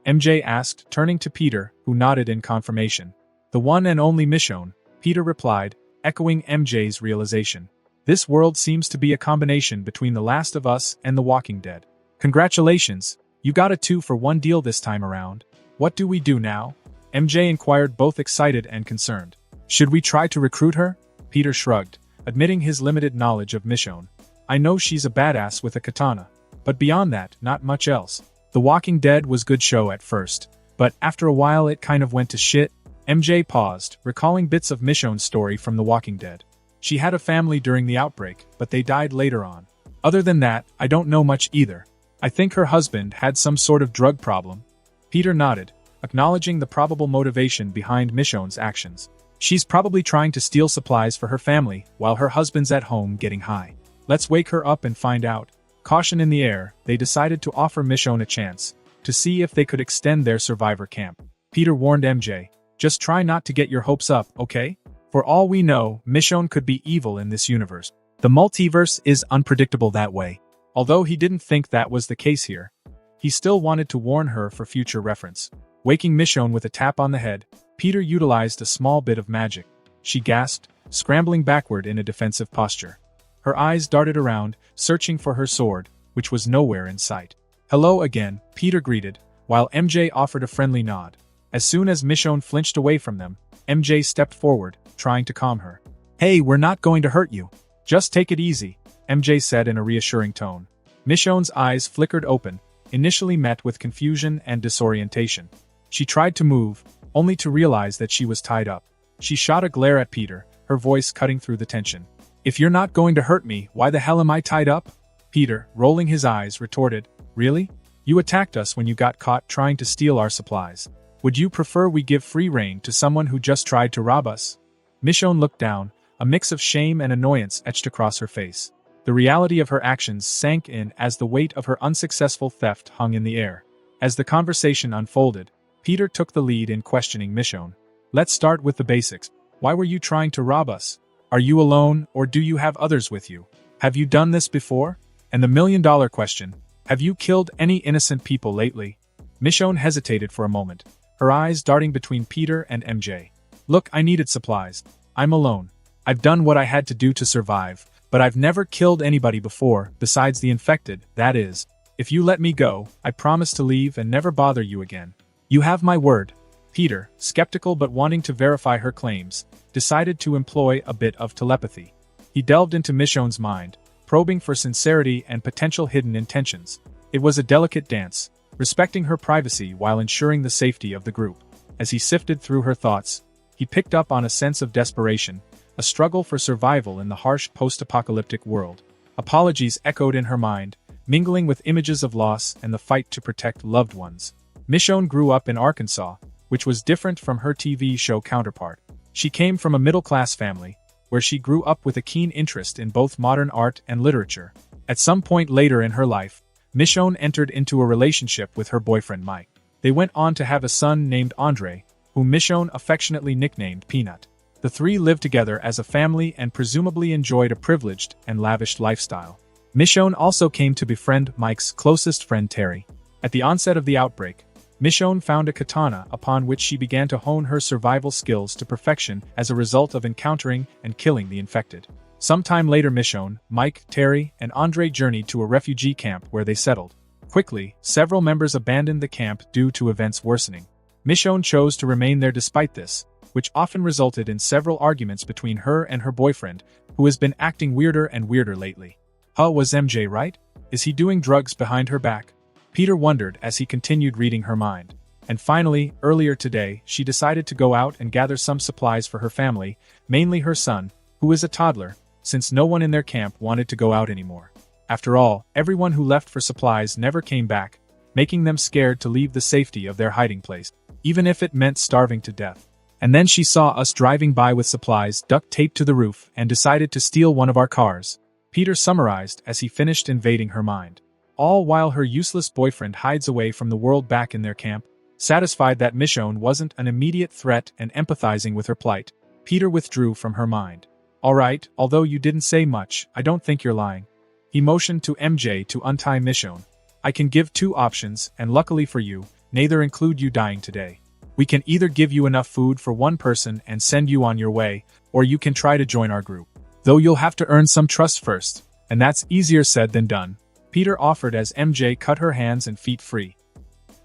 MJ asked, turning to Peter, who nodded in confirmation. "The one and only Michonne," Peter replied, echoing MJ's realization. "This world seems to be a combination between The Last of Us and The Walking Dead. Congratulations, you got a 2-for-1 deal this time around. What do we do now?" MJ inquired, both excited and concerned. "Should we try to recruit her?" Peter shrugged, admitting his limited knowledge of Michonne. "I know she's a badass with a katana, but beyond that, not much else. The Walking Dead was good show at first, but after a while it kind of went to shit." MJ paused, recalling bits of Michonne's story from The Walking Dead. "She had a family during the outbreak, but they died later on. Other than that, I don't know much either. I think her husband had some sort of drug problem. Peter nodded, acknowledging the probable motivation behind Michonne's actions. She's probably trying to steal supplies for her family while her husband's at home getting high. Let's wake her up and find out. Caution in the air, they decided to offer Michonne a chance to see if they could extend their survivor camp. Peter warned MJ, just try not to get your hopes up, okay? For all we know, Michonne could be evil in this universe. The multiverse is unpredictable that way. Although he didn't think that was the case here, he still wanted to warn her for future reference. Waking Michonne with a tap on the head, Peter utilized a small bit of magic. She gasped, scrambling backward in a defensive posture. Her eyes darted around, searching for her sword, which was nowhere in sight. Hello again, Peter greeted, while MJ offered a friendly nod. As soon as Michonne flinched away from them, MJ stepped forward, trying to calm her. Hey, we're not going to hurt you. Just take it easy, MJ said in a reassuring tone. Michonne's eyes flickered open, initially met with confusion and disorientation. She tried to move, only to realize that she was tied up. She shot a glare at Peter, her voice cutting through the tension. If you're not going to hurt me, why the hell am I tied up? Peter, rolling his eyes, retorted, Really? You attacked us when you got caught trying to steal our supplies. Would you prefer we give free rein to someone who just tried to rob us? Michonne looked down, a mix of shame and annoyance etched across her face. The reality of her actions sank in as the weight of her unsuccessful theft hung in the air. As the conversation unfolded, Peter took the lead in questioning Michonne. Let's start with the basics. Why were you trying to rob us? Are you alone, or do you have others with you? Have you done this before? And the million-dollar question, have you killed any innocent people lately? Michonne hesitated for a moment, her eyes darting between Peter and MJ. Look, I needed supplies. I'm alone. I've done what I had to do to survive, but I've never killed anybody before, besides the infected, that is. If you let me go, I promise to leave and never bother you again. You have my word. Peter, skeptical but wanting to verify her claims, decided to employ a bit of telepathy. He delved into Michonne's mind, probing for sincerity and potential hidden intentions. It was a delicate dance, respecting her privacy while ensuring the safety of the group. As he sifted through her thoughts, he picked up on a sense of desperation, a struggle for survival in the harsh post-apocalyptic world. Apologies echoed in her mind, mingling with images of loss and the fight to protect loved ones. Michonne grew up in Arkansas, which was different from her TV show counterpart. She came from a middle-class family, where she grew up with a keen interest in both modern art and literature. At some point later in her life, Michonne entered into a relationship with her boyfriend Mike. They went on to have a son named Andre, whom Michonne affectionately nicknamed Peanut. The three lived together as a family and presumably enjoyed a privileged and lavish lifestyle. Michonne also came to befriend Mike's closest friend Terry. At the onset of the outbreak, Michonne found a katana upon which she began to hone her survival skills to perfection as a result of encountering and killing the infected. Sometime later Michonne, Mike, Terry, and Andre journeyed to a refugee camp where they settled. Quickly, several members abandoned the camp due to events worsening. Michonne chose to remain there despite this, which often resulted in several arguments between her and her boyfriend, who has been acting weirder and weirder lately. Was MJ right? Is he doing drugs behind her back? Peter wondered as he continued reading her mind. And finally, earlier today, she decided to go out and gather some supplies for her family, mainly her son, who is a toddler, since no one in their camp wanted to go out anymore. After all, everyone who left for supplies never came back, making them scared to leave the safety of their hiding place, even if it meant starving to death. And then she saw us driving by with supplies duct taped to the roof and decided to steal one of our cars. Peter summarized as he finished invading her mind. All while her useless boyfriend hides away from the world back in their camp. Satisfied that Michonne wasn't an immediate threat and empathizing with her plight, Peter withdrew from her mind. Alright, although you didn't say much, I don't think you're lying. He motioned to MJ to untie Michonne. I can give two options, and luckily for you, neither include you dying today. We can either give you enough food for one person and send you on your way, or you can try to join our group. Though you'll have to earn some trust first, and that's easier said than done. Peter offered as MJ cut her hands and feet free.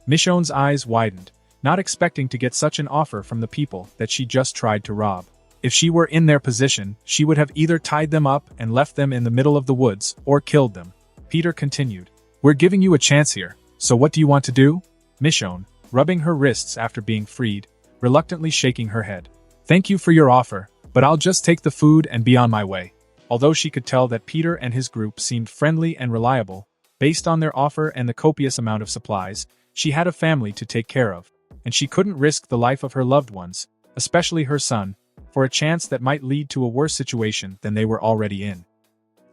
Michonne's eyes widened, not expecting to get such an offer from the people that she just tried to rob. If she were in their position, she would have either tied them up and left them in the middle of the woods, or killed them. Peter continued. We're giving you a chance here, so what do you want to do? Michonne, rubbing her wrists after being freed, reluctantly shaking her head. Thank you for your offer, but I'll just take the food and be on my way. Although she could tell that Peter and his group seemed friendly and reliable, Based on their offer and the copious amount of supplies, she had a family to take care of, and she couldn't risk the life of her loved ones, especially her son, for a chance that might lead to a worse situation than they were already in.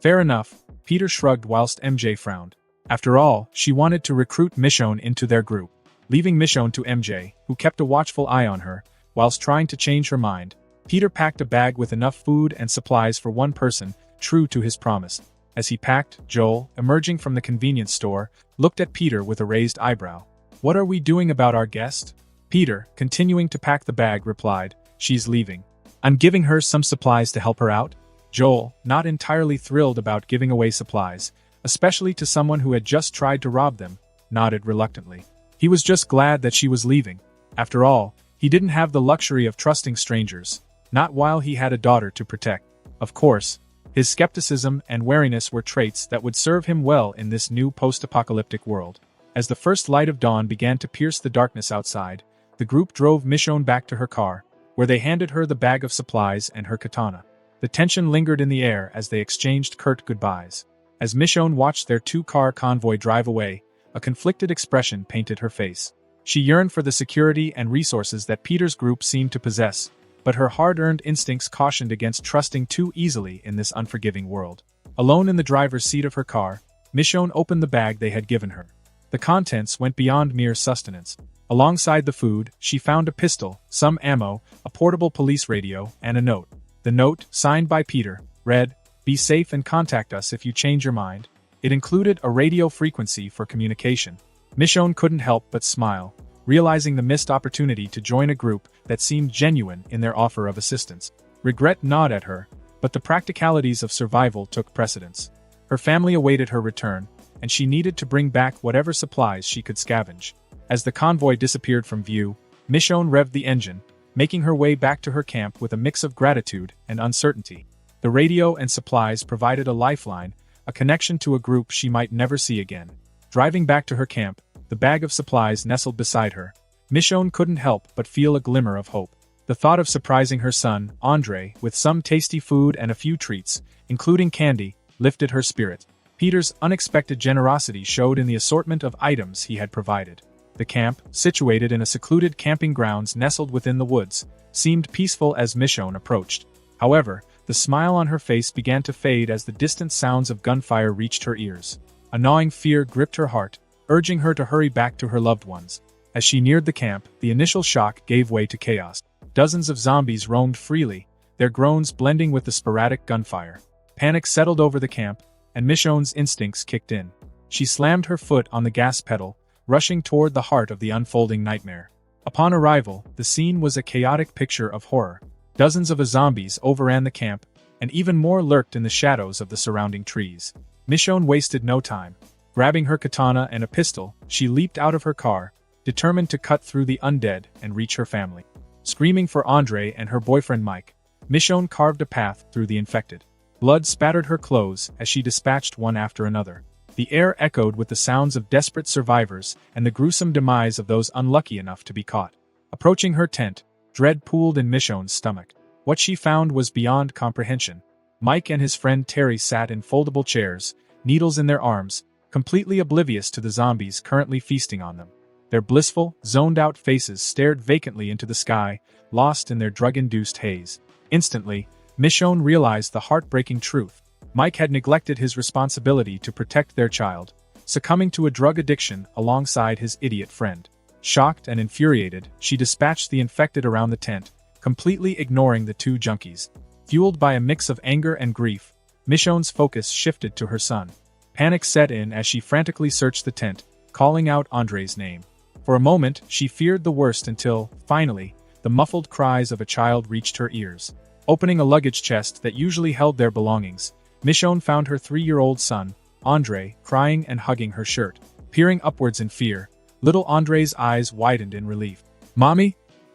Fair enough, Peter shrugged whilst MJ frowned. After all, she wanted to recruit Michonne into their group. Leaving Michonne to MJ, who kept a watchful eye on her, whilst trying to change her mind, Peter packed a bag with enough food and supplies for one person, true to his promise. As he packed, Joel, emerging from the convenience store, looked at Peter with a raised eyebrow. "What are we doing about our guest?" Peter, continuing to pack the bag, replied, "She's leaving. I'm giving her some supplies to help her out." Joel, not entirely thrilled about giving away supplies, especially to someone who had just tried to rob them, nodded reluctantly. He was just glad that she was leaving. After all, he didn't have the luxury of trusting strangers, not while he had a daughter to protect. Of course, his skepticism and wariness were traits that would serve him well in this new post-apocalyptic world. As the first light of dawn began to pierce the darkness outside, the group drove Michonne back to her car, where they handed her the bag of supplies and her katana. The tension lingered in the air as they exchanged curt goodbyes. As Michonne watched their two-car convoy drive away, a conflicted expression painted her face. She yearned for the security and resources that Peter's group seemed to possess, but her hard-earned instincts cautioned against trusting too easily in this unforgiving world. Alone in the driver's seat of her car, Michonne opened the bag they had given her. The contents went beyond mere sustenance. Alongside the food, she found a pistol, some ammo, a portable police radio, and a note. The note, signed by Peter, read, "Be safe and contact us if you change your mind." It included a radio frequency for communication. Michonne couldn't help but smile, realizing the missed opportunity to join a group that seemed genuine in their offer of assistance. Regret gnawed at her, but the practicalities of survival took precedence. Her family awaited her return, and she needed to bring back whatever supplies she could scavenge. As the convoy disappeared from view, Michonne revved the engine, making her way back to her camp with a mix of gratitude and uncertainty. The radio and supplies provided a lifeline, a connection to a group she might never see again. Driving back to her camp, the bag of supplies nestled beside her, Michonne couldn't help but feel a glimmer of hope. The thought of surprising her son, Andre, with some tasty food and a few treats, including candy, lifted her spirit. Peter's unexpected generosity showed in the assortment of items he had provided. The camp, situated in a secluded camping grounds nestled within the woods, seemed peaceful as Michonne approached. However, the smile on her face began to fade as the distant sounds of gunfire reached her ears. A gnawing fear gripped her heart, urging her to hurry back to her loved ones. As she neared the camp, the initial shock gave way to chaos. Dozens of zombies roamed freely, their groans blending with the sporadic gunfire. Panic settled over the camp, and Michonne's instincts kicked in. She slammed her foot on the gas pedal, rushing toward the heart of the unfolding nightmare. Upon arrival, the scene was a chaotic picture of horror. Dozens of zombies overran the camp, and even more lurked in the shadows of the surrounding trees. Michonne wasted no time. Grabbing her katana and a pistol, she leaped out of her car, determined to cut through the undead and reach her family. Screaming for Andre and her boyfriend Mike, Michonne carved a path through the infected. Blood spattered her clothes as she dispatched one after another. The air echoed with the sounds of desperate survivors and the gruesome demise of those unlucky enough to be caught. Approaching her tent, dread pooled in Michonne's stomach. What she found was beyond comprehension. Mike and his friend Terry sat in foldable chairs, needles in their arms, completely oblivious to the zombies currently feasting on them. Their blissful, zoned-out faces stared vacantly into the sky, lost in their drug-induced haze. Instantly, Michonne realized the heartbreaking truth. Mike had neglected his responsibility to protect their child, succumbing to a drug addiction alongside his idiot friend. Shocked and infuriated, she dispatched the infected around the tent, completely ignoring the two junkies. Fueled by a mix of anger and grief, Michonne's focus shifted to her son. Panic set in as she frantically searched the tent, calling out Andre's name. For a moment, she feared the worst until, finally, the muffled cries of a child reached her ears. Opening a luggage chest that usually held their belongings, Michonne found her 3-year-old son, Andre, crying and hugging her shirt. Peering upwards in fear, little Andre's eyes widened in relief. "Mommy?"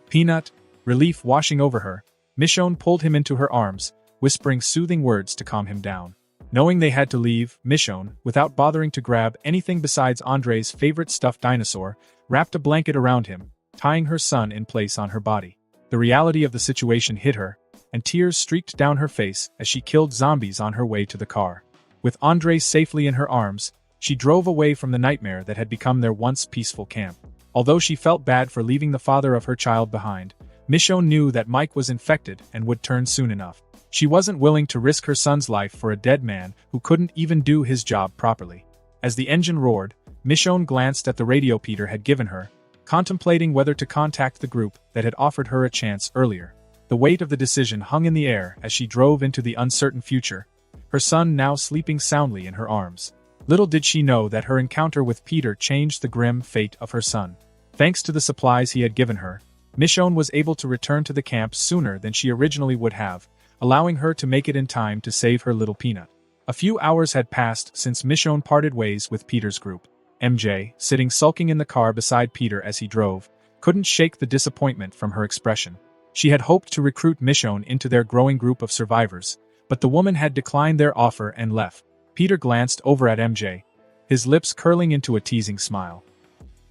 Peanut, relief washing over her, Michonne pulled him into her arms, whispering soothing words to calm him down. Knowing they had to leave, Michonne, without bothering to grab anything besides Andre's favorite stuffed dinosaur, wrapped a blanket around him, tying her son in place on her body. The reality of the situation hit her, and tears streaked down her face as she killed zombies on her way to the car. With Andre safely in her arms, She drove away from the nightmare that had become their once peaceful camp. Although she felt bad for leaving the father of her child behind, Michonne knew that Mike was infected and would turn soon enough. She wasn't willing to risk her son's life for a dead man who couldn't even do his job properly. As the engine roared, Michonne glanced at the radio Peter had given her, contemplating whether to contact the group that had offered her a chance earlier. The weight of the decision hung in the air as she drove into the uncertain future, her son now sleeping soundly in her arms. Little did she know that her encounter with Peter changed the grim fate of her son. Thanks to the supplies he had given her, Michonne was able to return to the camp sooner than she originally would have, allowing her to make it in time to save her little peanut. A few hours had passed since Michonne parted ways with Peter's group. MJ, sitting sulking in the car beside Peter as he drove, couldn't shake the disappointment from her expression. She had hoped to recruit Michonne into their growing group of survivors, but the woman had declined their offer and left. Peter glanced over at MJ, his lips curling into a teasing smile.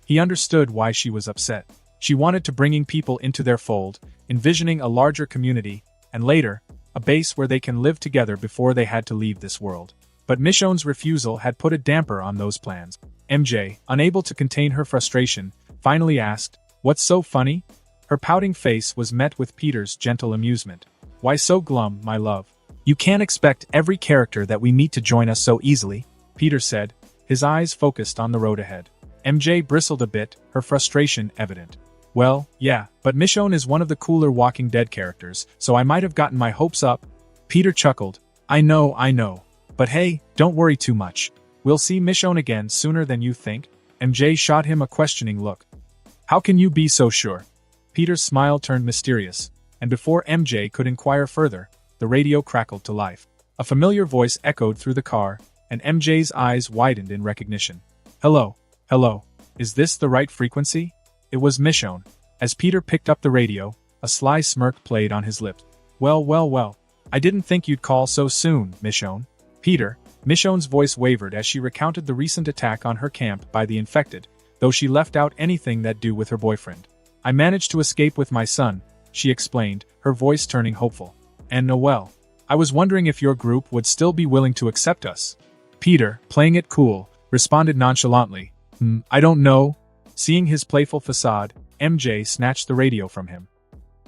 He understood why she was upset. She wanted to bring people into their fold, envisioning a larger community, and later, a base where they can live together before they had to leave this world. But Michonne's refusal had put a damper on those plans. MJ, unable to contain her frustration, finally asked, "What's so funny?" Her pouting face was met with Peter's gentle amusement. "Why so glum, my love? You can't expect every character that we meet to join us so easily," Peter said, his eyes focused on the road ahead. MJ bristled a bit, her frustration evident. "Well, yeah, but Michonne is one of the cooler Walking Dead characters, so I might have gotten my hopes up." Peter chuckled. I know. But hey, don't worry too much. We'll see Michonne again sooner than you think." MJ shot him a questioning look. "How can you be so sure?" Peter's smile turned mysterious, and before MJ could inquire further, the radio crackled to life. A familiar voice echoed through the car, and MJ's eyes widened in recognition. Hello. Is this the right frequency?" It was Michonne. As Peter picked up the radio, a sly smirk played on his lips. Well. I didn't think you'd call so soon, Michonne." "Peter," Michonne's voice wavered as she recounted the recent attack on her camp by the infected, though she left out anything that do with her boyfriend. "I managed to escape with my son," she explained, her voice turning hopeful. "And Noelle. I was wondering if your group would still be willing to accept us." Peter, playing it cool, responded nonchalantly, I don't know." Seeing his playful facade, MJ snatched the radio from him.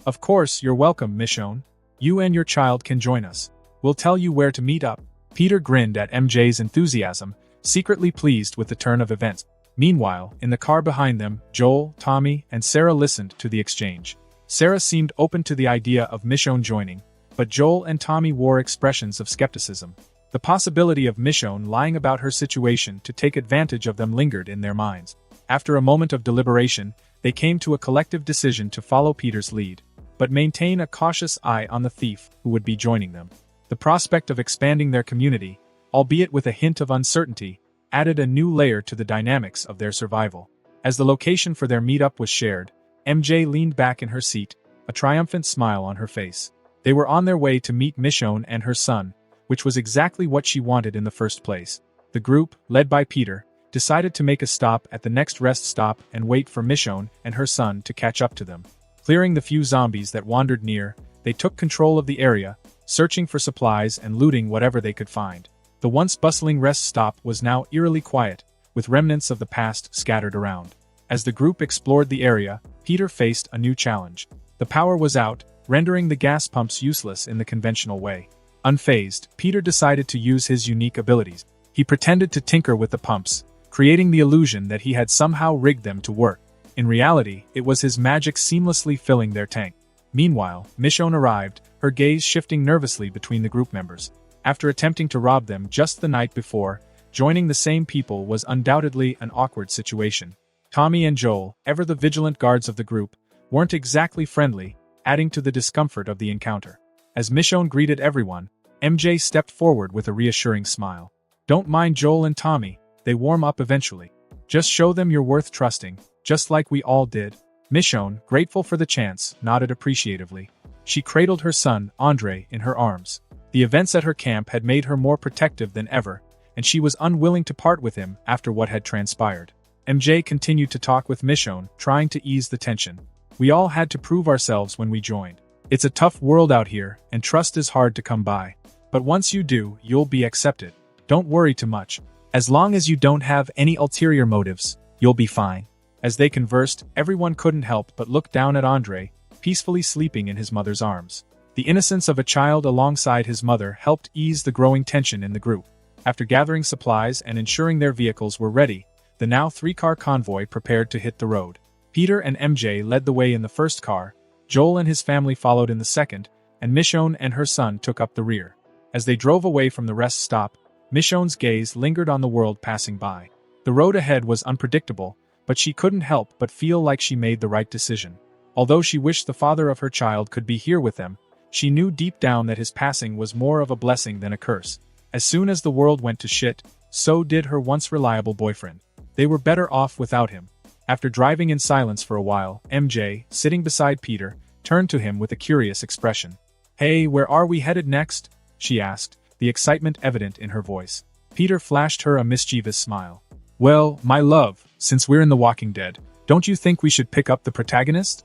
"Of course, you're welcome, Michonne. You and your child can join us. We'll tell you where to meet up." Peter grinned at MJ's enthusiasm, secretly pleased with the turn of events. Meanwhile, in the car behind them, Joel, Tommy, and Sarah listened to the exchange. Sarah seemed open to the idea of Michonne joining, but Joel and Tommy wore expressions of skepticism. The possibility of Michonne lying about her situation to take advantage of them lingered in their minds. After a moment of deliberation, they came to a collective decision to follow Peter's lead, but maintain a cautious eye on the thief who would be joining them. The prospect of expanding their community, albeit with a hint of uncertainty, added a new layer to the dynamics of their survival. As the location for their meetup was shared, MJ leaned back in her seat, a triumphant smile on her face. They were on their way to meet Michonne and her son, which was exactly what she wanted in the first place. The group, led by Peter, decided to make a stop at the next rest stop and wait for Michonne and her son to catch up to them. Clearing the few zombies that wandered near, they took control of the area, searching for supplies and looting whatever they could find. The once bustling rest stop was now eerily quiet, with remnants of the past scattered around. As the group explored the area, Peter faced a new challenge. The power was out, rendering the gas pumps useless in the conventional way. Unfazed, Peter decided to use his unique abilities. He pretended to tinker with the pumps, creating the illusion that he had somehow rigged them to work. In reality, it was his magic seamlessly filling their tank. Meanwhile, Michonne arrived, her gaze shifting nervously between the group members. After attempting to rob them just the night before, joining the same people was undoubtedly an awkward situation. Tommy and Joel, ever the vigilant guards of the group, weren't exactly friendly, adding to the discomfort of the encounter. As Michonne greeted everyone, MJ stepped forward with a reassuring smile. "Don't mind Joel and Tommy, they warm up eventually. Just show them you're worth trusting, just like we all did." Michonne, grateful for the chance, nodded appreciatively. She cradled her son, Andre, in her arms. The events at her camp had made her more protective than ever, and she was unwilling to part with him after what had transpired. MJ continued to talk with Michonne, trying to ease the tension. "We all had to prove ourselves when we joined. It's a tough world out here, and trust is hard to come by. But once you do, you'll be accepted. Don't worry too much." As long as you don't have any ulterior motives, you'll be fine. As they conversed, everyone couldn't help but look down at Andre, peacefully sleeping in his mother's arms. The innocence of a child alongside his mother helped ease the growing tension in the group. After gathering supplies and ensuring their vehicles were ready, the now 3-car convoy prepared to hit the road. Peter and MJ led the way in the first car, Joel and his family followed in the second, and Michonne and her son took up the rear. As they drove away from the rest stop, Michonne's gaze lingered on the world passing by. The road ahead was unpredictable, but she couldn't help but feel like she made the right decision. Although she wished the father of her child could be here with them, she knew deep down that his passing was more of a blessing than a curse. As soon as the world went to shit, so did her once reliable boyfriend. They were better off without him. After driving in silence for a while, MJ, sitting beside Peter, turned to him with a curious expression. "Hey, where are we headed next?" she asked, the excitement evident in her voice. Peter flashed her a mischievous smile. "Well, my love, since we're in The Walking Dead, don't you think we should pick up the protagonist?"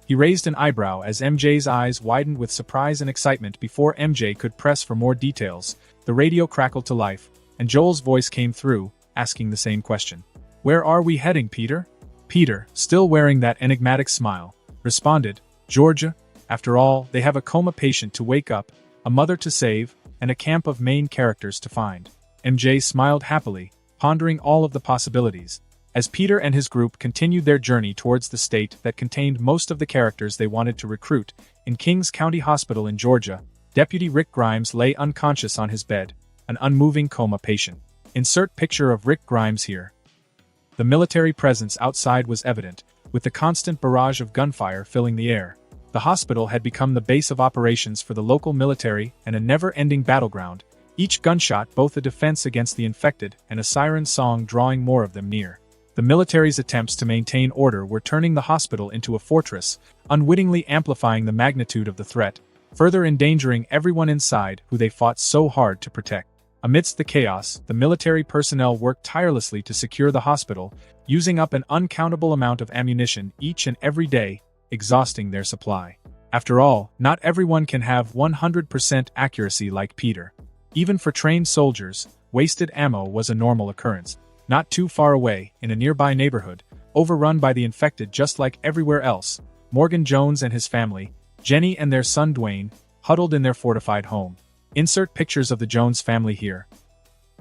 He raised an eyebrow as MJ's eyes widened with surprise and excitement. Before MJ could press for more details, the radio crackled to life, and Joel's voice came through, asking the same question. "Where are we heading, Peter?" Peter, still wearing that enigmatic smile, responded, "Georgia. After all, they have a coma patient to wake up, a mother to save, and a camp of main characters to find." MJ smiled happily, pondering all of the possibilities. As Peter and his group continued their journey towards the state that contained most of the characters they wanted to recruit, in Kings County Hospital in Georgia, Deputy Rick Grimes lay unconscious on his bed, an unmoving coma patient. Insert picture of Rick Grimes here. The military presence outside was evident, with the constant barrage of gunfire filling the air. The hospital had become the base of operations for the local military and a never-ending battleground, each gunshot both a defense against the infected and a siren song drawing more of them near. The military's attempts to maintain order were turning the hospital into a fortress, unwittingly amplifying the magnitude of the threat, further endangering everyone inside who they fought so hard to protect. Amidst the chaos, the military personnel worked tirelessly to secure the hospital, using up an uncountable amount of ammunition each and every day, exhausting their supply. After all, not everyone can have 100% accuracy like Peter. Even for trained soldiers, wasted ammo was a normal occurrence. Not too far away, in a nearby neighborhood, overrun by the infected just like everywhere else, Morgan Jones and his family, Jenny and their son Dwayne, huddled in their fortified home. Insert pictures of the Jones family here.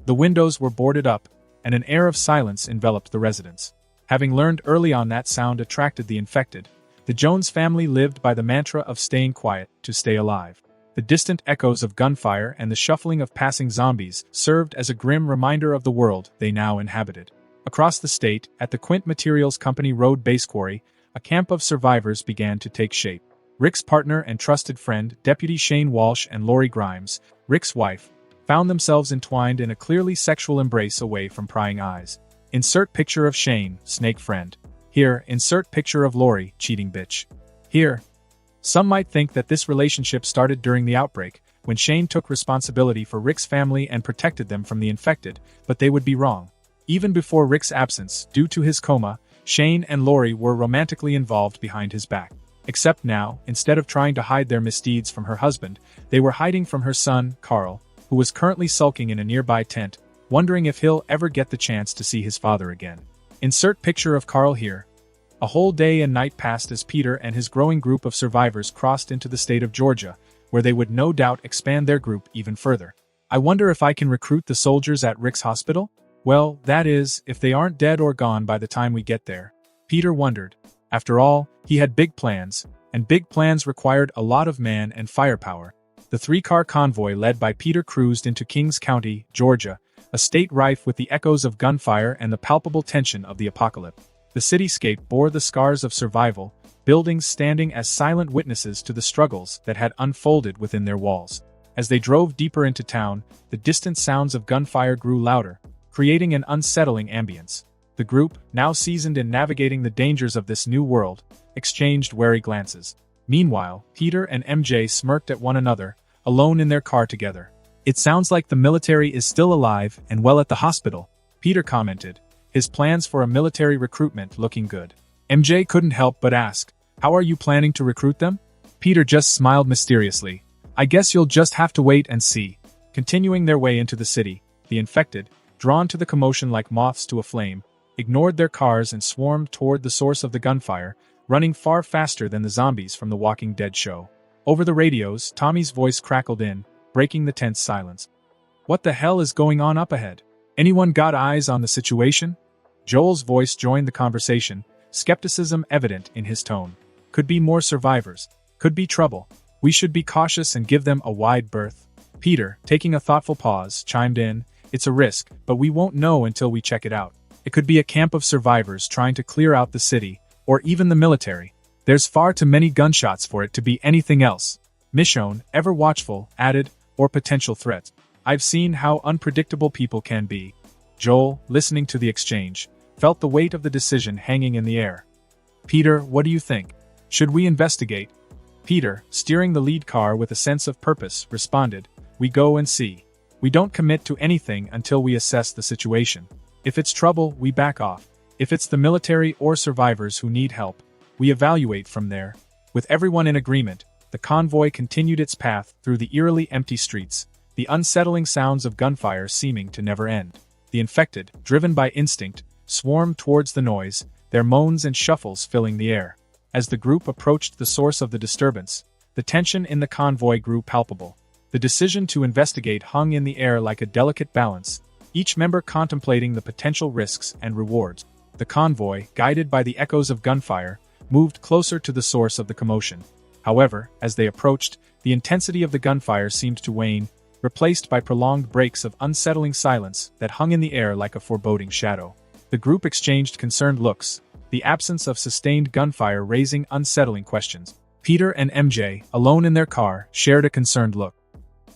The windows were boarded up, and an air of silence enveloped the residence. Having learned early on that sound attracted the infected, the Jones family lived by the mantra of staying quiet to stay alive. The distant echoes of gunfire and the shuffling of passing zombies served as a grim reminder of the world they now inhabited. Across the state, at the Quint Materials Company Road Base Quarry, a camp of survivors began to take shape. Rick's partner and trusted friend, Deputy Shane Walsh and Lori Grimes, Rick's wife, found themselves entwined in a clearly sexual embrace away from prying eyes. Insert picture of Shane, snake friend. Here, insert picture of Lori, cheating bitch. Here. Some might think that this relationship started during the outbreak, when Shane took responsibility for Rick's family and protected them from the infected, but they would be wrong. Even before Rick's absence, due to his coma, Shane and Lori were romantically involved behind his back. Except now, instead of trying to hide their misdeeds from her husband, they were hiding from her son, Carl, who was currently sulking in a nearby tent, wondering if he'll ever get the chance to see his father again. Insert picture of Carl here. A whole day and night passed as Peter and his growing group of survivors crossed into the state of Georgia, where they would no doubt expand their group even further. I wonder if I can recruit the soldiers at Rick's hospital? Well, that is, if they aren't dead or gone by the time we get there. Peter wondered. After all, he had big plans, and big plans required a lot of man and firepower. The 3-car convoy led by Peter cruised into Kings County, Georgia, a state rife with the echoes of gunfire and the palpable tension of the apocalypse. The cityscape bore the scars of survival, buildings standing as silent witnesses to the struggles that had unfolded within their walls. As they drove deeper into town, the distant sounds of gunfire grew louder, creating an unsettling ambience. The group, now seasoned in navigating the dangers of this new world, exchanged wary glances. Meanwhile, Peter and MJ smirked at one another, alone in their car together. "It sounds like the military is still alive and well at the hospital," Peter commented, his plans for a military recruitment looking good. MJ couldn't help but ask, "How are you planning to recruit them?" Peter just smiled mysteriously. "I guess you'll just have to wait and see." Continuing their way into the city, the infected, drawn to the commotion like moths to a flame, ignored their cars and swarmed toward the source of the gunfire, running far faster than the zombies from The Walking Dead show. Over the radios, Tommy's voice crackled in, breaking the tense silence. "What the hell is going on up ahead? Anyone got eyes on the situation?" Joel's voice joined the conversation, skepticism evident in his tone. "Could be more survivors. Could be trouble. We should be cautious and give them a wide berth." Peter, taking a thoughtful pause, chimed in, "It's a risk, but we won't know until we check it out. It could be a camp of survivors trying to clear out the city, or even the military. There's far too many gunshots for it to be anything else." Michonne, ever watchful, added, "Or potential threats. I've seen how unpredictable people can be." Joel, listening to the exchange, felt the weight of the decision hanging in the air. "Peter, what do you think? Should we investigate?" Peter, steering the lead car with a sense of purpose, responded, "We go and see. We don't commit to anything until we assess the situation. If it's trouble, we back off. If it's the military or survivors who need help, we evaluate from there." With everyone in agreement, the convoy continued its path through the eerily empty streets, the unsettling sounds of gunfire seeming to never end. The infected, driven by instinct, swarmed towards the noise, their moans and shuffles filling the air. As the group approached the source of the disturbance, the tension in the convoy grew palpable. The decision to investigate hung in the air like a delicate balance, each member contemplating the potential risks and rewards. The convoy, guided by the echoes of gunfire, moved closer to the source of the commotion. However, as they approached, the intensity of the gunfire seemed to wane, replaced by prolonged breaks of unsettling silence that hung in the air like a foreboding shadow. The group exchanged concerned looks, the absence of sustained gunfire raising unsettling questions. Peter and MJ, alone in their car, shared a concerned look.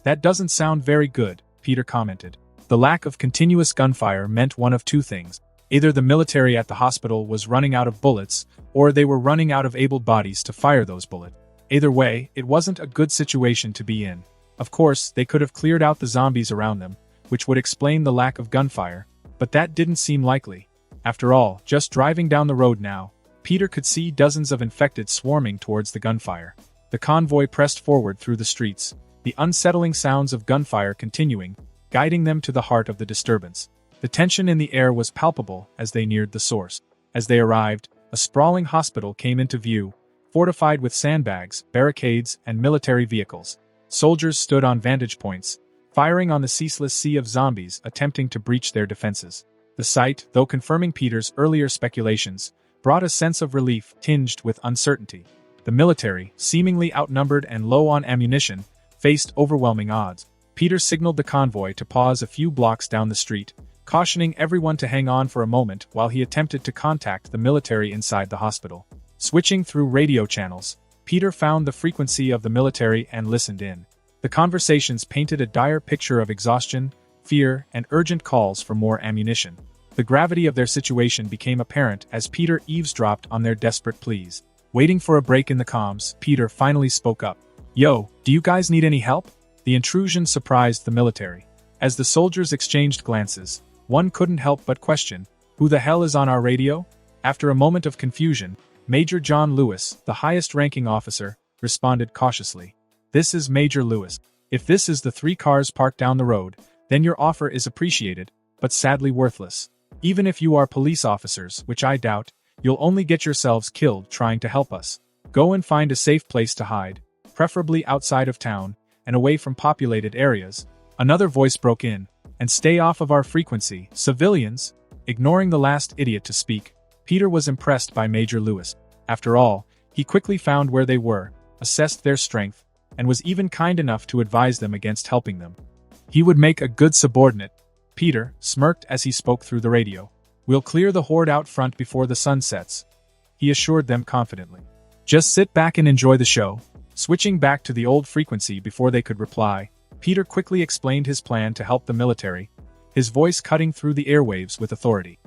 "That doesn't sound very good," Peter commented. The lack of continuous gunfire meant one of two things. Either the military at the hospital was running out of bullets, or they were running out of able bodies to fire those bullets. Either way, it wasn't a good situation to be in. Of course, they could have cleared out the zombies around them, which would explain the lack of gunfire, but that didn't seem likely. After all, just driving down the road now, Peter could see dozens of infected swarming towards the gunfire. The convoy pressed forward through the streets, the unsettling sounds of gunfire continuing, guiding them to the heart of the disturbance. The tension in the air was palpable as they neared the source. As they arrived, a sprawling hospital came into view, fortified with sandbags, barricades, and military vehicles. Soldiers stood on vantage points, firing on the ceaseless sea of zombies attempting to breach their defenses. The sight, though confirming Peter's earlier speculations, brought a sense of relief tinged with uncertainty. The military, seemingly outnumbered and low on ammunition, faced overwhelming odds. Peter signaled the convoy to pause a few blocks down the street, cautioning everyone to hang on for a moment while he attempted to contact the military inside the hospital. Switching through radio channels, Peter found the frequency of the military and listened in. The conversations painted a dire picture of exhaustion, fear, and urgent calls for more ammunition. The gravity of their situation became apparent as Peter eavesdropped on their desperate pleas. Waiting for a break in the comms, Peter finally spoke up. "Yo, do you guys need any help?" The intrusion surprised the military. As the soldiers exchanged glances, one couldn't help but question, "Who the hell is on our radio?" After a moment of confusion, Major John Lewis, the highest-ranking officer, responded cautiously. "This is Major Lewis. If this is the 3 cars parked down the road, then your offer is appreciated, but sadly worthless. Even if you are police officers, which I doubt, you'll only get yourselves killed trying to help us. Go and find a safe place to hide, preferably outside of town, and away from populated areas." Another voice broke in, "And stay off of our frequency, civilians." Ignoring the last idiot to speak, Peter was impressed by Major Lewis. After all, he quickly found where they were, assessed their strength, and was even kind enough to advise them against helping them. He would make a good subordinate. Peter smirked as he spoke through the radio. "We'll clear the horde out front before the sun sets," he assured them confidently. "Just sit back and enjoy the show." Switching back to the old frequency before they could reply, Peter quickly explained his plan to help the military, his voice cutting through the airwaves with authority.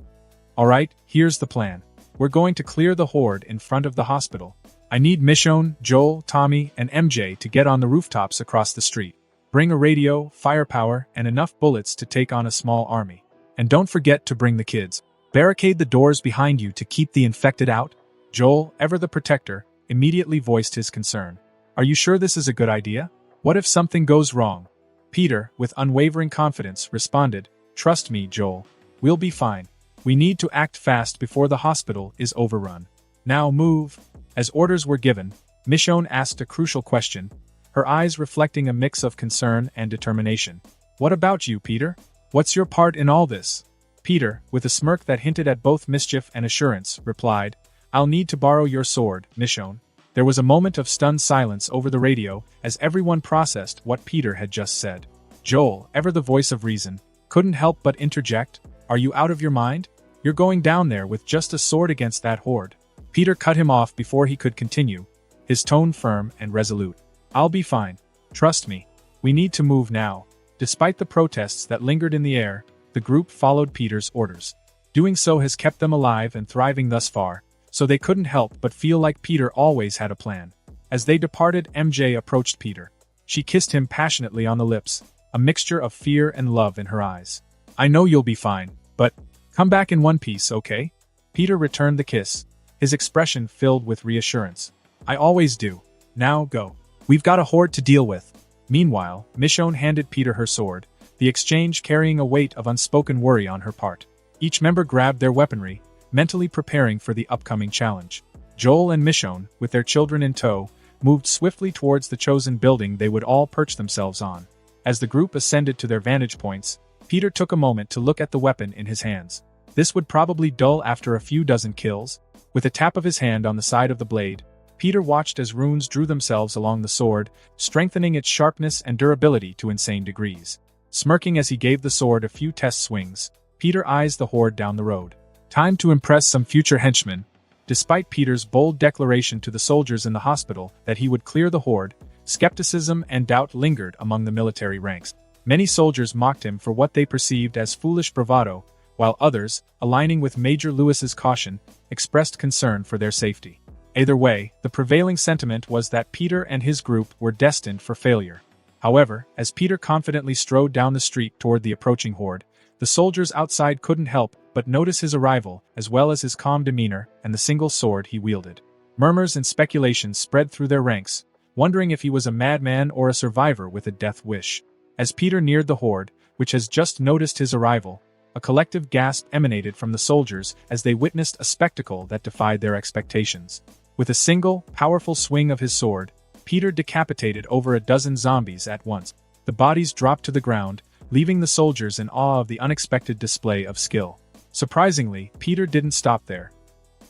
"Alright, here's the plan. We're going to clear the horde in front of the hospital. I need Michonne, Joel, Tommy, and MJ to get on the rooftops across the street. Bring a radio, firepower, and enough bullets to take on a small army. And don't forget to bring the kids. Barricade the doors behind you to keep the infected out." Joel, ever the protector, immediately voiced his concern. "Are you sure this is a good idea? What if something goes wrong?" Peter, with unwavering confidence, responded, Trust me, Joel. We'll be fine. We need to act fast before the hospital is overrun. Now move." As orders were given, Michonne asked a crucial question, her eyes reflecting a mix of concern and determination. "What about you, Peter? What's your part in all this?" Peter, with a smirk that hinted at both mischief and assurance, replied, "I'll need to borrow your sword, Michonne." There was a moment of stunned silence over the radio as everyone processed what Peter had just said. Joel, ever the voice of reason, couldn't help but interject, "Are you out of your mind? You're going down there with just a sword against that horde." Peter cut him off before he could continue, his tone firm and resolute. "I'll be fine. Trust me. We need to move now." Despite the protests that lingered in the air, the group followed Peter's orders. Doing so has kept them alive and thriving thus far, so they couldn't help but feel like Peter always had a plan. As they departed, MJ approached Peter. She kissed him passionately on the lips, a mixture of fear and love in her eyes. "I know you'll be fine, but come back in one piece, okay?" Peter returned the kiss, his expression filled with reassurance. "I always do. Now go. We've got a horde to deal with." Meanwhile, Michonne handed Peter her sword, the exchange carrying a weight of unspoken worry on her part. Each member grabbed their weaponry, mentally preparing for the upcoming challenge. Joel and Michonne, with their children in tow, moved swiftly towards the chosen building they would all perch themselves on. As the group ascended to their vantage points, Peter took a moment to look at the weapon in his hands. This would probably dull after a few dozen kills. With a tap of his hand on the side of the blade, Peter watched as runes drew themselves along the sword, strengthening its sharpness and durability to insane degrees. Smirking as he gave the sword a few test swings, Peter eyes the horde down the road. Time to impress some future henchmen. Despite Peter's bold declaration to the soldiers in the hospital that he would clear the horde, skepticism and doubt lingered among the military ranks. Many soldiers mocked him for what they perceived as foolish bravado, while others, aligning with Major Lewis's caution, expressed concern for their safety. Either way, the prevailing sentiment was that Peter and his group were destined for failure. However, as Peter confidently strode down the street toward the approaching horde, the soldiers outside couldn't help but notice his arrival, as well as his calm demeanor and the single sword he wielded. Murmurs and speculations spread through their ranks, wondering if he was a madman or a survivor with a death wish. As Peter neared the horde, which has just noticed his arrival, a collective gasp emanated from the soldiers as they witnessed a spectacle that defied their expectations. With a single, powerful swing of his sword, Peter decapitated over a dozen zombies at once. The bodies dropped to the ground, leaving the soldiers in awe of the unexpected display of skill. Surprisingly, Peter didn't stop there.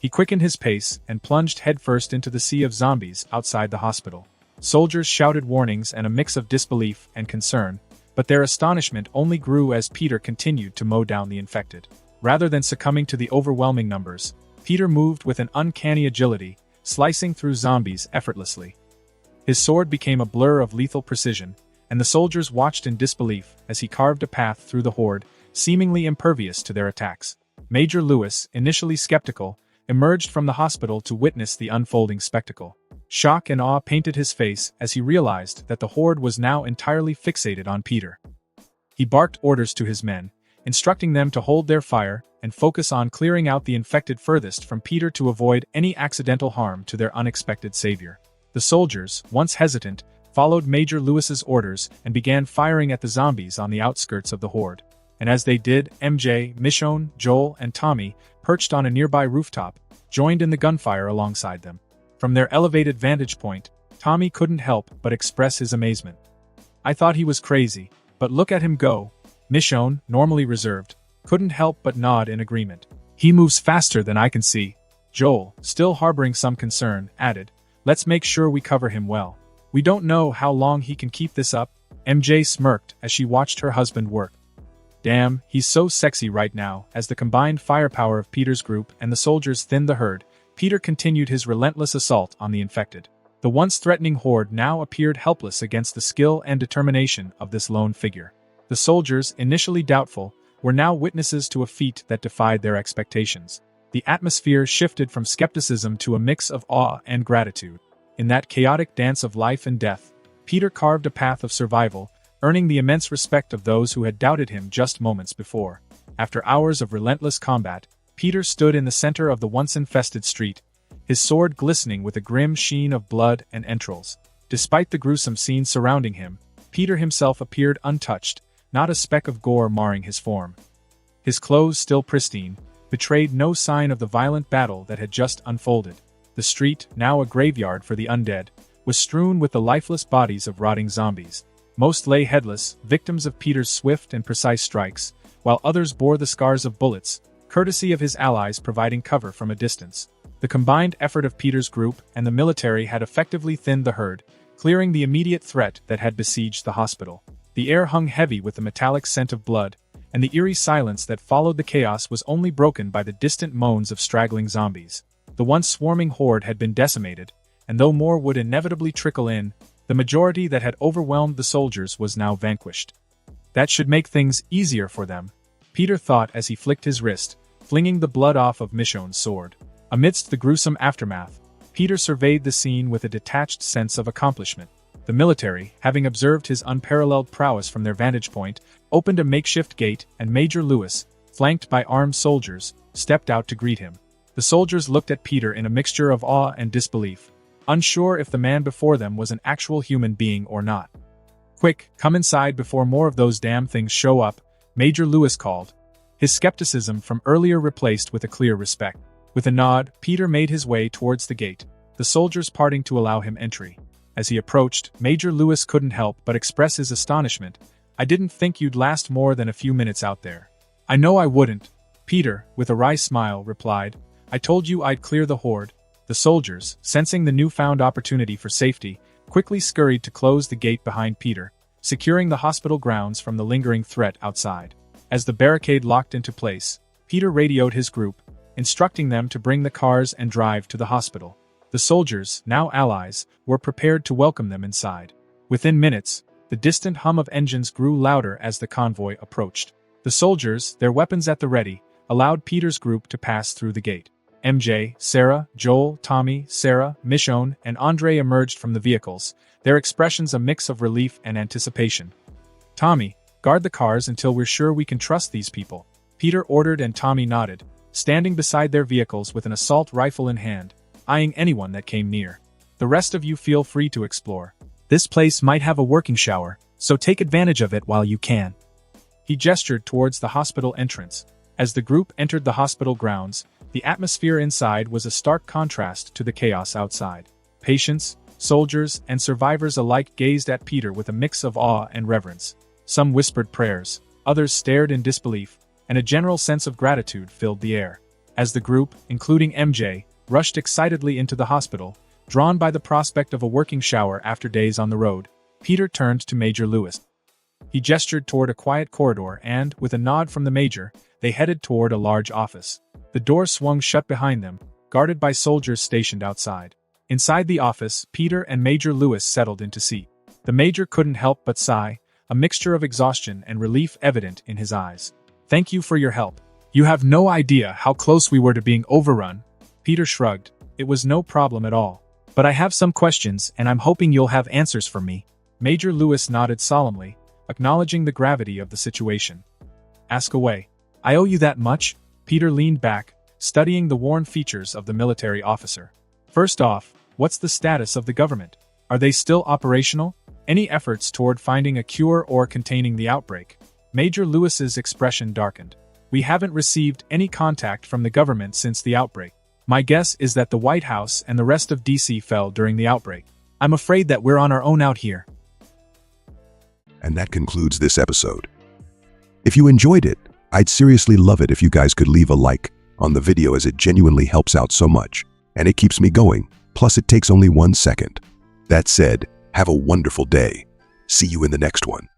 He quickened his pace and plunged headfirst into the sea of zombies outside the hospital. Soldiers shouted warnings and a mix of disbelief and concern, but their astonishment only grew as Peter continued to mow down the infected. Rather than succumbing to the overwhelming numbers, Peter moved with an uncanny agility, slicing through zombies effortlessly. His sword became a blur of lethal precision, and the soldiers watched in disbelief as he carved a path through the horde, seemingly impervious to their attacks. Major Lewis, initially skeptical, emerged from the hospital to witness the unfolding spectacle. Shock and awe painted his face as he realized that the horde was now entirely fixated on Peter. He barked orders to his men, instructing them to hold their fire and focus on clearing out the infected furthest from Peter to avoid any accidental harm to their unexpected savior. The soldiers, once hesitant, followed Major Lewis's orders and began firing at the zombies on the outskirts of the horde. And as they did, MJ, Michonne, Joel, and Tommy, perched on a nearby rooftop, joined in the gunfire alongside them. From their elevated vantage point, Tommy couldn't help but express his amazement. "I thought he was crazy, but look at him go." Michonne, normally reserved, couldn't help but nod in agreement. "He moves faster than I can see." Joel, still harboring some concern, added, "Let's make sure we cover him well. We don't know how long he can keep this up." MJ smirked as she watched her husband work. "Damn, he's so sexy right now." As the combined firepower of Peter's group and the soldiers thinned the herd, Peter continued his relentless assault on the infected. The once threatening horde now appeared helpless against the skill and determination of this lone figure. The soldiers, initially doubtful, were now witnesses to a feat that defied their expectations. The atmosphere shifted from skepticism to a mix of awe and gratitude. In that chaotic dance of life and death, Peter carved a path of survival, earning the immense respect of those who had doubted him just moments before. After hours of relentless combat, Peter stood in the center of the once-infested street, his sword glistening with a grim sheen of blood and entrails. Despite the gruesome scene surrounding him, Peter himself appeared untouched, not a speck of gore marring his form. His clothes, still pristine, betrayed no sign of the violent battle that had just unfolded. The street, now a graveyard for the undead, was strewn with the lifeless bodies of rotting zombies. Most lay headless, victims of Peter's swift and precise strikes, while others bore the scars of bullets, courtesy of his allies providing cover from a distance. The combined effort of Peter's group and the military had effectively thinned the herd, clearing the immediate threat that had besieged the hospital. The air hung heavy with the metallic scent of blood, and the eerie silence that followed the chaos was only broken by the distant moans of straggling zombies. The once swarming horde had been decimated, and though more would inevitably trickle in, the majority that had overwhelmed the soldiers was now vanquished. That should make things easier for them, Peter thought as he flicked his wrist, flinging the blood off of Michonne's sword. Amidst the gruesome aftermath, Peter surveyed the scene with a detached sense of accomplishment. The military, having observed his unparalleled prowess from their vantage point, opened a makeshift gate, and Major Lewis, flanked by armed soldiers, stepped out to greet him. The soldiers looked at Peter in a mixture of awe and disbelief, unsure if the man before them was an actual human being or not. "Quick, come inside before more of those damn things show up," Major Lewis called, his skepticism from earlier replaced with a clear respect. With a nod, Peter made his way towards the gate, the soldiers parting to allow him entry. As he approached, Major Lewis couldn't help but express his astonishment. "I didn't think you'd last more than a few minutes out there." "I know I wouldn't," Peter, with a wry smile, replied. "I told you I'd clear the horde." The soldiers, sensing the newfound opportunity for safety, quickly scurried to close the gate behind Peter, securing the hospital grounds from the lingering threat outside. As the barricade locked into place, Peter radioed his group, instructing them to bring the cars and drive to the hospital. The soldiers, now allies, were prepared to welcome them inside. Within minutes, the distant hum of engines grew louder as the convoy approached. The soldiers, their weapons at the ready, allowed Peter's group to pass through the gate. MJ, Sarah, Joel, Tommy, Sarah, Michonne, and Andre emerged from the vehicles, their expressions a mix of relief and anticipation. "Tommy, guard the cars until we're sure we can trust these people," Peter ordered, and Tommy nodded, standing beside their vehicles with an assault rifle in hand, eyeing anyone that came near. "The rest of you feel free to explore. This place might have a working shower, so take advantage of it while you can." He gestured towards the hospital entrance. As the group entered the hospital grounds, the atmosphere inside was a stark contrast to the chaos outside. Patients, soldiers, and survivors alike gazed at Peter with a mix of awe and reverence. Some whispered prayers, others stared in disbelief, and a general sense of gratitude filled the air. As the group, including MJ, rushed excitedly into the hospital, drawn by the prospect of a working shower after days on the road, Peter turned to Major Lewis. He gestured toward a quiet corridor and, with a nod from the Major, they headed toward a large office. The door swung shut behind them, guarded by soldiers stationed outside. Inside the office, Peter and Major Lewis settled into seat. The Major couldn't help but sigh, a mixture of exhaustion and relief evident in his eyes. "Thank you for your help. You have no idea how close we were to being overrun." Peter shrugged. "It was no problem at all. But I have some questions, and I'm hoping you'll have answers for me." Major Lewis nodded solemnly, acknowledging the gravity of the situation. "Ask away." "I owe you that much?" Peter leaned back, studying the worn features of the military officer. "First off, what's the status of the government? Are they still operational? Any efforts toward finding a cure or containing the outbreak?" Major Lewis's expression darkened. "We haven't received any contact from the government since the outbreak. My guess is that the White House and the rest of DC fell during the outbreak. I'm afraid that we're on our own out here." And that concludes this episode. If you enjoyed it, I'd seriously love it if you guys could leave a like on the video, as it genuinely helps out so much, and it keeps me going, plus it takes only 1 second. That said, have a wonderful day. See you in the next one.